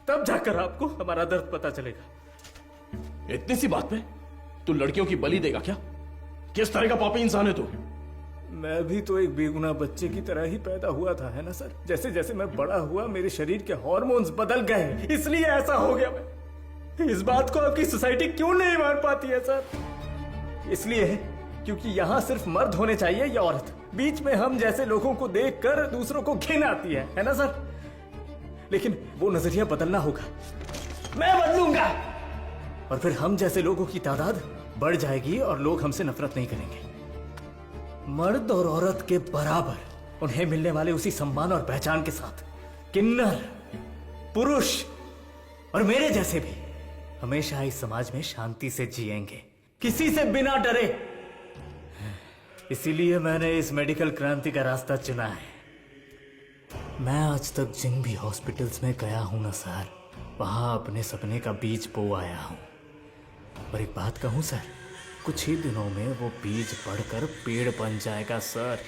तब जाकर आपको हमारा दर्द पता चलेगा। इतनी सी बात पे तू लड़कियों की बलि देगा क्या? किस तरह का पापी इंसान है तू? मैं भी तो एक बेगुनाह बच्चे की तरह ही पैदा हुआ था, है ना सर? जैसे जैसे मैं बड़ा हुआ मेरे शरीर के हार्मोन्स बदल गए, इसलिए ऐसा हो गया। मैं इस बात को आपकी सोसाइटी क्यों नहीं मान पाती है सर? इसलिए क्योंकि यहाँ सिर्फ मर्द होने चाहिए या औरत। बीच में हम जैसे लोगों को देखकर दूसरों को घिन आती है ना सर? लेकिन वो नजरिया बदलना होगा, मैं बदलूंगा, और फिर हम जैसे लोगों की तादाद बढ़ जाएगी और लोग हमसे नफरत नहीं करेंगे। मर्द और औरत के बराबर उन्हें मिलने वाले उसी सम्मान और पहचान के साथ किन्नर, पुरुष और मेरे जैसे भी हमेशा इस समाज में शांति से जिएंगे, किसी से बिना डरे। इसीलिए मैंने इस मेडिकल क्रांति का रास्ता चुना है। मैं आज तक जिन भी हॉस्पिटल्स में गया हूं ना सर, वहां अपने सपने का बीज बो आया हूं। और एक बात कहूं सर, कुछ ही दिनों में वो बीज बढ़कर पेड़ बन जाएगा सर।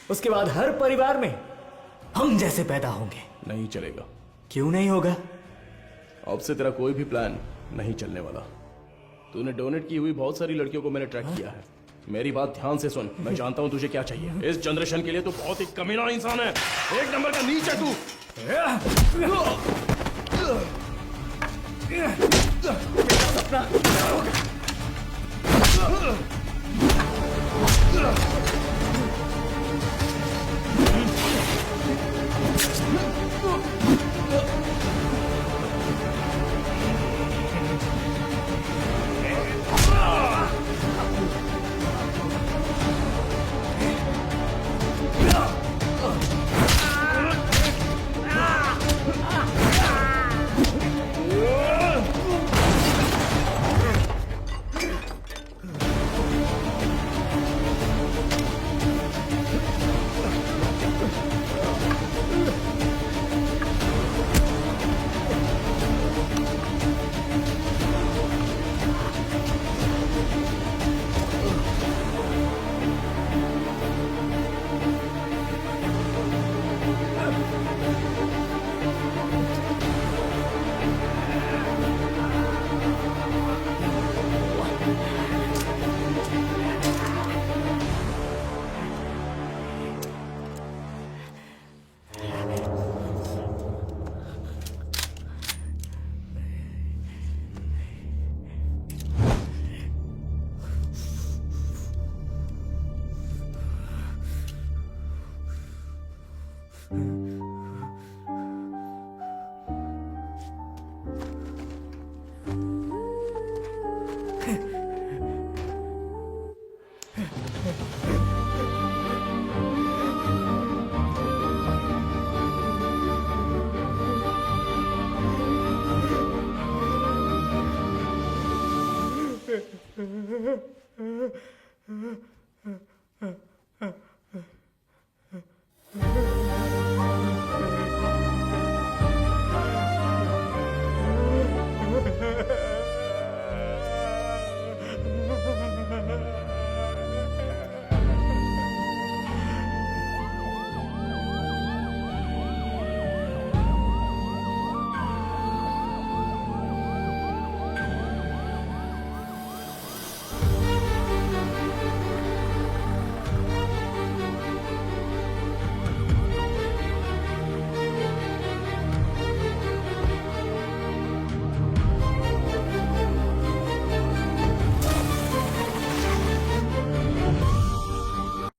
उसके बाद हर परिवार में हम जैसे पैदा होंगे। नहीं चलेगा। क्यों नहीं होगा? अब से तेरा कोई भी प्लान नहीं चलने वाला। तूने डोनेट की हुई बहुत सारी लड़कियों को मैंने ट्रैक किया है। मेरी बात ध्यान से सुन, मैं जानता हूं तुझे क्या चाहिए। इस जनरेशन के लिए तू बहुत ही कमीना इंसान है, एक नंबर का नीच है तू। है